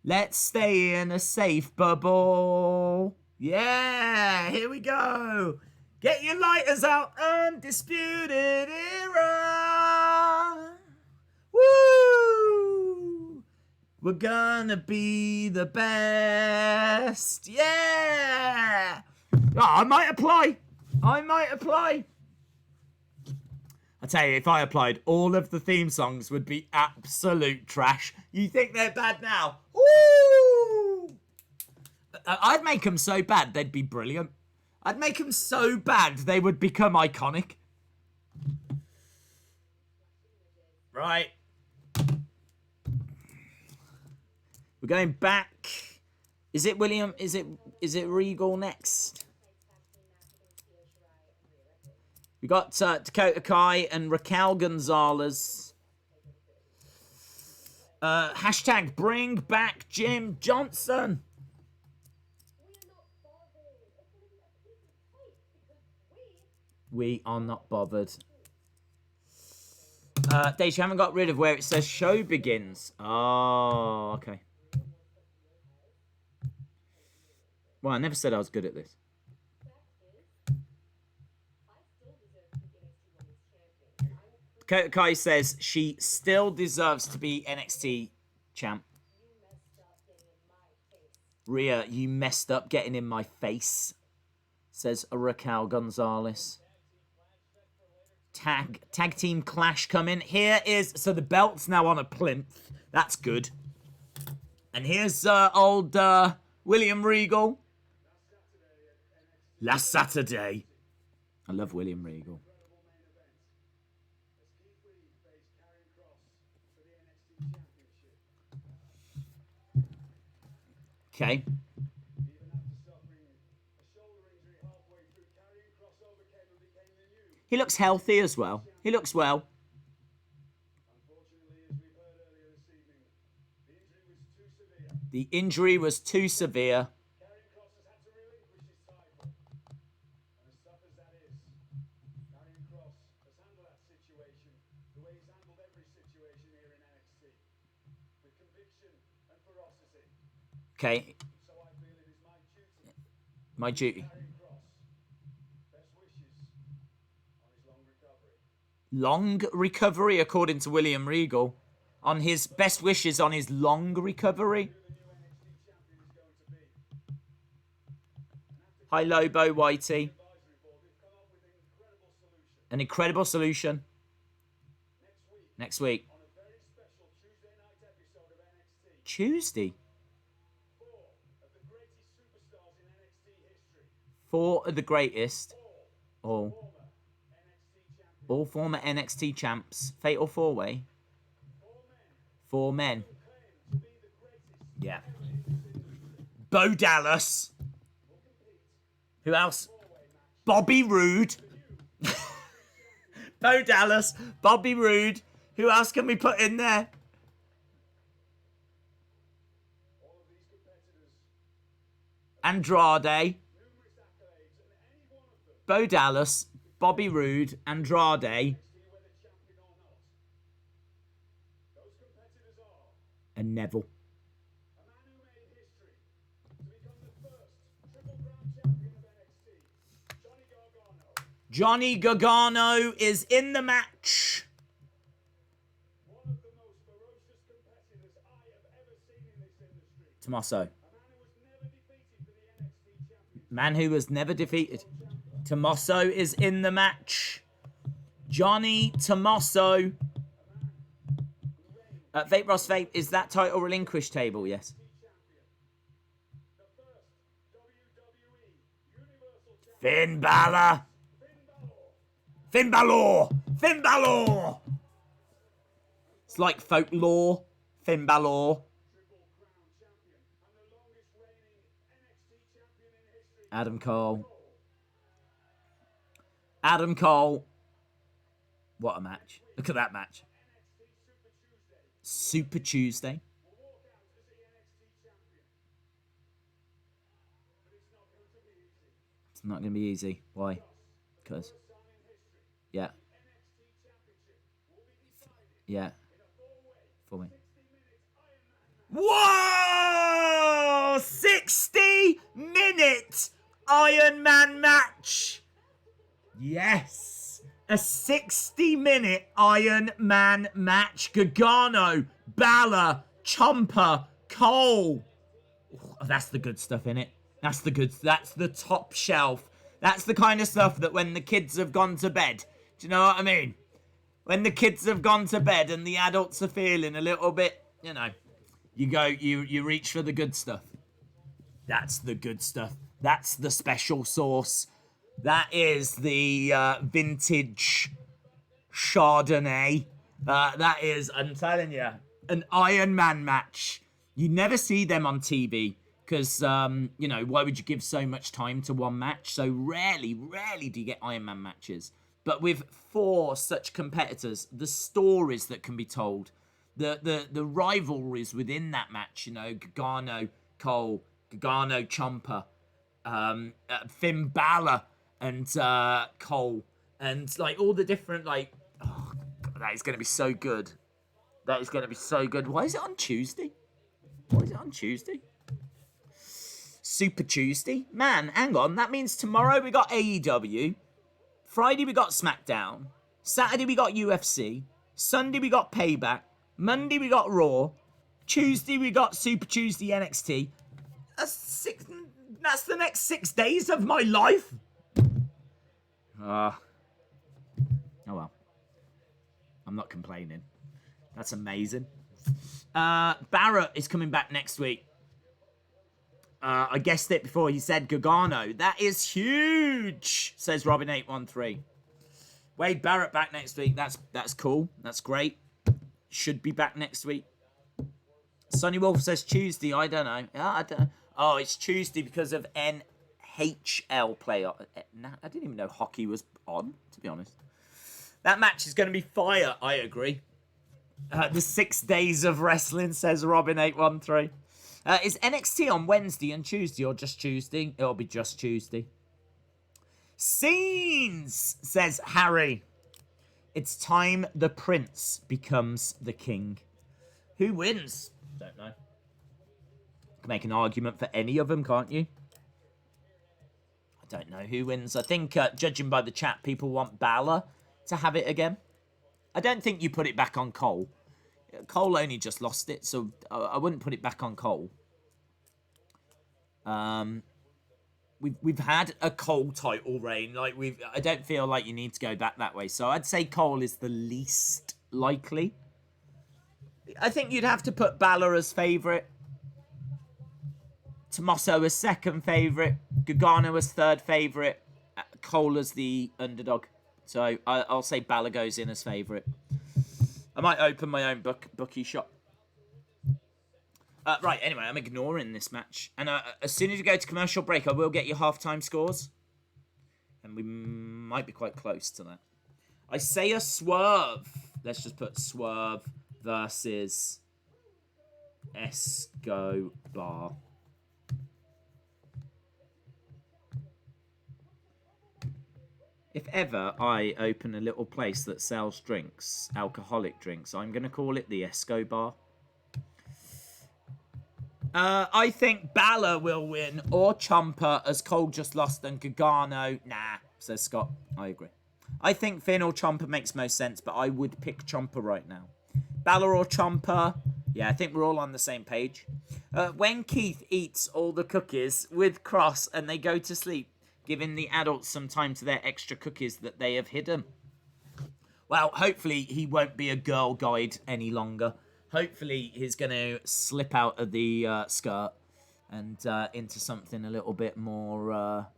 Let's stay in a safe bubble. Yeah, here we go. Get your lighters out, undisputed era. Woo! We're gonna be the best. Yeah! Oh, I might apply. I tell you, if I applied, all of the theme songs would be absolute trash. You think they're bad now? Woo! I'd make them so bad, they'd be brilliant. I'd make them so bad, they would become iconic. Right. We're going back. Is it William? Is it Regal next? We got Dakota Kai and Raquel Gonzalez. Hashtag bring back Jim Johnson. We are not bothered. Dave, you haven't got rid of where it says show begins. Oh, okay. Well, I never said I was good at this. Dakota Kai says she still deserves to be NXT champ. Rhea, you messed up getting in my face, says Raquel Gonzalez. Tag team clash coming. Here is, so the belt's now on a plinth. That's good. And here's old William Regal. Last Saturday. I love William Regal. Okay. He looks healthy as well. He looks well. The injury was too severe. Okay. My duty. Long recovery, according to William Regal. On his best wishes on his long recovery. Hi, Lobo Whitey. An incredible solution. Next week. Tuesday. 4 of the greatest. All former NXT champs. Fatal 4-way. 4 men. Yeah. Bo Dallas. Who else? Bobby Roode. Bo Dallas. Bobby Roode. Who else can we put in there? Andrade. Bo Dallas. Bobby Roode. Andrade. And Neville. Johnny Gargano is in the match. Tommaso. Man who was never defeated. Tommaso is in the match. Johnny Tommaso. Vape Ross Vape, is that title relinquished table? Yes. Finn Balor. Finn Balor. Finn Balor. It's like folklore. Finn Balor. Adam Cole. Adam Cole. What a match. Look at that match. Super Tuesday. It's not going to be easy. Why? Because. Yeah. Yeah. For me. Whoa! 60-minute Iron Man match. Yes. A 60-minute Iron Man match. Gargano, Balor, Ciampa, Cole. Oh, that's the good stuff, innit? That's the top shelf. That's the kind of stuff that when the kids have gone to bed, do you know what I mean? When the kids have gone to bed and the adults are feeling a little bit, you know, you reach for the good stuff. That's the good stuff. That's the special sauce. That is the vintage Chardonnay. That is, I'm telling you, an Iron Man match. You never see them on TV because, you know, why would you give so much time to one match? So rarely do you get Iron Man matches. But with 4 such competitors, the stories that can be told, the rivalries within that match, you know, Gargano, Cole, Gargano, Ciampa, Finn Balor, and Cole, and like all the different, like, oh God, that is going to be so good. That is going to be so good. Why is it on Tuesday? Why is it on Tuesday? Super Tuesday? Man, hang on. That means tomorrow we got AEW. Friday we got SmackDown. Saturday we got UFC. Sunday we got Payback. Monday we got Raw. Tuesday we got Super Tuesday NXT. That's the next 6 days of my life. Oh well. I'm not complaining. That's amazing. Barrett is coming back next week. I guessed it before he said Gargano. That is huge, says Robin813. Wade Barrett back next week. That's cool. That's great. Should be back next week. Sonny Wolf says Tuesday. I don't know. I don't know. Oh, it's Tuesday because of NHL playoff. I didn't even know hockey was on, to be honest. That match is going to be fire. I agree. The 6 days of wrestling, says Robin813. Is NXT on Wednesday and Tuesday or just Tuesday? It'll be just Tuesday. Scenes, says Harry. It's time the prince becomes the king. Who wins? Don't know. You can make an argument for any of them, can't you? I don't know who wins. I think, judging by the chat, people want Balor to have it again. I don't think you put it back on Cole. Cole only just lost it, so I wouldn't put it back on Cole. We've had a Cole title reign. I don't feel like you need to go back that way. So I'd say Cole is the least likely. I think you'd have to put Balor as favourite. Tommaso as second favourite. Gargano as third favourite. Cole as the underdog. So I'll say Balor goes in as favourite. I might open my own bookie shop. Right, anyway, I'm ignoring this match. And as soon as you go to commercial break, I will get your halftime scores. And we might be quite close to that. I say a Swerve. Let's just put Swerve versus Escobar. If ever I open a little place that sells drinks, alcoholic drinks, I'm going to call it the Escobar. I think Balor will win, or Ciampa, as Cole just lost, and Gargano. Nah, says Scott. I agree. I think Finn or Ciampa makes most sense, but I would pick Ciampa right now. Balor or Ciampa? Yeah, I think we're all on the same page. When Keith eats all the cookies with Kross and they go to sleep, giving the adults some time to their extra cookies that they have hidden. Well, hopefully he won't be a girl guide any longer. Hopefully he's going to slip out of the skirt and into something a little bit more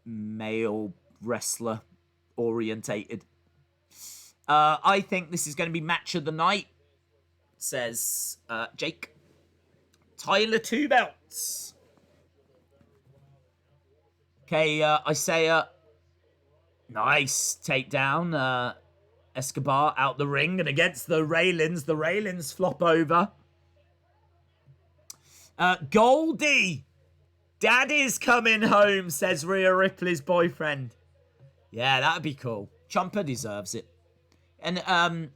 male wrestler orientated. I think this is going to be match of the night, says Jake. Tyler 2 belts. Okay, Isaiah. Nice takedown. Escobar out the ring and against the railings. The railings flop over. Goldie. Daddy's coming home, says Rhea Ripley's boyfriend. Yeah, that'd be cool. Ciampa deserves it. And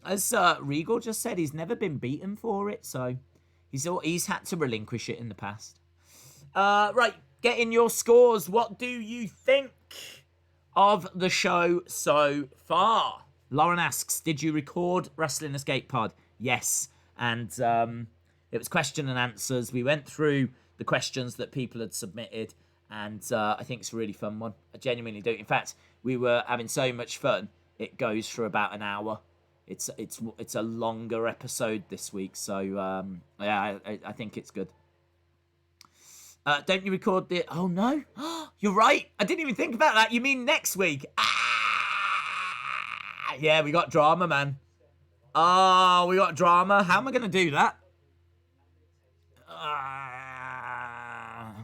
as Regal just said, he's never been beaten for it, so he's had to relinquish it in the past. Right, get in your scores. What do you think of the show so far? Lauren asks, did you record Wrestling Escape Pod? Yes, and it was question and answers. We went through the questions that people had submitted, and I think it's a really fun one. I genuinely do. In fact, we were having so much fun. It goes for about an hour. It's a longer episode this week, so yeah, I think it's good. Don't you record the... Oh, no. You're right. I didn't even think about that. You mean next week? Yeah, we got drama, man. Oh, we got drama. How am I going to do that? I'm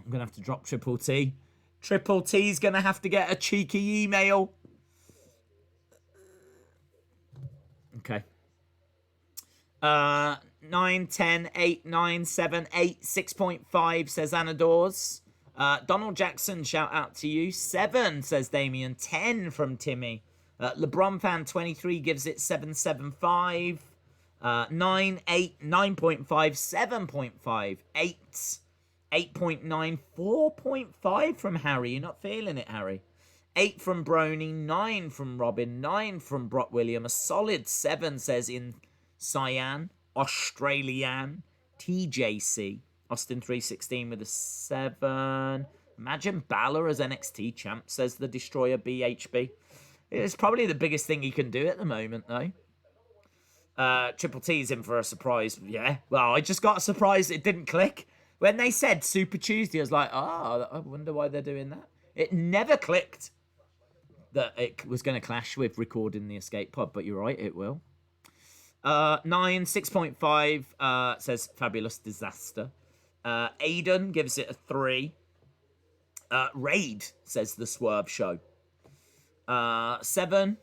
going to have to drop Triple T. Triple T's going to have to get a cheeky email. Okay. 9, 10, 8, 9, 7, 8, 6.5, says Anadors. Donald Jackson, shout out to you. 7, says Damien. 10 from Timmy. LeBron fan 23 gives it 7.75. 9, 8, 9.5, 7.5, 8, 8.9, 4.5 from Harry. You're not feeling it, Harry. 8 from Brony, 9 from Robin, 9 from Brock William. A solid 7, says in Cyan, Australian, TJC. Austin 316 with a 7. Imagine Balor as NXT champ, says the Destroyer BHB. It's probably the biggest thing he can do at the moment, though. Triple T's in for a surprise. Yeah, well, I just got a surprise. It didn't click. When they said Super Tuesday, I was like, oh, I wonder why they're doing that. It never clicked that it was going to clash with recording the Escape Pod, but you're right, it will. 9, 6.5, says Fabulous Disaster. Aiden gives it a 3. Raid, says The Swerve Show. 7, 7.7,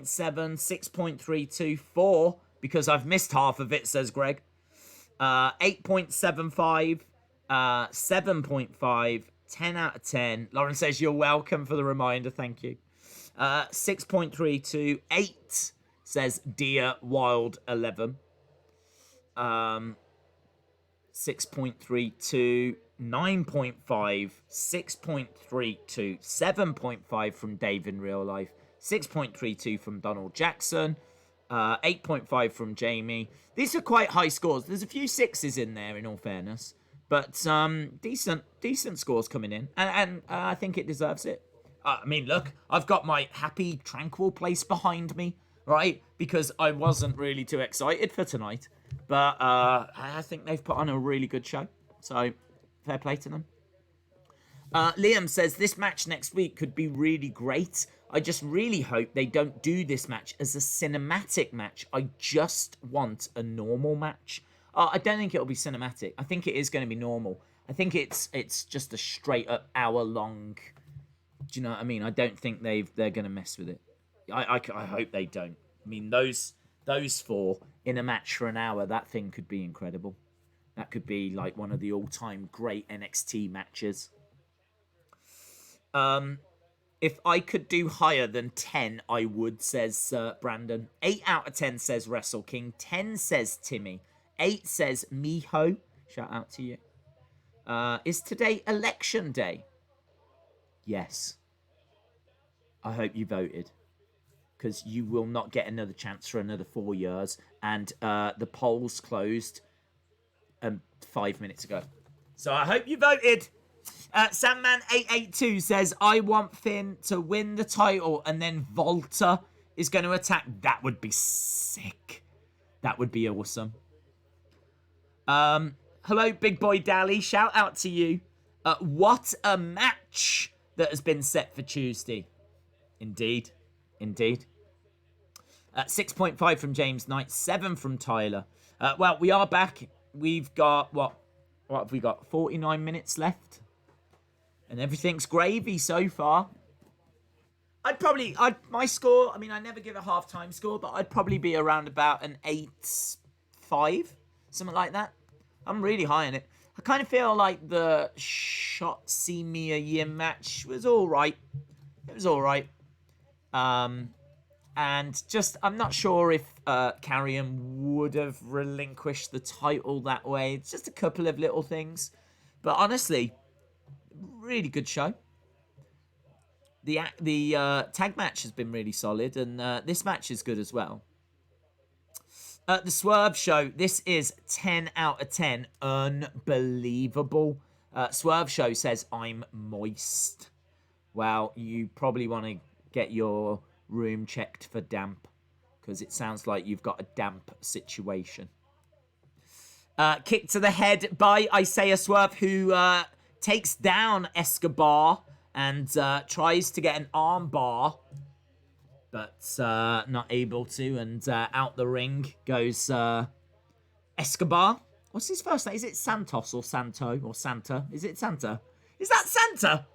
6.32, 4, because I've missed half of it, says Greg. 8.75, 7.5, 10 out of 10. Lauren says, you're welcome for the reminder, thank you. 6.32, 8, says Dear Wild 11. 6.32, 9.5, 6.32, 7.5 from Dave in real life, 6.32 from Donald Jackson, 8.5 from Jamie. These are quite high scores. There's a few 6s in there, in all fairness, but decent scores coming in, and I think it deserves it. I mean, look, I've got my happy, tranquil place behind me, right? Because I wasn't really too excited for tonight, but I think they've put on a really good show, so fair play to them. Liam says, this match next week could be really great. I just really hope they don't do this match as a cinematic match. I just want a normal match. I don't think it'll be cinematic. I think it is going to be normal. I think it's just a straight up hour long. Do you know what I mean? I don't think they're going to mess with it. I hope they don't. I mean, those 4 in a match for an hour, that thing could be incredible. That could be like one of the all-time great NXT matches. If I could do higher than 10, I would, says Brandon. 8 out of 10 says Wrestle King. 10 says Timmy. 8 says Miho. Shout out to you. Is today election day? Yes. I hope you voted, because you will not get another chance for another 4 years. And the polls closed 5 minutes ago. So I hope you voted. Sandman882 says, I want Finn to win the title and then Volta is going to attack. That would be sick. That would be awesome. Hello, Big Boy Dally. Shout out to you. What a match that has been set for Tuesday. Indeed. 6.5 from James Knight. 7 from Tyler. Well, we are back. We've got, what have we got? 49 minutes left. And everything's gravy so far. My score, I mean, I never give a half-time score, but I'd probably be around about an 8-5. Something like that. I'm really high on it. I kind of feel like the Shotzi Mia Yim match was all right. It was all right. And just, I'm not sure if Karrion would have relinquished the title that way. It's just a couple of little things. But honestly, really good show. The tag match has been really solid, and this match is good as well. The Swerve show, this is 10 out of 10. Unbelievable. Swerve show says, I'm moist. Well, you probably want to get your room checked for damp, because it sounds like you've got a damp situation. Kick to the head by Isaiah Swerve, who takes down Escobar and tries to get an arm bar, but not able to, and out the ring goes Escobar. What's his first name? Is it Santos or Santo or Santa? Is it Santa? Is that Santa?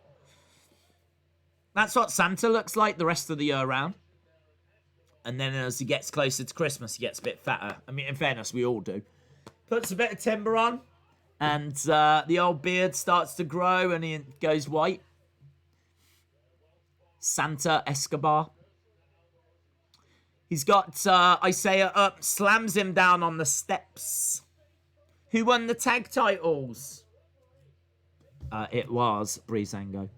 That's what Santa looks like the rest of the year round. And then as he gets closer to Christmas, he gets a bit fatter. I mean, in fairness, we all do. Puts a bit of timber on, and the old beard starts to grow, and he goes white. Santa Escobar. He's got Isaiah up, slams him down on the steps. Who won the tag titles? It was Breezango.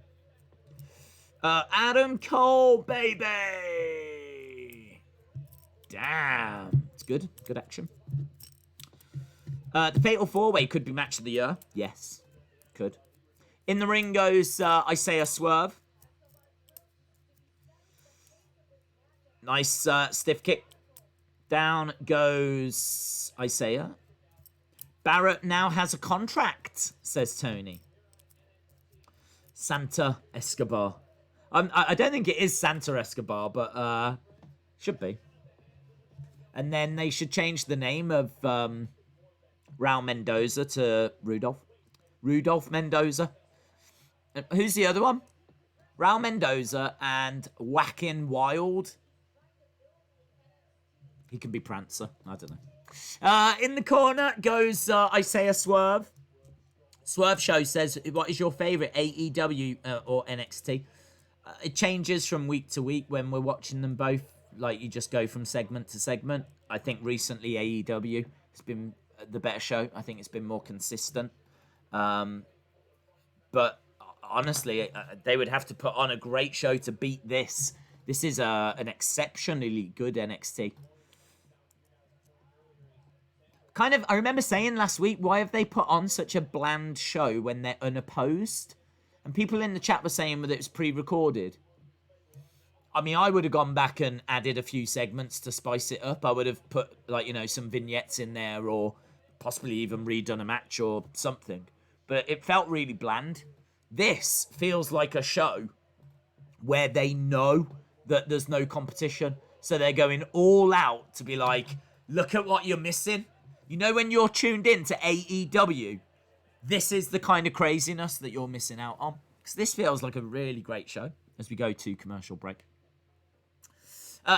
Adam Cole, baby! Damn. It's good. Good action. The Fatal 4-Way could be match of the year. Yes. Could. In the ring goes Isaiah Swerve. Nice stiff kick. Down goes Isaiah. Barrett now has a contract, says Tony. Santa Escobar. I don't think it is Santa Escobar, but should be. And then they should change the name of Raul Mendoza to Rudolph. Rudolph Mendoza. Who's the other one? Raul Mendoza and Whackin' Wild. He can be Prancer. I don't know. In the corner goes Isaiah Swerve. Swerve Show says, what is your favourite, AEW or NXT? It changes from week to week when we're watching them both. Like, you just go from segment to segment. I think recently AEW has been the better show. I think it's been more consistent. But honestly, they would have to put on a great show to beat this. This is an exceptionally good NXT. Kind of, I remember saying last week, why have they put on such a bland show when they're unopposed? And people in the chat were saying that it was pre-recorded. I mean, I would have gone back and added a few segments to spice it up. I would have put, like, you know, some vignettes in there, or possibly even redone a match or something. But it felt really bland. This feels like a show where they know that there's no competition. So they're going all out to be like, look at what you're missing. You know, when you're tuned in to AEW, this is the kind of craziness that you're missing out on. Because this feels like a really great show as we go to commercial break.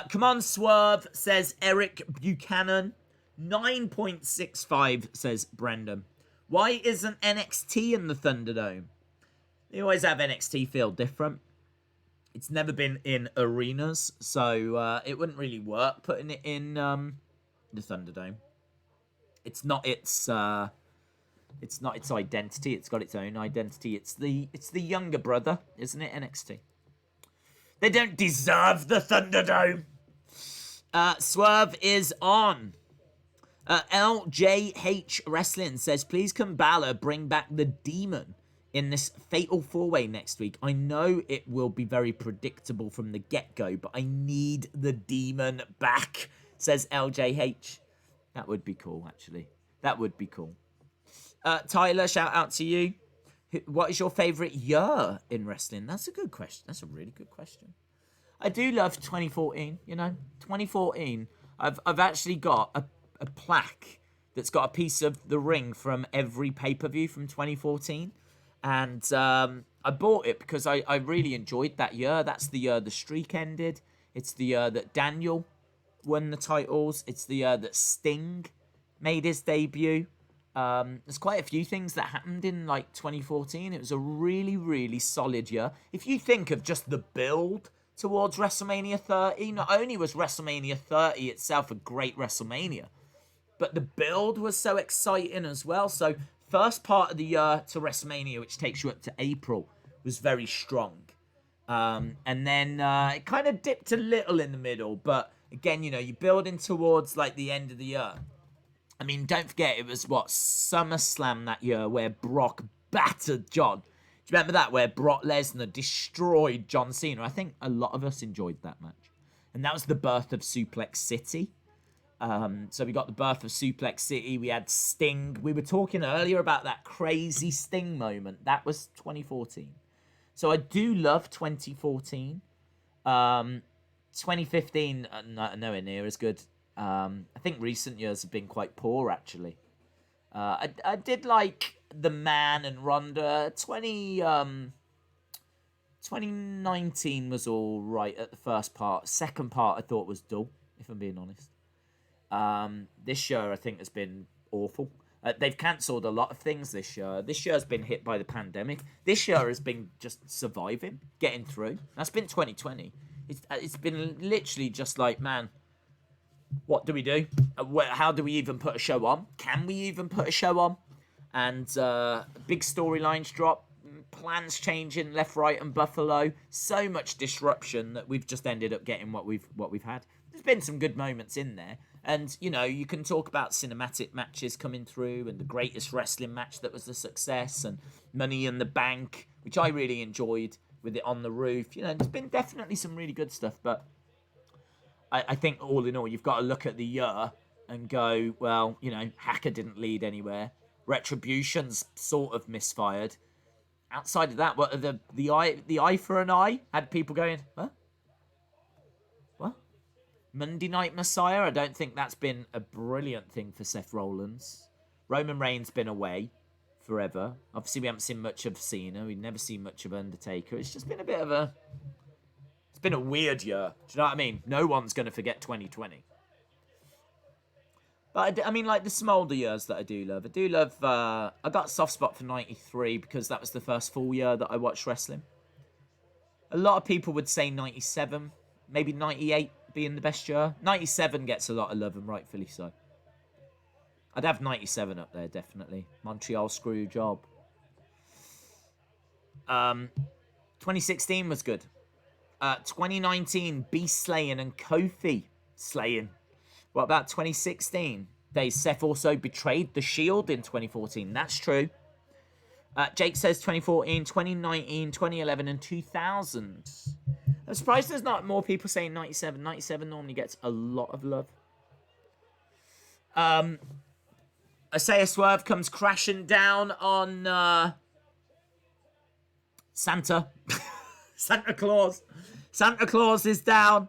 Come on, Swerve, says Eric Buchanan. 9.65, says Brendan. Why isn't NXT in the Thunderdome? They always have NXT feel different. It's never been in arenas, so it wouldn't really work putting it in the Thunderdome. It's not its identity. It's got its own identity. It's the younger brother, isn't it? NXT. They don't deserve the Thunderdome. Swerve is on. LJH Wrestling says, please can Balor bring back the demon in this fatal four-way next week. I know it will be very predictable from the get-go, but I need the demon back, says LJH. That would be cool, actually. That would be cool. Tyler, shout out to you. What is your favourite year in wrestling? That's a good question. That's a really good question. I do love 2014, 2014. I've actually got a plaque that's got a piece of the ring from every pay-per-view from 2014. And I bought it because I really enjoyed that year. That's the year the streak ended. It's the year that Daniel won the titles. It's the year that Sting made his debut. There's quite a few things that happened in like 2014. It was a really, really solid year. If you think of just the build towards WrestleMania 30, not only was WrestleMania 30 itself a great WrestleMania, but the build was so exciting as well. So first part of the year to WrestleMania, which takes you up to April, was very strong. And then it kind of dipped a little in the middle. But again, you're building towards like the end of the year. I mean, don't forget, it was, SummerSlam that year where Brock battered John. Do you remember that? Where Brock Lesnar destroyed John Cena. I think a lot of us enjoyed that match. And that was the birth of Suplex City. So we got the birth of Suplex City. We had Sting. We were talking earlier about that crazy Sting moment. That was 2014. So I do love 2014. 2015, nowhere near as good. I think recent years have been quite poor, actually. I did like The Man and Ronda. 2019 was all right at the first part. Second part I thought was dull, if I'm being honest. This year I think has been awful. They've cancelled a lot of things this year. This year's been hit by the pandemic. This year has been just surviving, getting through. That's been 2020. It's been literally just like, man, what do we do? How do we even put a show on? Can we even put a show on? And big storylines drop, plans changing left, right, and Buffalo. So much disruption that we've just ended up getting what we've had. There's been some good moments in there, and you can talk about cinematic matches coming through, and the greatest wrestling match that was a success, and Money in the Bank, which I really enjoyed with it on the roof. There's been definitely some really good stuff, but I think all in all, you've got to look at the year and go, well, Hacker didn't lead anywhere. Retribution's sort of misfired. Outside of that, what are the eye for an eye had people going, huh? What? Monday Night Messiah? I don't think that's been a brilliant thing for Seth Rollins. Roman Reigns been away forever. Obviously, we haven't seen much of Cena. We've never seen much of Undertaker. It's just been a bit of a... It's been a weird year. Do you know what I mean? No one's going to forget 2020. But I mean, like the smolder years that I do love. I got a soft spot for 93 because that was the first full year that I watched wrestling. A lot of people would say 97, maybe 98 being the best year. 97 gets a lot of love, and rightfully so. I'd have 97 up there, definitely. Montreal screw job. 2016 was good. 2019, Beast slaying and Kofi slaying. What about 2016? Seth also betrayed the Shield in 2014. That's true. Jake says 2014, 2019, 2011, and 2000. I'm surprised there's not more people saying 97. 97 normally gets a lot of love. Isaiah Swerve comes crashing down on Santa. Santa Claus. Santa Claus is down.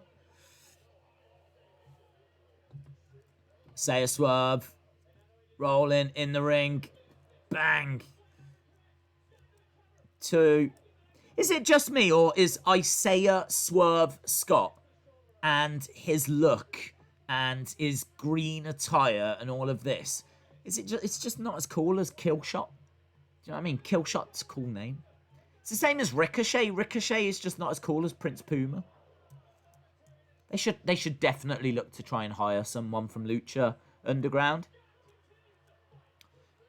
Isaiah Swerve rolling in the ring. Bang. 2. Is it just me, or is Isaiah Swerve Scott and his look and his green attire and all of this? It's just not as cool as Killshot? Do you know what I mean? Killshot's a cool name. It's the same as Ricochet. Ricochet is just not as cool as Prince Puma. They should definitely look to try and hire someone from Lucha Underground.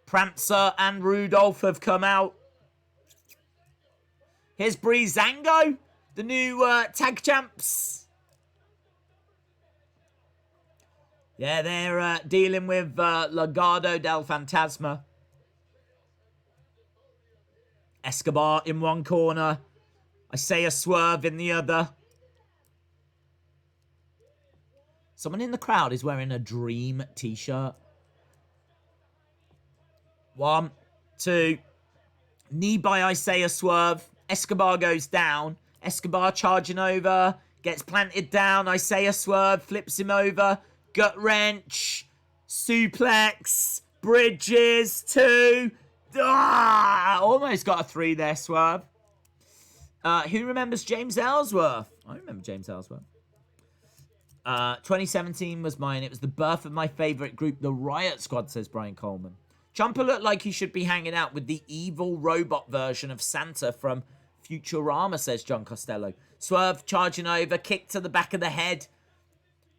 Prancer and Rudolph have come out. Here's Breezango, the new tag champs. Yeah, they're dealing with Legado del Fantasma. Escobar in one corner. Isaiah Swerve in the other. Someone in the crowd is wearing a Dream t-shirt. 1, 2. Knee by Isaiah Swerve. Escobar goes down. Escobar charging over. Gets planted down. Isaiah Swerve flips him over. Gut wrench. Suplex. Bridges. 2. Almost got a 3 there, Swerve. Who remembers James Ellsworth? I remember James Ellsworth. 2017 was mine. It was the birth of my favourite group, the Riot Squad, says Brian Coleman. Ciampa looked like he should be hanging out with the evil robot version of Santa from Futurama, says John Costello. Swerve charging over, kick to the back of the head.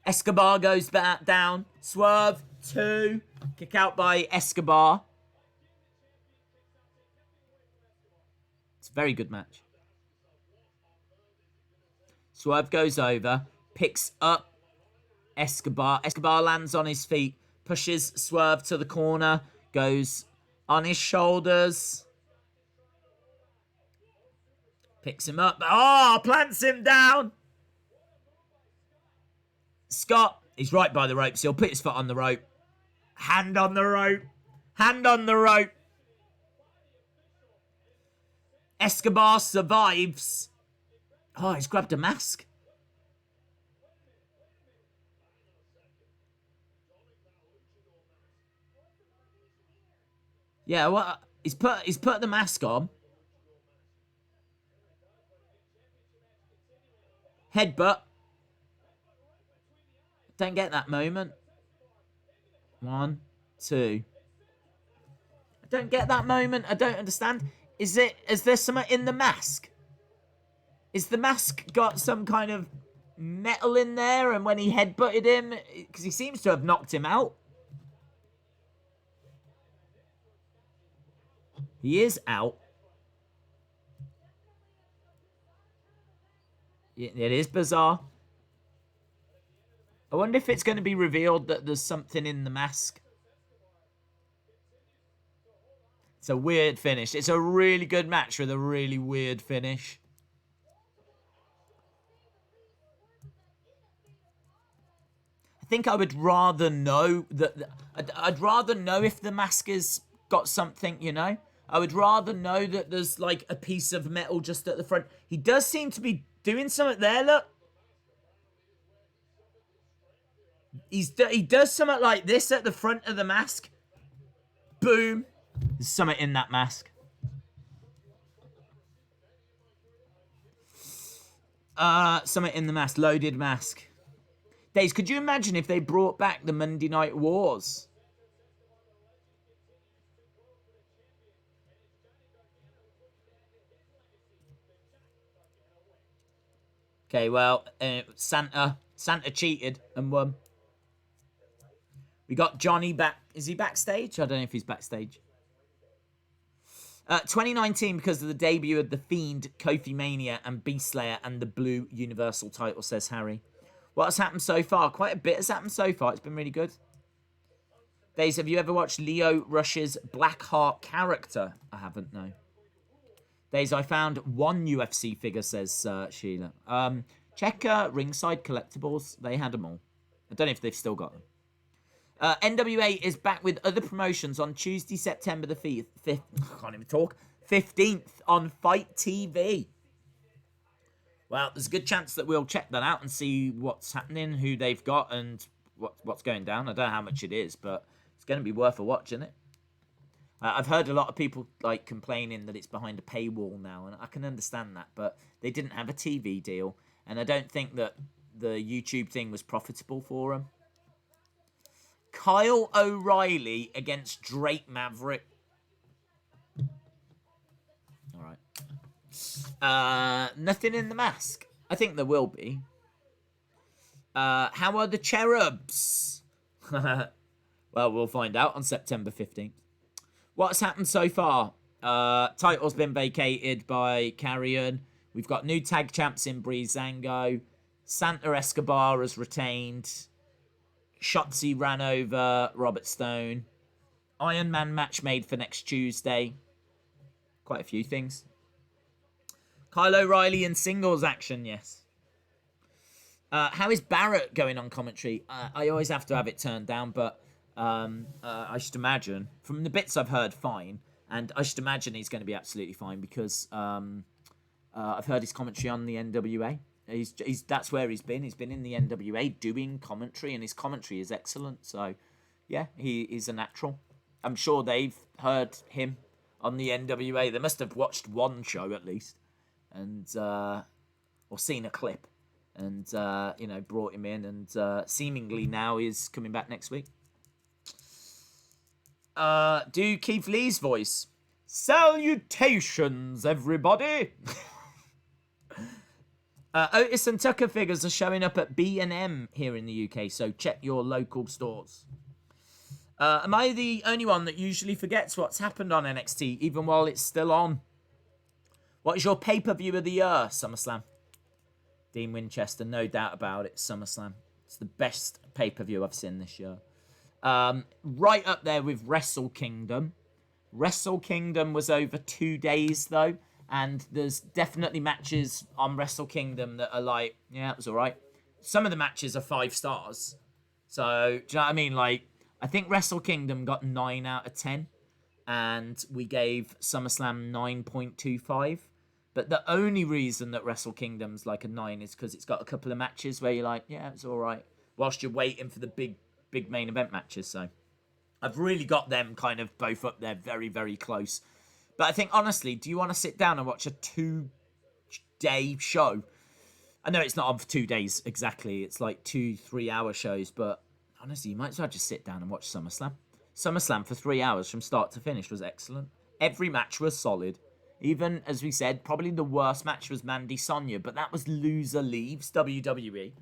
Escobar goes back down. Swerve, 2. Kick out by Escobar. It's a very good match. Swerve goes over, picks up Escobar. Escobar lands on his feet, pushes Swerve to the corner, goes on his shoulders. Picks him up. Oh, plants him down. Scott, he's right by the ropes. He'll put his foot on the rope. Hand on the rope. Hand on the rope. Escobar survives. Oh, he's grabbed a mask. Yeah, what? He's put the mask on. Headbutt. Don't get that moment. 1, 2. I don't get that moment. I don't understand. Is there something in the mask? Is the mask got some kind of metal in there? And when he headbutted him, because he seems to have knocked him out. He is out. It is bizarre. I wonder if it's going to be revealed that there's something in the mask. It's a weird finish. It's a really good match with a really weird finish. I think I would rather know that... I'd rather know if the mask has got something, you know? I would rather know that there's like a piece of metal just at the front. He does seem to be doing something there, look. He does something like this at the front of the mask. Boom. There's something in that mask. Something in the mask. Loaded mask. Days, could you imagine if they brought back the Monday Night Wars? Okay, well, Santa cheated and won. We got Johnny back. Is he backstage? I don't know if he's backstage. 2019, because of the debut of The Fiend, Kofi Mania, and Beast Slayer, and the Blue Universal title, says Harry. What has happened so far? Quite a bit has happened so far. It's been really good. Days, have you ever watched Leo Rush's Blackheart character? I haven't, no. Days, I found 1 UFC figure, says Sheila. Check Ringside Collectibles. They had them all. I don't know if they've still got them. NWA is back with other promotions on Tuesday, September the 5th. I can't even talk. 15th on Fight TV. Well, there's a good chance that we'll check that out and see what's happening, who they've got, and what's going down. I don't know how much it is, but it's going to be worth a watch, isn't it? I've heard a lot of people like complaining that it's behind a paywall now, and I can understand that, but they didn't have a TV deal, and I don't think that the YouTube thing was profitable for them. Kyle O'Reilly against Drake Maverick. All right. Nothing in the mask. I think there will be. How are the Cherubs? Well, we'll find out on September 15th. What's happened so far? Title's been vacated by Karrion. We've got new tag champs in Breezango. Santa Escobar has retained. Shotzi ran over Robert Stone. Iron Man match made for next Tuesday. quite a few things. Kyle O'Reilly in singles action, yes. How is Barrett going on commentary? I always have to have it turned down, but I should imagine, from the bits I've heard, fine. And I should imagine he's going to be absolutely fine because I've heard his commentary on the NWA. That's where he's been. He's been in the NWA doing commentary, and his commentary is excellent. So, yeah, he is a natural. I'm sure they've heard him on the NWA. They must have watched one show at least, and or seen a clip, and brought him in, and seemingly now is coming back next week. Do Keith Lee's voice. Salutations, everybody. Otis and Tucker figures are showing up at B&M here in the UK, so check your local stores. Am I the only one that usually forgets what's happened on NXT, even while it's still on? What is your pay-per-view of the year, SummerSlam? Dean Winchester, no doubt about it, SummerSlam. It's the best pay-per-view I've seen this year. Right up there with Wrestle Kingdom. Wrestle Kingdom was over 2 days, though. And there's definitely matches on Wrestle Kingdom that are like, yeah, it was all right. Some of the matches are 5 stars. So, do you know what I mean? Like, I think Wrestle Kingdom got 9 out of 10. And we gave SummerSlam 9.25. But the only reason that Wrestle Kingdom's like a 9 is because it's got a couple of matches where you're like, yeah, it's all right. Whilst you're waiting for the big main event matches. So, I've really got them kind of both up there very, very close. But I think, honestly, do you want to sit down and watch a 2-day show? I know it's not on for 2 days exactly. It's like 2-3 hour shows. But honestly, you might as well just sit down and watch SummerSlam. SummerSlam for 3 hours from start to finish was excellent. Every match was solid. Even, as we said, probably the worst match was Mandy Sonya. But that was loser leaves WWE.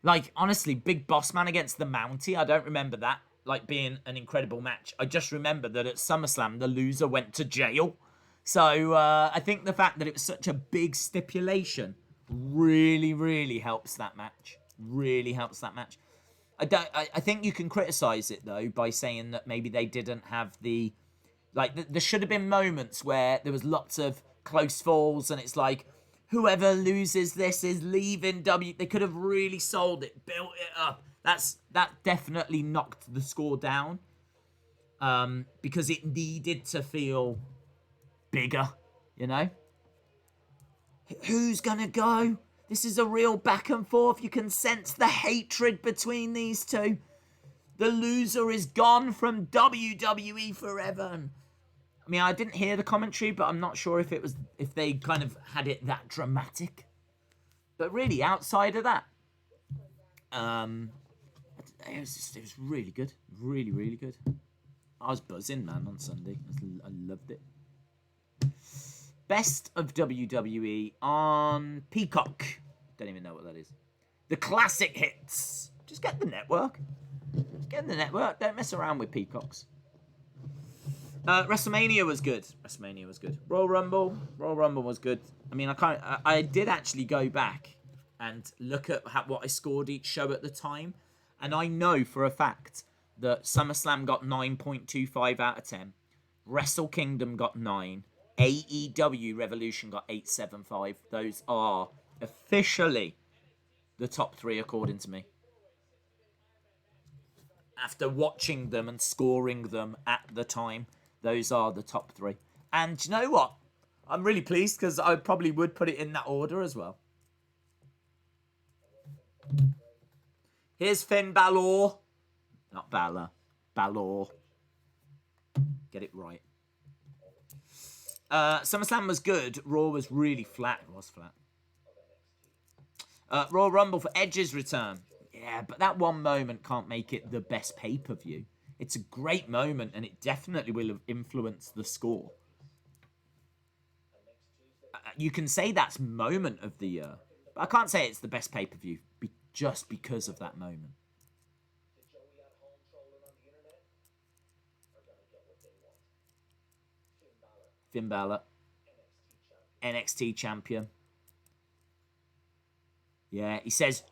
Like, honestly, Big Boss Man against the Mountie. I don't remember that like being an incredible match. I just remember that at SummerSlam, the loser went to jail. So I think the fact that it was such a big stipulation really, really helps that match. Really helps that match. I think you can criticize it, though, by saying that maybe they didn't have the... Like, there should have been moments where there was lots of close falls, and it's like, whoever loses this is leaving They could have really sold it, built it up. That definitely knocked the score down because it needed to feel bigger, you know? Who's gonna go? This is a real back and forth. You can sense the hatred between these two. The loser is gone from WWE forever. I mean, I didn't hear the commentary, but I'm not sure if they kind of had it that dramatic. But really, outside of that, it was really good. Really, really good. I was buzzing, man, on Sunday. I loved it. Best of WWE on Peacock. Don't even know what that is. The classic hits. Just get the network. Get the network. Don't mess around with Peacocks. WrestleMania was good. Royal Rumble was good. I mean, I did actually go back and look at what I scored each show at the time. And I know for a fact that SummerSlam got 9.25 out of 10. Wrestle Kingdom got 9. AEW Revolution got 8.75. Those are officially the top 3 according to me. After watching them and scoring them at the time, those are the top 3. And you know what? I'm really pleased because I probably would put it in that order as well. Here's Finn Balor. Not Balor. Balor. Get it right. SummerSlam was good. Raw was really flat. It was flat. Royal Rumble for Edge's return. Yeah, but that one moment can't make it the best pay-per-view. It's a great moment, and it definitely will have influenced the score. You can say that's moment of the year, but I can't say it's the best pay-per-view just because of that moment. Finn Balor, NXT champion. Yeah, he says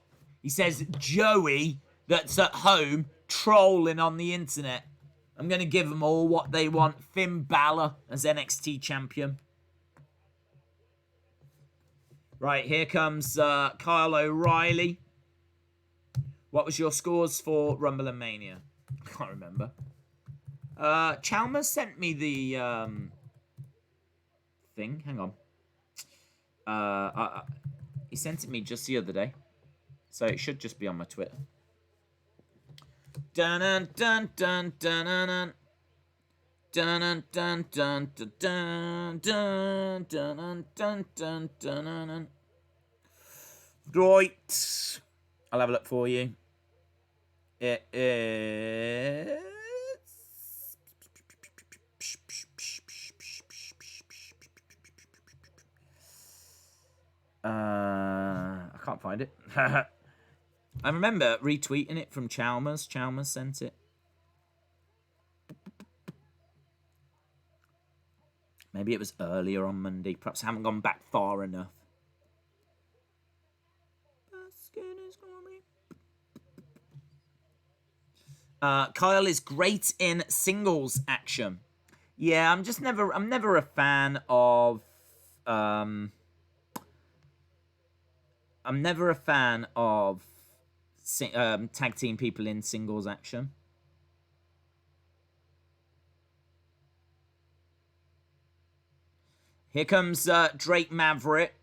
Joey that's at home trolling on the internet. I'm going to give them all what they want. Finn Balor as NXT champion. Right, here comes Kyle O'Reilly. What was your scores for Rumble and Mania? I can't remember. Chalmers sent me the thing. Hang on. He sent it me just the other day. So it should just be on my Twitter. Dun dun dun dun dun dun dun dun dun dun dun dun dun dun dun. Right. I'll have a look for you. It is. I can't find it. I remember retweeting it from Chalmers. Chalmers sent it. Maybe it was earlier on Monday. Perhaps I haven't gone back far enough. Kyle is great in singles action. Yeah, I'm never a fan of I'm never a fan of tag team people in singles action. Here comes Drake Maverick.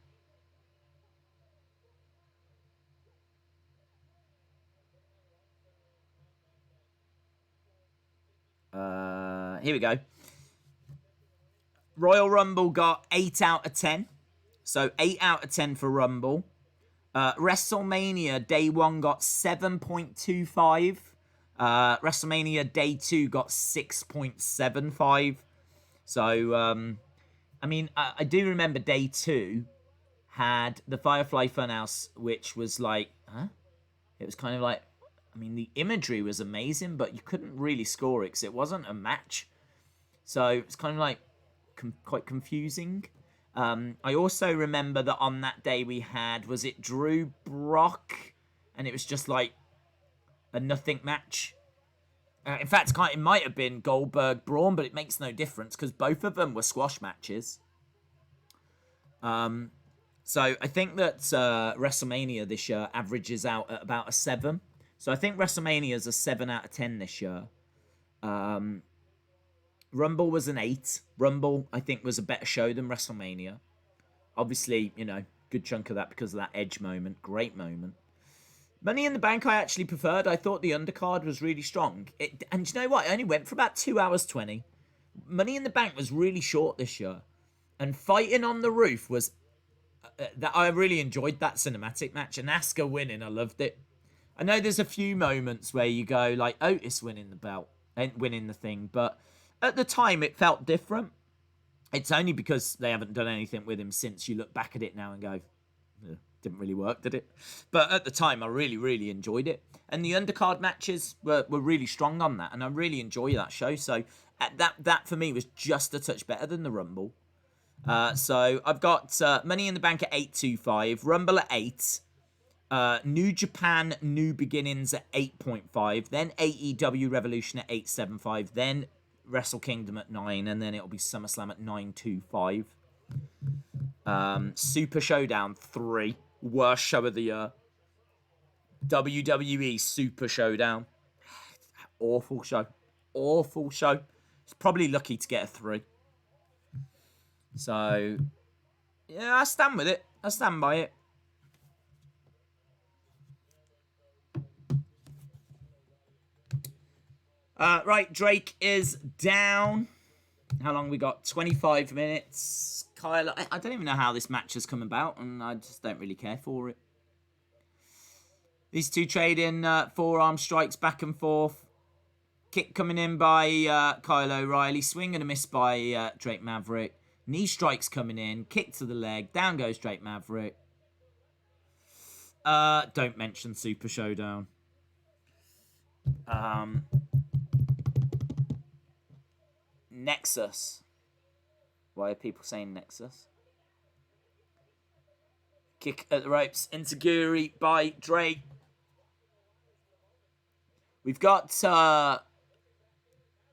Here we go. Royal Rumble got 8 out of 10. So 8 out of 10 for Rumble. WrestleMania Day 1 got 7.25. WrestleMania Day 2 got 6.75. So, I mean, I do remember Day 2 had the Firefly Funhouse, which was like, it was kind of like, I mean, the imagery was amazing, but you couldn't really score it because it wasn't a match. So it's kind of like quite confusing. I also remember that on that day we had, was it Drew Brock? And it was just like a nothing match. In fact, it might have been Goldberg Braun, but it makes no difference because both of them were squash matches. So I think that WrestleMania this year averages out at about a 7. So I think WrestleMania is a 7 out of 10 this year. Rumble was an 8. Rumble, I think, was a better show than WrestleMania. Obviously, you know, good chunk of that because of that Edge moment. Great moment. Money in the Bank I actually preferred. I thought the undercard was really strong. And you know what? It only went for about 2 hours 20. Money in the Bank was really short this year. And Fighting on the Roof was... that I really enjoyed that cinematic match. And Asuka winning, I loved it. I know there's a few moments where you go, like, Otis winning the belt and winning the thing. But at the time, it felt different. It's only because they haven't done anything with him since you look back at it now and go... didn't really work, did it? But at the time, I really, really enjoyed it. And the undercard matches were really strong on that. And I really enjoy that show. So that for me was just a touch better than the Rumble. So I've got Money in the Bank at 8.25. Rumble at 8. New Japan New Beginnings at 8.5. Then AEW Revolution at 8.75. Then Wrestle Kingdom at 9. And then it'll be SummerSlam at 9.25. Super Showdown 3. Worst show of the year. WWE Super Showdown. Awful show. Awful show. It's probably lucky to get a 3. So, yeah, I stand with it. I stand by it. Right, Drake is down. How long we got? 25 minutes. Kyle, I don't even know how this match has come about, and I just don't really care for it. These two trading forearm strikes back and forth. Kick coming in by Kyle O'Reilly. Swing and a miss by Drake Maverick. Knee strikes coming in. Kick to the leg. Down goes Drake Maverick. Don't mention Super Showdown. Nexus. Why are people saying Nexus? Kick at the ropes. Enziguri by Drake. We've got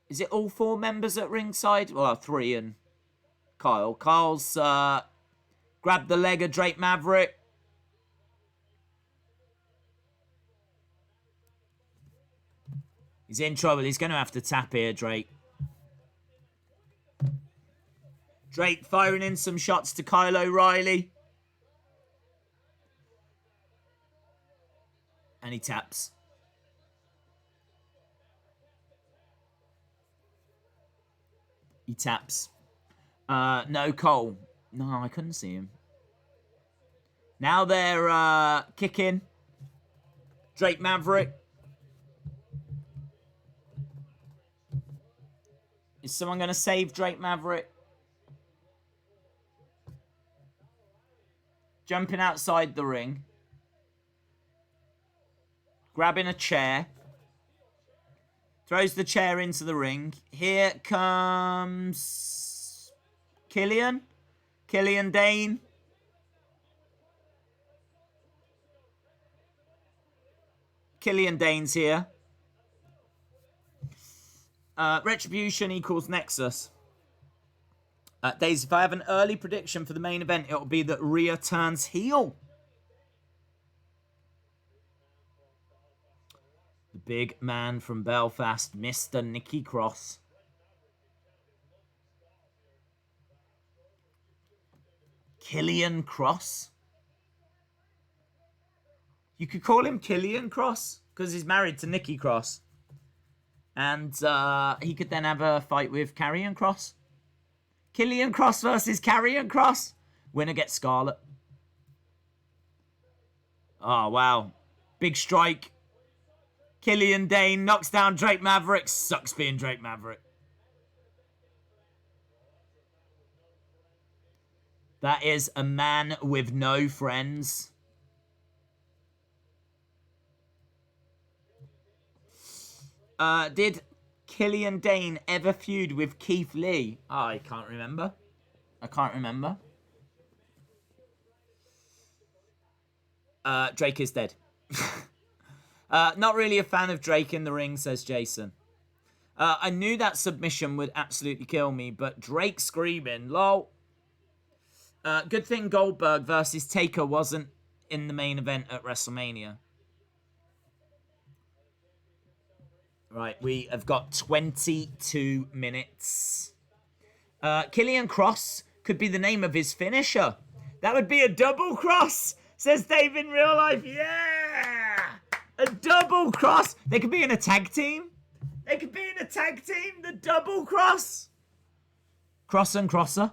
Is it all 4 members at ringside? Well, 3 and Kyle. Kyle's grabbed the leg of Drake Maverick. He's in trouble. He's going to have to tap here, Drake. Drake firing in some shots to Kyle O'Reilly. And he taps. He taps. No, Cole. No, I couldn't see him. Now they're kicking. Drake Maverick. Is someone going to save Drake Maverick? Jumping outside the ring. Grabbing a chair. Throws the chair into the ring. Here comes Killian Dane. Killian Dane's here. Retribution equals Nexus. Days, if I have an early prediction for the main event, it'll be that Rhea turns heel. The big man from Belfast, Mr. Nikki Cross. Karrion Kross? You could call him Karrion Kross because he's married to Nikki Cross. And he could then have a fight with Karrion Kross. Karrion Kross versus Karrion Kross. Winner gets Scarlett. Oh, wow. Big strike. Killian Dane knocks down Drake Maverick. Sucks being Drake Maverick. That is a man with no friends. Did Killian Dane ever feud with Keith Lee? Oh, I can't remember. Drake is dead. Not really a fan of Drake in the ring, says Jason. I knew that submission would absolutely kill me, but Drake screaming, lol. Good thing Goldberg versus Taker wasn't in the main event at WrestleMania. Right, we have got 22 minutes. Karrion Kross could be the name of his finisher. That would be a double cross, says Dave in real life. Yeah! A double cross. They could be in a tag team. The double cross. Cross and crosser.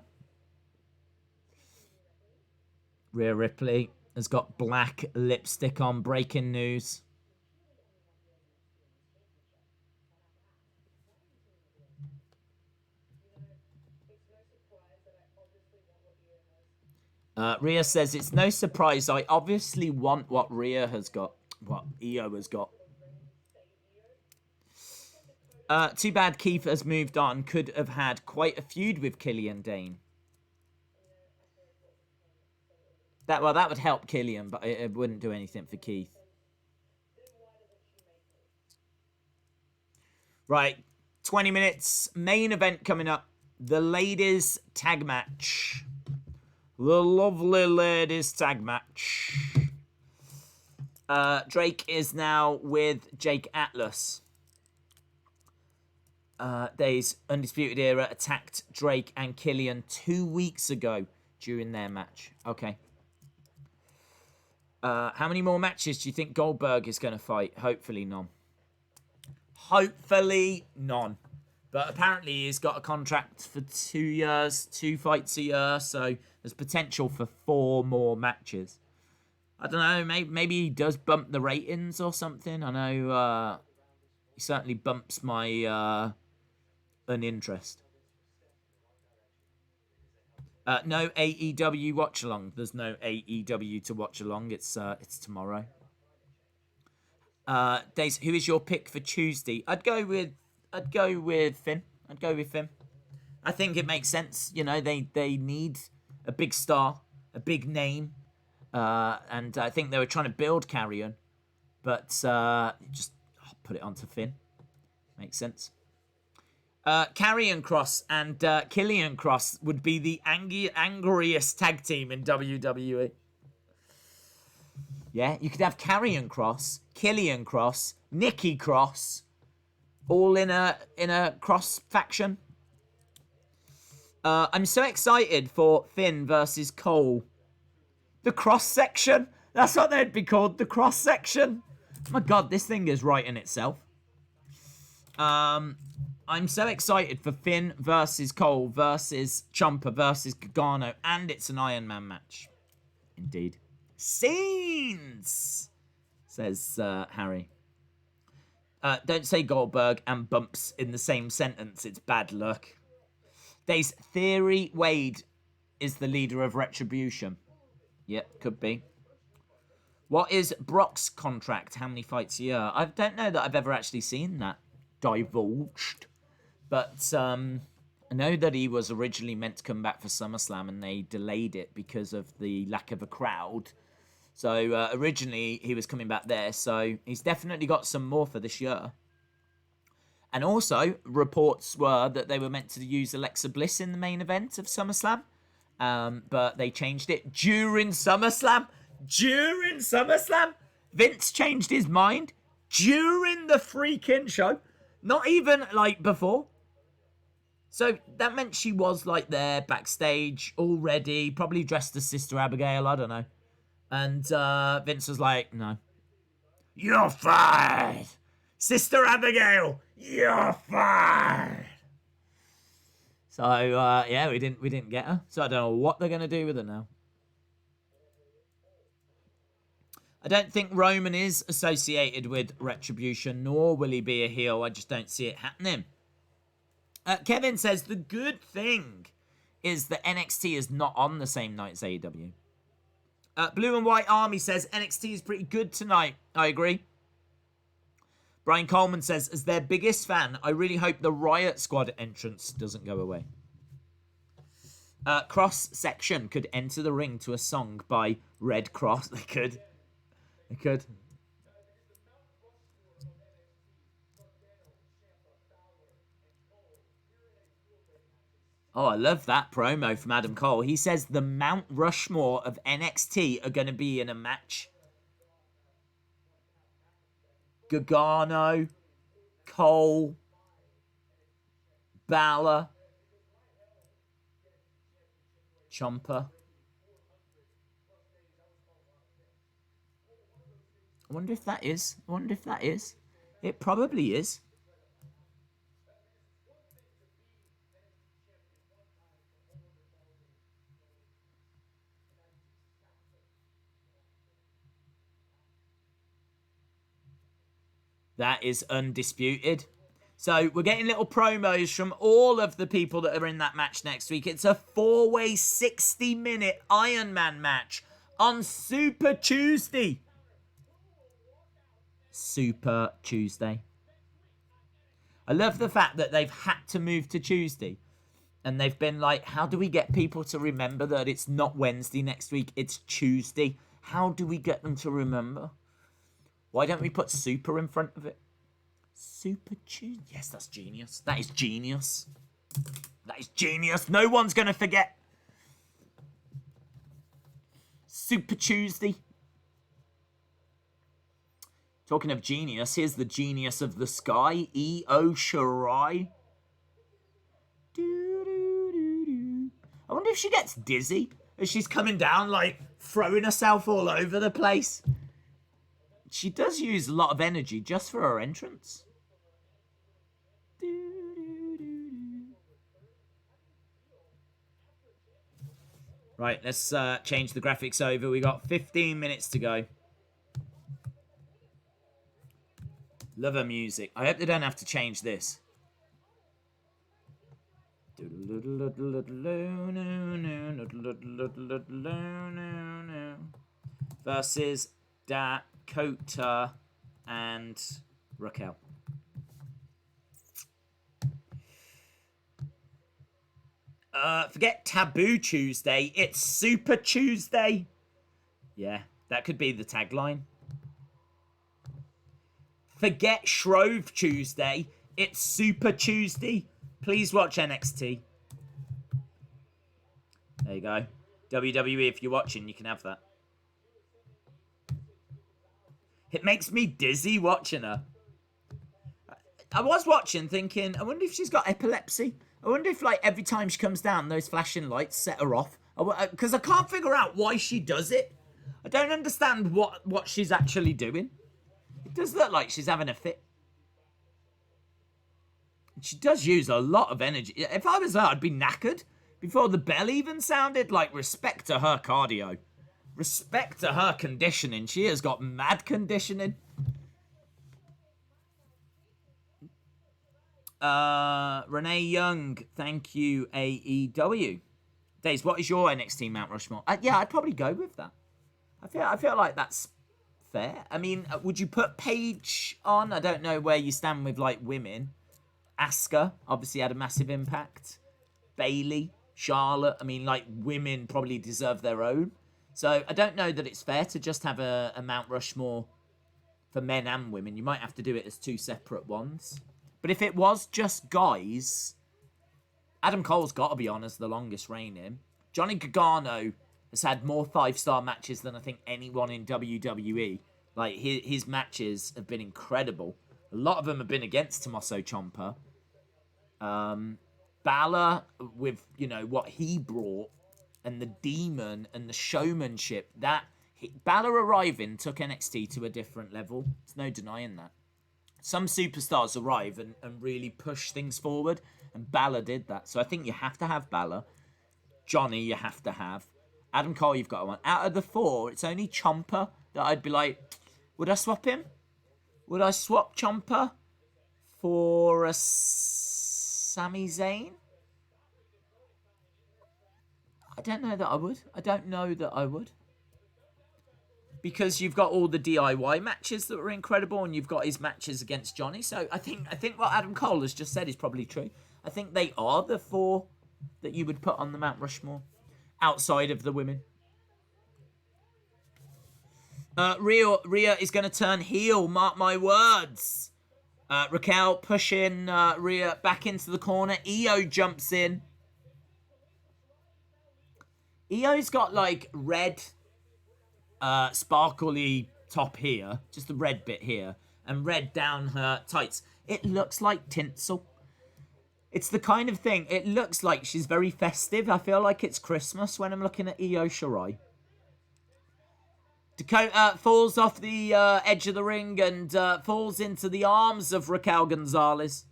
Rhea Ripley has got black lipstick on. Breaking news. Rhea says, it's no surprise. I obviously want what Rhea has got. What Io has got. Too bad Keith has moved on. Could have had quite a feud with Killian Dane. That would help Killian, but it wouldn't do anything for Keith. Right, 20 minutes. Main event coming up. The ladies tag match. The lovely ladies tag match. Drake is now with Jake Atlas. Days Undisputed Era attacked Drake and Killian 2 weeks ago during their match. Okay. How many more matches do you think Goldberg is going to fight? Hopefully none. Hopefully none. But apparently he's got a contract for 2 years, 2 fights a year, so there's potential for 4 more matches. I don't know, maybe he does bump the ratings or something. I know he certainly bumps my uninterest. No AEW watch along. There's no AEW to watch along. It's tomorrow. Days, who is your pick for Tuesday? I'd go with Finn. I think it makes sense. You know, they need a big star, a big name, and I think they were trying to build Karrion, but just put it onto Finn. Makes sense. Karrion Kross and Karrion Kross would be the angriest tag team in WWE. Yeah, you could have Karrion Kross, Karrion Kross, Nikki Cross, all in a Cross faction. I'm so excited for Finn versus Cole. The Cross section. That's what they'd be called. The Cross section. Oh my God, this thing is writing itself. I'm so excited for Finn versus Cole versus Ciampa versus Gargano, and it's an Iron Man match. Indeed. Scenes, says Harry. Don't say Goldberg and bumps in the same sentence. It's bad luck. There's theory Wade is the leader of Retribution. Yep, could be. What is Brock's contract? How many fights a year? I don't know that I've ever actually seen that divulged. But I know that he was originally meant to come back for SummerSlam and they delayed it because of the lack of a crowd. So originally he was coming back there. So he's definitely got some more for this year. And also, reports were that they were meant to use Alexa Bliss in the main event of SummerSlam. But they changed it during SummerSlam. During SummerSlam? Vince changed his mind during the freaking show. Not even, like, before. So that meant she was, like, there backstage already. Probably dressed as Sister Abigail, I don't know. And Vince was like, no. You're fired! Sister Abigail, you're fired! So, yeah, we didn't get her. So I don't know what they're going to do with her now. I don't think Roman is associated with Retribution, nor will he be a heel. I just don't see it happening. Kevin says, the good thing is that NXT is not on the same night as AEW. Blue and White Army says, NXT is pretty good tonight. I agree. Brian Coleman says, as their biggest fan, I really hope the Riot Squad entrance doesn't go away. Cross Section could enter the ring to a song by Red Cross. They could. They could. Oh, I love that promo from Adam Cole. He says the Mount Rushmore of NXT are going to be in a match. Gargano, Cole, Balor, Ciampa. I wonder if that is. I wonder if that is. It probably is. That is undisputed. So we're getting little promos from all of the people that are in that match next week. It's a 4-way 60-minute Iron Man match on Super Tuesday. Super Tuesday. I love the fact that they've had to move to Tuesday. And they've been like, how do we get people to remember that it's not Wednesday next week, it's Tuesday? How do we get them to remember? Why don't we put Super in front of it? Super Tuesday. Yes, that's genius. That is genius. That is genius. No one's going to forget. Super Tuesday. Talking of genius, here's the genius of the sky, Io Shirai. I wonder if she gets dizzy as she's coming down, like throwing herself all over the place. She does use a lot of energy just for her entrance. Right, let's change the graphics over. We got 15 minutes to go. Love her music. I hope they don't have to change this. Versus Dakota and Raquel. Forget Taboo Tuesday. It's Super Tuesday. Yeah, that could be the tagline. Forget Shrove Tuesday. It's Super Tuesday. Please watch NXT. There you go. WWE, if you're watching, you can have that. It makes me dizzy watching her. I was watching thinking, I wonder if she's got epilepsy. I wonder if, like, every time she comes down, those flashing lights set her off. Because I can't figure out why she does it. I don't understand what she's actually doing. It does look like she's having a fit. She does use a lot of energy. If I was her, I'd be knackered before the bell even sounded. Like, respect to her cardio. Respect to her conditioning. She has got mad conditioning. Renee Young, thank you, AEW. Days, what is your NXT Mount Rushmore? Yeah, I'd probably go with that. I feel like that's fair. I mean, would you put Paige on? I don't know where you stand with, like, women. Asuka obviously had a massive impact. Bayley, Charlotte. I mean, like, women probably deserve their own. So I don't know that it's fair to just have a Mount Rushmore for men and women. You might have to do it as two separate ones. But if it was just guys, Adam Cole's got to be on as the longest reigning. Johnny Gargano has had more 5-star matches than I think anyone in WWE. Like, his matches have been incredible. A lot of them have been against Tommaso Ciampa. Balor, with, you know, what he brought, and the demon and the showmanship, Balor arriving took NXT to a different level. There's no denying that. Some superstars arrive and really push things forward, and Balor did that. So I think you have to have Balor. Johnny, you have to have. Adam Cole, you've got one. Out of the 4, it's only Ciampa that I'd be like, would I swap him? Would I swap Ciampa for a Sami Zayn? I don't know that I would. Because you've got all the DIY matches that were incredible, and you've got his matches against Johnny. So I think what Adam Cole has just said is probably true. I think they are the 4 that you would put on the Mount Rushmore outside of the women. Rhea is going to turn heel, mark my words. Raquel pushing Rhea back into the corner. Io jumps in. Io's got, like, red sparkly top here, just the red bit here, and red down her tights. It looks like tinsel. It's the kind of thing, it looks like she's very festive. I feel like it's Christmas when I'm looking at Io Shirai. Dakota falls off the edge of the ring and falls into the arms of Raquel Gonzalez.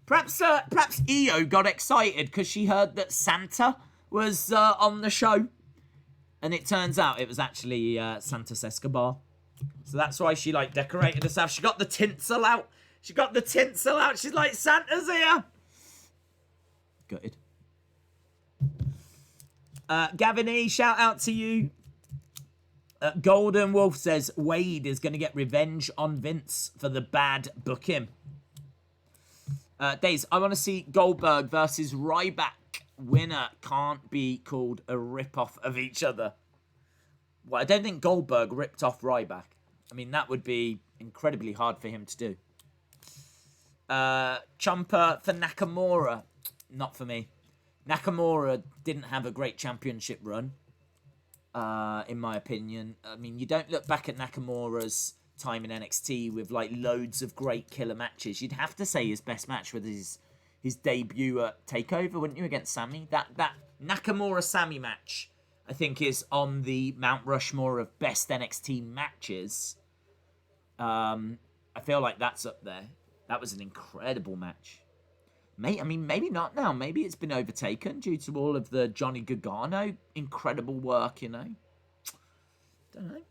Perhaps Io got excited because she heard that Santa was on the show. And it turns out it was actually Santos Escobar. So that's why she, like, decorated herself. She got the tinsel out. She's like, Santa's here. Gutted. Gavin E, shout out to you. Golden Wolf says Wade is going to get revenge on Vince for the bad booking. Days, I want to see Goldberg versus Ryback. Winner can't be called a rip-off of each other. Well, I don't think Goldberg ripped off Ryback. I mean, that would be incredibly hard for him to do. Ciampa for Nakamura. Not for me. Nakamura didn't have a great championship run, in my opinion. I mean, you don't look back at Nakamura's time in NXT with, like, loads of great killer matches. You'd have to say his best match was his debut at TakeOver, wouldn't you, against Sammy? That Nakamura-Sammy match, I think, is on the Mount Rushmore of best NXT matches. I feel like that's up there. That was an incredible match. I mean, maybe not now. Maybe it's been overtaken due to all of the Johnny Gargano incredible work, you know. Don't know.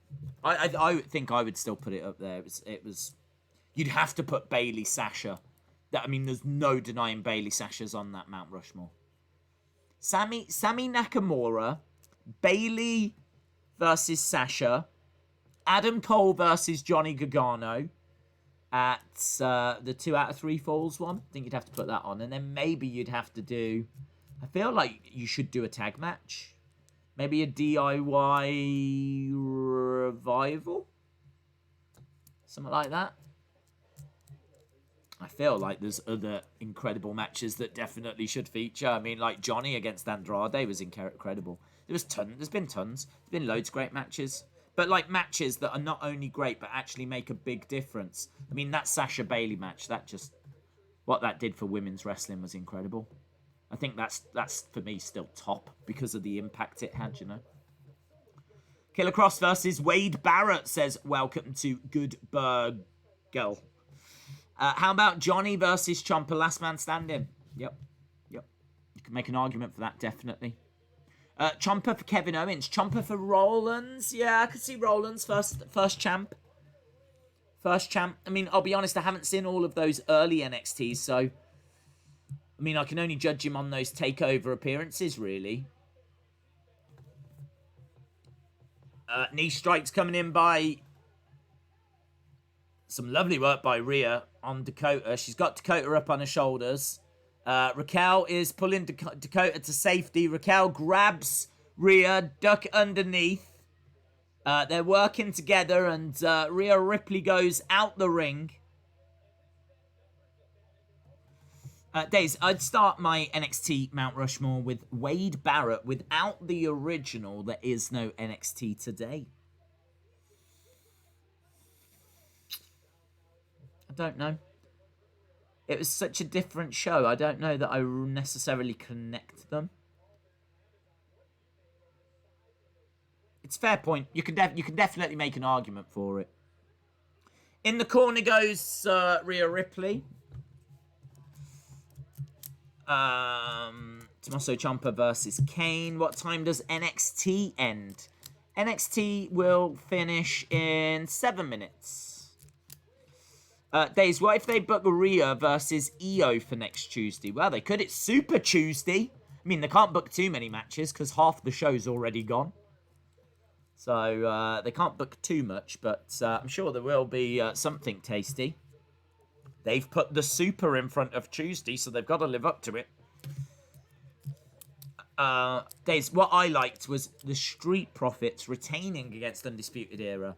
I think I would still put it up there. It was. You'd have to put Bayley, Sasha. I mean, there's no denying Bayley, Sasha's on that Mount Rushmore. Sammy Nakamura, Bayley versus Sasha, Adam Cole versus Johnny Gargano at the 2 out of 3 falls one. I think you'd have to put that on. And then maybe you'd have to do... I feel like you should do a tag match. Maybe a DIY revival? Something like that. I feel like there's other incredible matches that definitely should feature. I mean, like Johnny against Andrade was incredible. There's been tons. There's been loads of great matches. But like matches that are not only great, but actually make a big difference. I mean, that Sasha Bailey match, what that did for women's wrestling was incredible. I think that's for me still top because of the impact it had, you know. Killer Kross versus Wade Barrett says, welcome to Good Burgle. How about Johnny versus Ciampa, last man standing? Yep. You can make an argument for that, definitely. Ciampa for Kevin Owens. Ciampa for Rollins. Yeah, I could see Rollins first champ. First champ. I mean, I'll be honest, I haven't seen all of those early NXTs, so... I mean, I can only judge him on those takeover appearances, really. Knee strikes coming in by... Some lovely work by Rhea on Dakota. She's got Dakota up on her shoulders. Raquel is pulling Dakota to safety. Raquel grabs Rhea, duck underneath. They're working together, and Rhea Ripley goes out the ring. Days, I'd start my NXT Mount Rushmore with Wade Barrett. Without the original, there is no NXT today. I don't know. It was such a different show. I don't know that I necessarily connect them. It's a fair point. You can definitely make an argument for it. In the corner goes Rhea Ripley. Tommaso Ciampa versus Kane. What time does NXT end? NXT will finish in 7 minutes. Days, what if they book Rhea versus Io for next Tuesday? Well, they could. It's Super Tuesday. I mean, they can't book too many matches because half the show's already gone. So, they can't book too much, but I'm sure there will be something tasty. They've put the Super in front of Tuesday, so they've got to live up to it. Days, what I liked was the Street Profits retaining against Undisputed Era.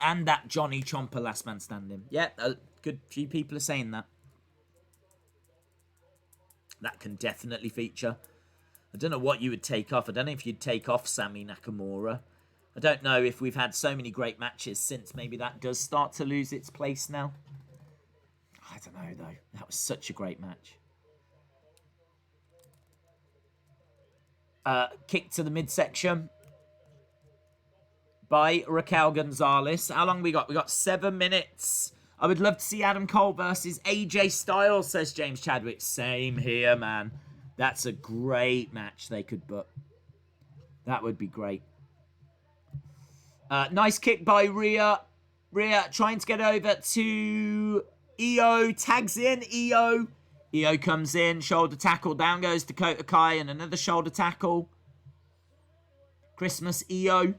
And that Johnny Ciampa last man standing. Yeah, a good few people are saying that. That can definitely feature. I don't know what you would take off. I don't know if you'd take off Sami Nakamura. I don't know if we've had so many great matches since. Maybe that does start to lose its place now. I don't know, though. That was such a great match. Kick to the midsection by Raquel Gonzalez. How long we got? We got 7 minutes. I would love to see Adam Cole versus AJ Styles, says James Chadwick. Same here, man. That's a great match they could book. That would be great. Nice kick by Rhea. Rhea trying to get over to Io. Tags in Io. Io comes in. Shoulder tackle. Down goes Dakota Kai and another shoulder tackle. Christmas Io.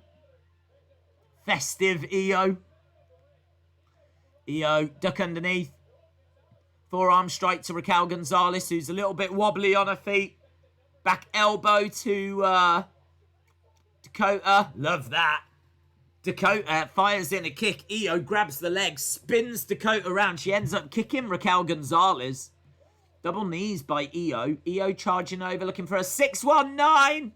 Festive Io. Io, duck underneath. Forearm strike to Raquel Gonzalez, who's a little bit wobbly on her feet. Back elbow to Dakota. Love that. Dakota fires in a kick. Io grabs the leg, spins Dakota around. She ends up kicking Raquel Gonzalez. Double knees by Io. Io charging over, looking for a 619.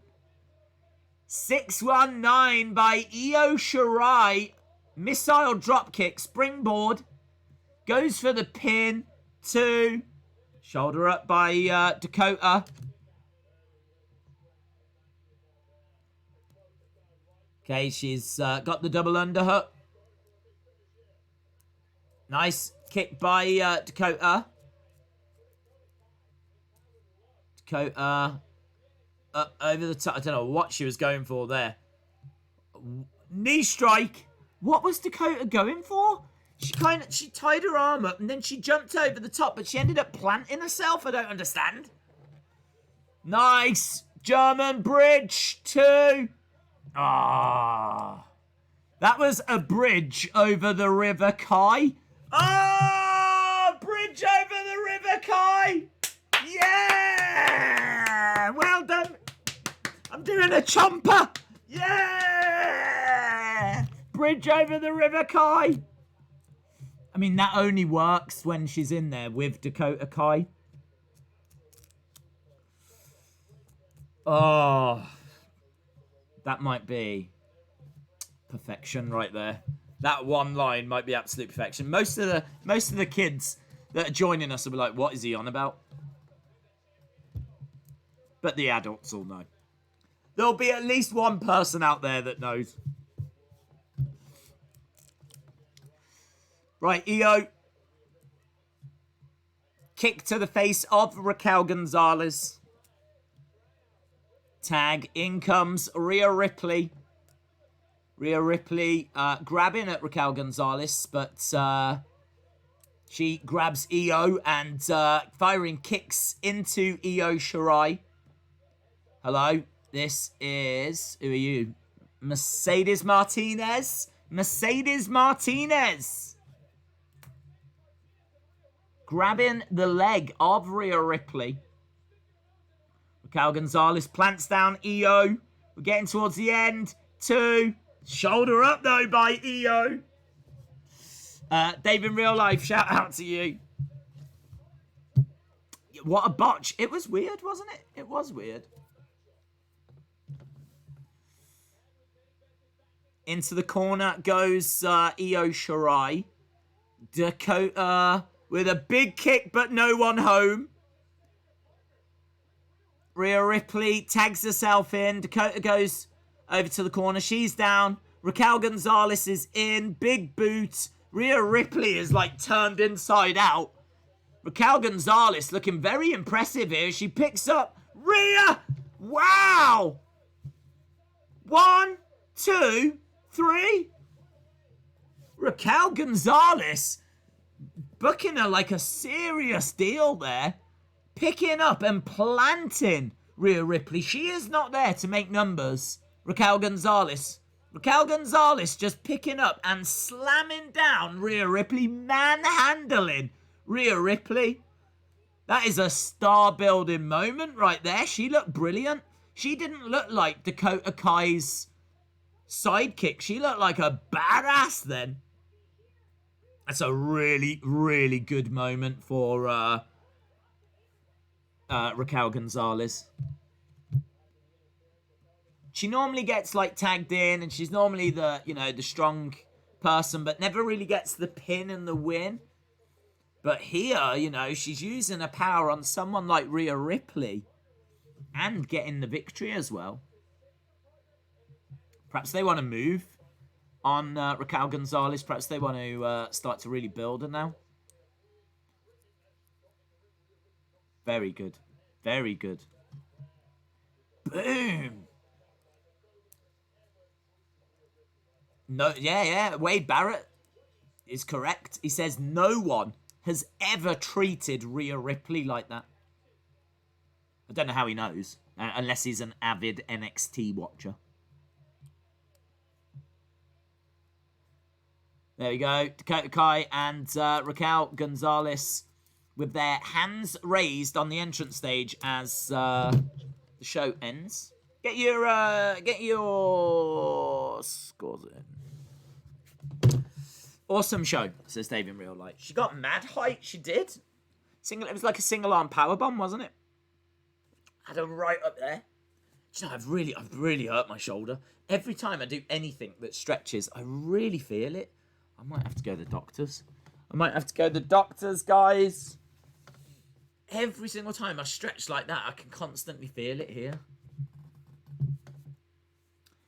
619 by Io Shirai. Missile dropkick, springboard. Goes for the pin. 2. Shoulder up by Dakota. Okay, she's got the double underhook. Nice kick by Dakota. Dakota up over the top. I don't know what she was going for there. Knee strike. What was Dakota going for? She tied her arm up and then she jumped over the top, but she ended up planting herself. I don't understand. Nice. German bridge. 2. Ah. That was a bridge over the River Kai. Ah! Bridge over the River Kai. Yeah! Well done. I'm doing a chomper. Yeah! Bridge over the River Kai. mean, that only works when she's in there with Dakota Kai. Oh, that might be perfection right there. That one line might be absolute perfection. Most of the kids that are joining us will be like, "What is he on about?" But the adults all know. There'll be at least one person out there that knows. Right, Io. Kick to the face of Raquel Gonzalez. Tag. In comes Rhea Ripley. Rhea Ripley grabbing at Raquel Gonzalez, but she grabs Io and firing kicks into Io Shirai. Hello, this is... Who are you? Mercedes Martinez? Mercedes Martinez! Grabbing the leg of Rhea Ripley. Raquel Gonzalez plants down Io. We're getting towards the end. 2. Shoulder up, though, by Io. Dave in real life, shout out to you. What a botch. It was weird, wasn't it? It was weird. Into the corner goes Io Shirai. Dakota with a big kick, but no one home. Rhea Ripley tags herself in. Dakota goes over to the corner. She's down. Raquel Gonzalez is in. Big boot. Rhea Ripley is like turned inside out. Raquel Gonzalez looking very impressive here. She picks up Rhea. Wow. 1, 2, 3. Raquel Gonzalez booking her like a serious deal there. Picking up and planting Rhea Ripley. She is not there to make numbers. Raquel Gonzalez. Raquel Gonzalez just picking up and slamming down Rhea Ripley. Manhandling Rhea Ripley. That is a star-building moment right there. She looked brilliant. She didn't look like Dakota Kai's sidekick. She looked like a badass then. That's a really, really good moment for Raquel Gonzalez. She normally gets like tagged in and she's normally the, the strong person, but never really gets the pin and the win. But here, she's using her power on someone like Rhea Ripley and getting the victory as well. Perhaps they want to move on Raquel Gonzalez. Perhaps they want to start to really build her now. Very good. Very good. Boom. No, yeah. Wade Barrett is correct. He says no one has ever treated Rhea Ripley like that. I don't know how he knows, unless he's an avid NXT watcher. There we go. Dakota Kai and Raquel Gonzalez with their hands raised on the entrance stage as the show ends. Get your scores in. Awesome show, says Dave in real life. She got mad height. She did. It was like a single arm powerbomb, wasn't it? Had her right up there. Do you know, I've really hurt my shoulder. Every time I do anything that stretches, I really feel it. I might have to go to the doctors. Guys. Every single time I stretch like that, I can constantly feel it here.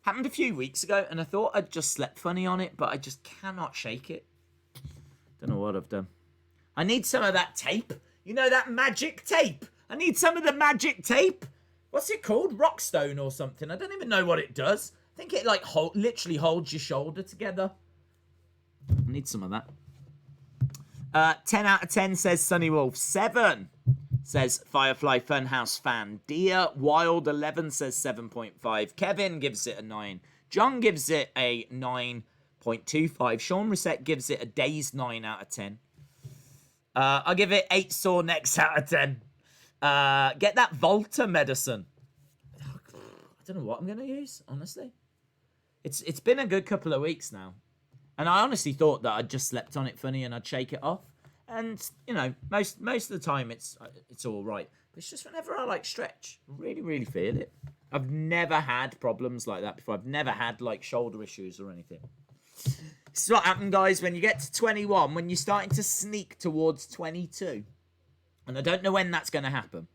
Happened a few weeks ago, and I thought I'd just slept funny on it, but I just cannot shake it. Don't know what I've done. I need some of that tape. You know, that magic tape. I need some of the magic tape. What's it called? Rockstone or something. I don't even know what it does. I think it, like, literally holds your shoulder together. I need some of that. 10 out of 10 says Sunny Wolf. 7 says Firefly Funhouse Fan. Dear Wild 11 says 7.5. Kevin gives it a 9. John gives it a 9.25. Sean Reset gives it a dazed 9 out of 10. I'll give it 8 sore necks out of 10. Get that Volta medicine. I don't know what I'm going to use, honestly. It's been a good couple of weeks now. And I honestly thought that I'd just slept on it funny and I'd shake it off. And, you know, most of the time it's all right. But it's just whenever I, like, stretch, I really, really feel it. I've never had problems like that before. I've never had, like, shoulder issues or anything. This is what happened, guys, when you get to 21, when you're starting to sneak towards 22. And I don't know when that's going to happen.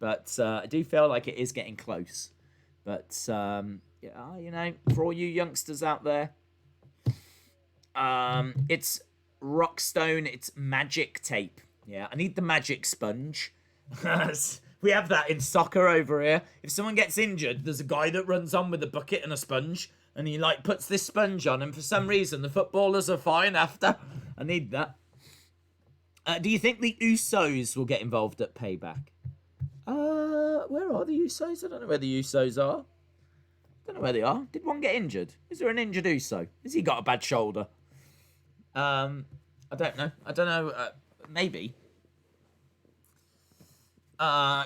But I do feel like it is getting close. But, yeah, you know, for all you youngsters out there, it's Rockstone, it's magic tape. Yeah, I need the magic sponge. We have that in soccer over here. If someone gets injured, there's a guy that runs on with a bucket and a sponge, and he, like, puts this sponge on, and for some reason, the footballers are fine after. I need that. Do you think the Usos will get involved at Payback? Where are the Usos? I don't know where the Usos are. Don't know where they are. Did one get injured? Is there an injured Uso? Has he got a bad shoulder? I don't know. Maybe.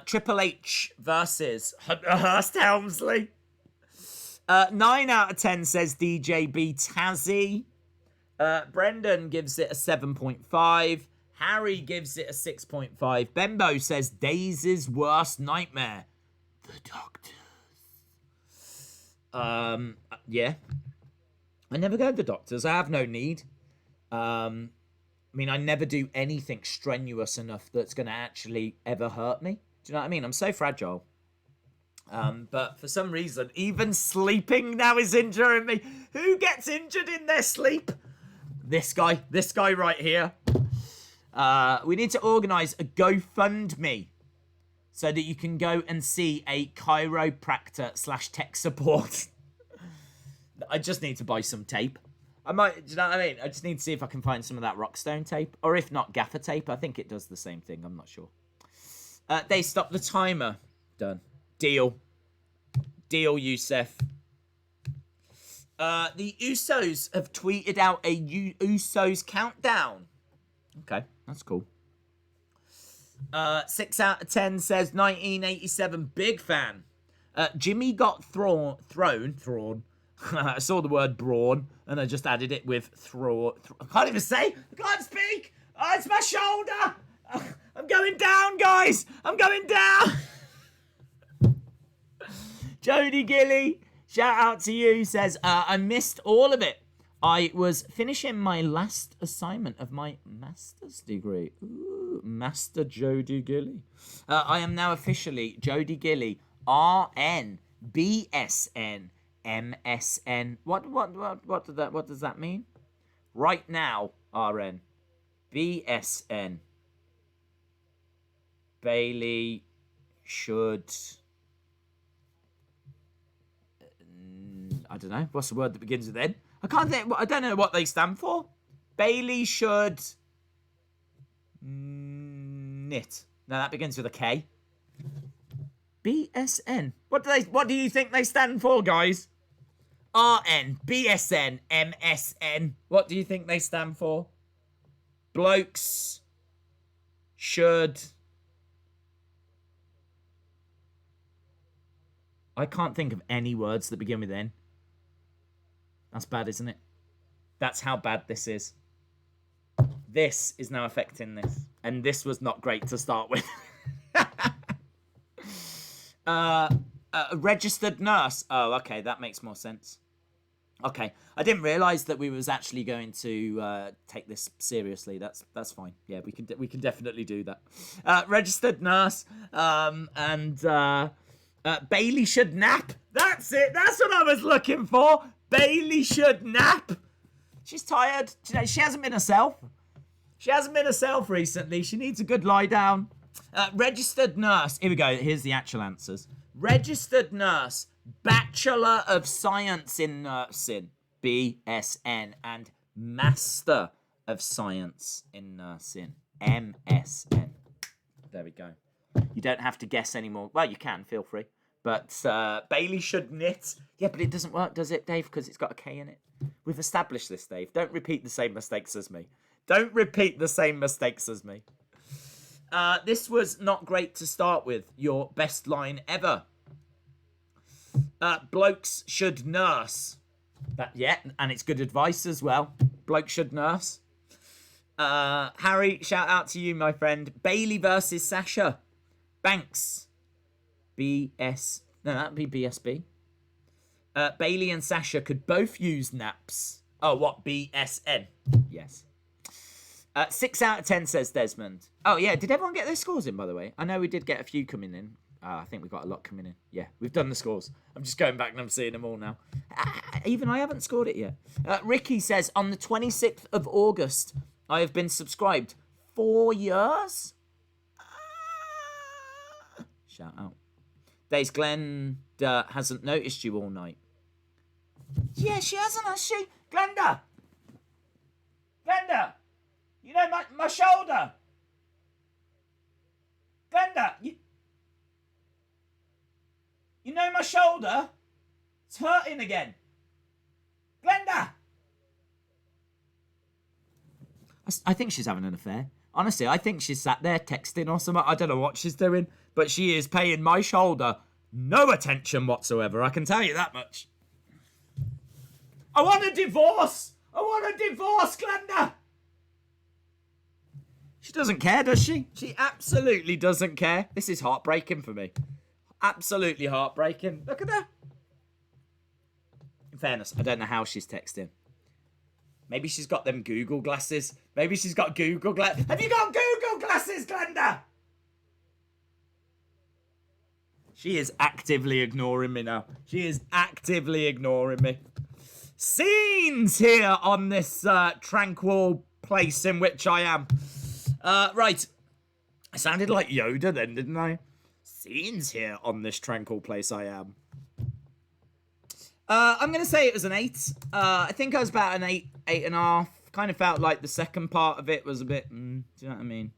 Triple H versus Hunter Hearst Helmsley. 9 out of 10 says DJB Tazzy. Brendan gives it a 7.5. Harry gives it a 6.5. Bembo says Daisy's worst nightmare. The Doctors. Yeah. I never go to the doctors. I have no need. I mean, I never do anything strenuous enough that's going to actually ever hurt me. Do you know what I mean? I'm so fragile. But for some reason, even sleeping now is injuring me. Who gets injured in their sleep? This guy right here. We need to organise a GoFundMe so that you can go and see a chiropractor / tech support. I just need to buy some tape. I might, do you know what I mean? I just need to see if I can find some of that Rockstone tape. Or if not, gaffer tape. I think it does the same thing. I'm not sure. They stopped the timer. Done. Deal, Youssef. The Usos have tweeted out a Usos countdown. Okay, that's cool. 6 out of 10 says 1987, big fan. Jimmy got thrown. I saw the word brawn, and I just added it with throw. I can't even say. I can't speak. Oh, it's my shoulder. I'm going down, guys. I'm going down. Jody Gilly, shout out to you, says, I missed all of it. I was finishing my last assignment of my master's degree. Ooh, Master Jody Gilly. I am now officially Jody Gilly, RN, BSN, MSN. What does that mean? Right now, RN, BSN. Bailey should... I don't know. What's the word that begins with N? I can't think. I don't know what they stand for. Bailey should knit. No, that begins with a K. BSN. What do you think they stand for, guys? RN, BSN, MSN. What do you think they stand for? Blokes should... I can't think of any words that begin with N. That's bad, isn't it? That's how bad this is. This is now affecting this. And this was not great to start with. A registered nurse. Oh, okay. That makes more sense. Okay. I didn't realise that we was actually going to take this seriously. That's fine. Yeah, we can definitely do that. Registered nurse. Bailey should nap. That's it. That's what I was looking for. Bailey should nap. She's tired. She hasn't been herself. She hasn't been herself recently. She needs a good lie down. Registered nurse. Here we go. Here's the actual answers. Registered nurse. Bachelor of Science in Nursing. BSN. And Master of Science in Nursing. MSN. There we go. You don't have to guess anymore. Well, you can. Feel free. But Bailey should knit. Yeah, but it doesn't work, does it, Dave? Because it's got a K in it. We've established this, Dave. Don't repeat the same mistakes as me. Don't repeat the same mistakes as me. This was not great to start with. Your best line ever. Blokes should nurse. And it's good advice as well. bloke should nurse. Harry, shout out to you, my friend. Bailey versus Sasha Banks. BS. No, that'd be BSB. Bailey and Sasha could both use naps. Oh, what? BSN. Yes. 6 out of 10, says Desmond. Oh, yeah. Did everyone get their scores in, by the way? I know we did get a few coming in. I think we got a lot coming in. Yeah, we've done the scores. I'm just going back and I'm seeing them all now. Even I haven't scored it yet. Ricky says, on the 26th of August, I have been subscribed 4 years. Shout out. Days Glenda hasn't noticed you all night. Yeah, she hasn't, has she? Glenda! Glenda! You know, my shoulder! Glenda! You know my shoulder? It's hurting again. Glenda! I think she's having an affair. Honestly, I think she's sat there texting or something. I don't know what she's doing, but she is paying my shoulder no attention whatsoever. I can tell you that much. I want a divorce! I want a divorce, Glenda! She doesn't care, does she? She absolutely doesn't care. This is heartbreaking for me. Absolutely heartbreaking. Look at her. In fairness, I don't know how she's texting. Maybe she's got them Google glasses. Maybe she's got Google glasses. Have you got Google glasses, Glenda? She is actively ignoring me now. She is actively ignoring me. Scenes here on this tranquil place in which I am. Right. I sounded like Yoda then, didn't I? Scenes here on this tranquil place I am. I'm going to say it was an 8. I think I was about an 8, 8.5. Kind of felt like the second part of it was a bit, do you know what I mean?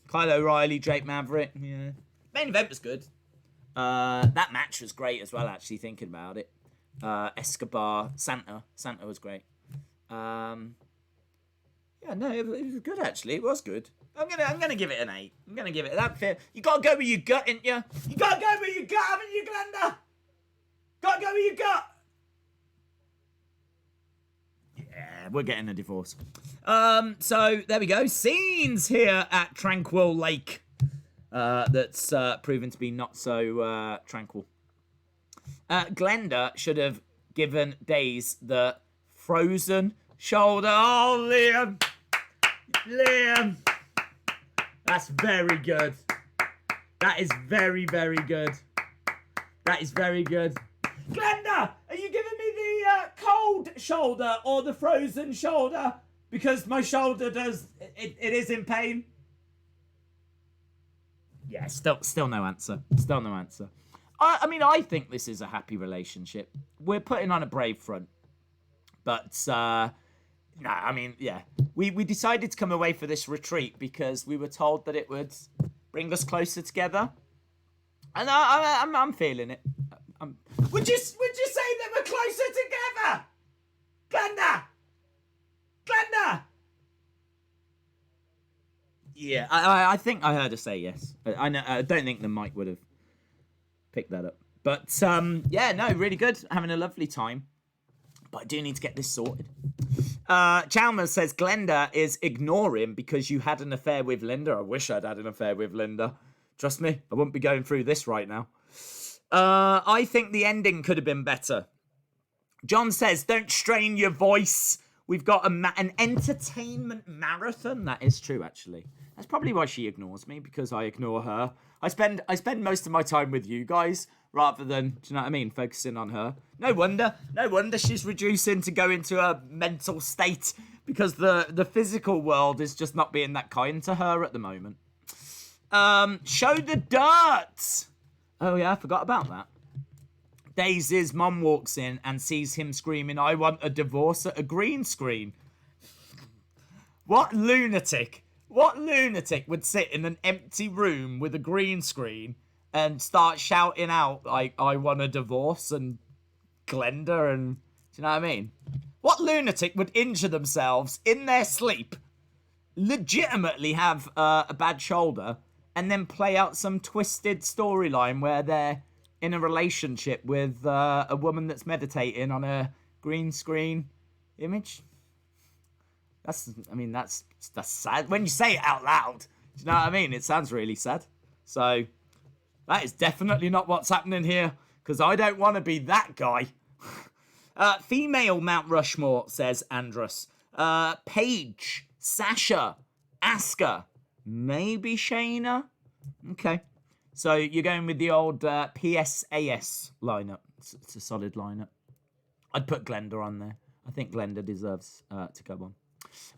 Kyle O'Reilly, Drake Maverick, yeah. Main event was good. That match was great as well, actually, thinking about it. Escobar, Santa was great. Yeah, no, it was good, actually. It was good. I'm gonna give it an 8. I'm gonna give it that fair. You gotta go with your gut, ain't you? You gotta go with your gut, haven't you, Glenda? Gotta go with your gut. Yeah, we're getting a divorce. So there we go. Scenes here at Tranquil Lake. That's proven to be not so tranquil. Glenda should have given Days the frozen shoulder. Oh, Liam. That's very good. That is very, very good. That is very good. Glenda, are you giving me the cold shoulder or the frozen shoulder? Because my shoulder it is in pain. Yeah, still no answer. Still no answer. I mean, I think this is a happy relationship. We're putting on a brave front. But, no, I mean, yeah. We decided to come away for this retreat because we were told that it would bring us closer together. And I'm feeling it. Would you say that we're closer together? Glenda! Yeah, I think I heard her say yes. I don't think the mic would have picked that up. But, yeah, no, really good. Having a lovely time. But I do need to get this sorted. Chalmers says, Glenda is ignoring because you had an affair with Linda. I wish I'd had an affair with Linda. Trust me, I wouldn't be going through this right now. I think the ending could have been better. John says, don't strain your voice. We've got an entertainment marathon. That is true, actually. That's probably why she ignores me, because I ignore her. I spend most of my time with you guys, rather than, do you know what I mean, focusing on her. No wonder she's reducing to go into a mental state, because the physical world is just not being that kind to her at the moment. Show the dirt! Oh yeah, I forgot about that. Daisy's mum walks in and sees him screaming, I want a divorce at a green screen. What lunatic would sit in an empty room with a green screen and start shouting out, like, I want a divorce and Glenda and... Do you know what I mean? What lunatic would injure themselves in their sleep, legitimately have a bad shoulder, and then play out some twisted storyline where they're in a relationship with a woman that's meditating on a green screen image? That's sad. When you say it out loud, do you know what I mean? It sounds really sad. So that is definitely not what's happening here, because I don't want to be that guy. Female Mount Rushmore, says Andrus. Paige, Sasha, Asuka, maybe Shayna. Okay. So you're going with the old PSAS lineup. It's a solid lineup. I'd put Glenda on there. I think Glenda deserves to go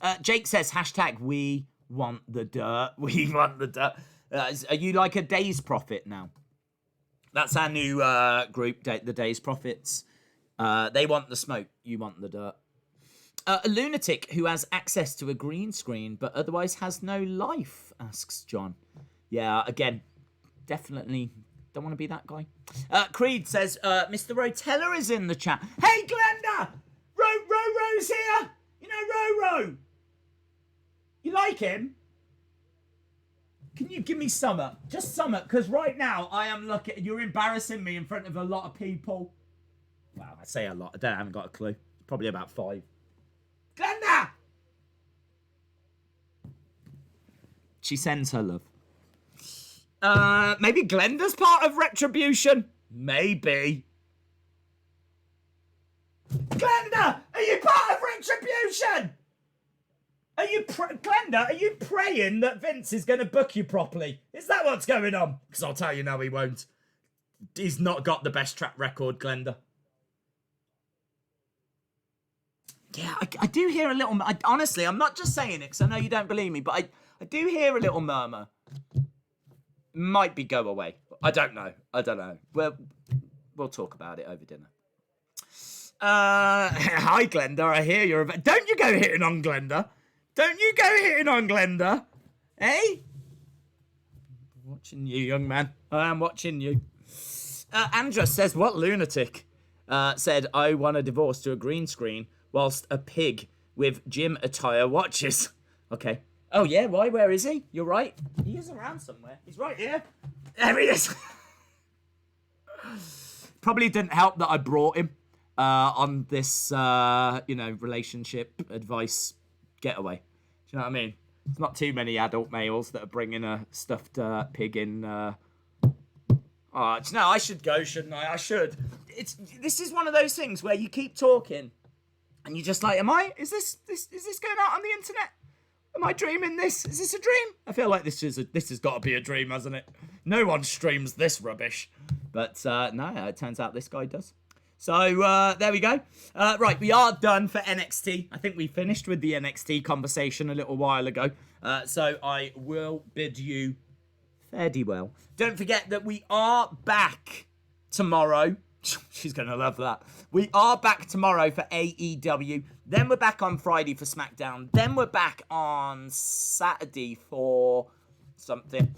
on. Jake says, hashtag we want the dirt. We want the dirt. Are you like a Day's Prophet now? That's our new group, the Day's Prophets. They want the smoke. You want the dirt. A lunatic who has access to a green screen but otherwise has no life, asks John. Yeah, again, definitely don't want to be that guy. Creed says, Mr. Rotella is in the chat. Hey, Glenda! Ro's here! You know Ro. You like him? Can you give me summer? Just summer, because right now I am looking. You're embarrassing me in front of a lot of people. Wow, I say a lot. I haven't got a clue. Probably about 5. Glenda! She sends her love. Maybe Glenda's part of Retribution? Maybe. Glenda! Are you part of Retribution? Are you, Glenda, are you praying that Vince is going to book you properly? Is that what's going on? Because I'll tell you now, he won't. He's not got the best track record, Glenda. Yeah, I do hear a little... honestly, I'm not just saying it because I know you don't believe me, but I do hear a little murmur. Might be go away. I don't know. We'll talk about it over dinner. Hi, Glenda. I hear you're... Don't you go hitting on Glenda. Don't you go hitting on Glenda. Hey? I'm watching you, young man. I am watching you. Andra says, what lunatic said, I want a divorce to a green screen whilst a pig with gym attire watches. Okay. Oh, yeah, why? Where is he? You're right. He is around somewhere. He's right here. There he is. Probably didn't help that I brought him on this, relationship advice getaway. Do you know what I mean? There's not too many adult males that are bringing a stuffed pig in. No, I should go, shouldn't I? I should. This is one of those things where you keep talking and you're just like, is this going out on the internet? Am I dreaming this? Is this a dream? I feel like this has got to be a dream, hasn't it? No one streams this rubbish. But no, it turns out this guy does. So there we go. Right, we are done for NXT. I think we finished with the NXT conversation a little while ago. So I will bid you fare thee well. Don't forget that we are back tomorrow. She's going to love that. We are back tomorrow for AEW. Then we're back on Friday for SmackDown. Then we're back on Saturday for something.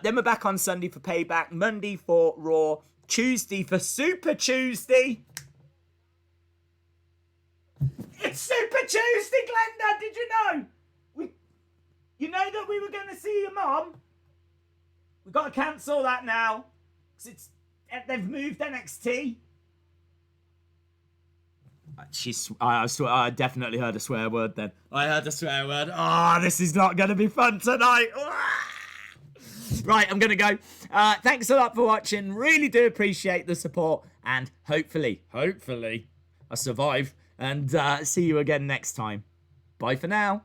Then we're back on Sunday for Payback. Monday for Raw. Tuesday for Super Tuesday. It's Super Tuesday, Glenda. Did you know? You know that we were going to see your mom? We've got to cancel that now. Because they've moved NXT. I definitely heard a swear word then. I heard a swear word. Oh, this is not going to be fun tonight. Right, I'm going to go. Thanks a lot for watching. Really do appreciate the support. And hopefully, I survive. And see you again next time. Bye for now.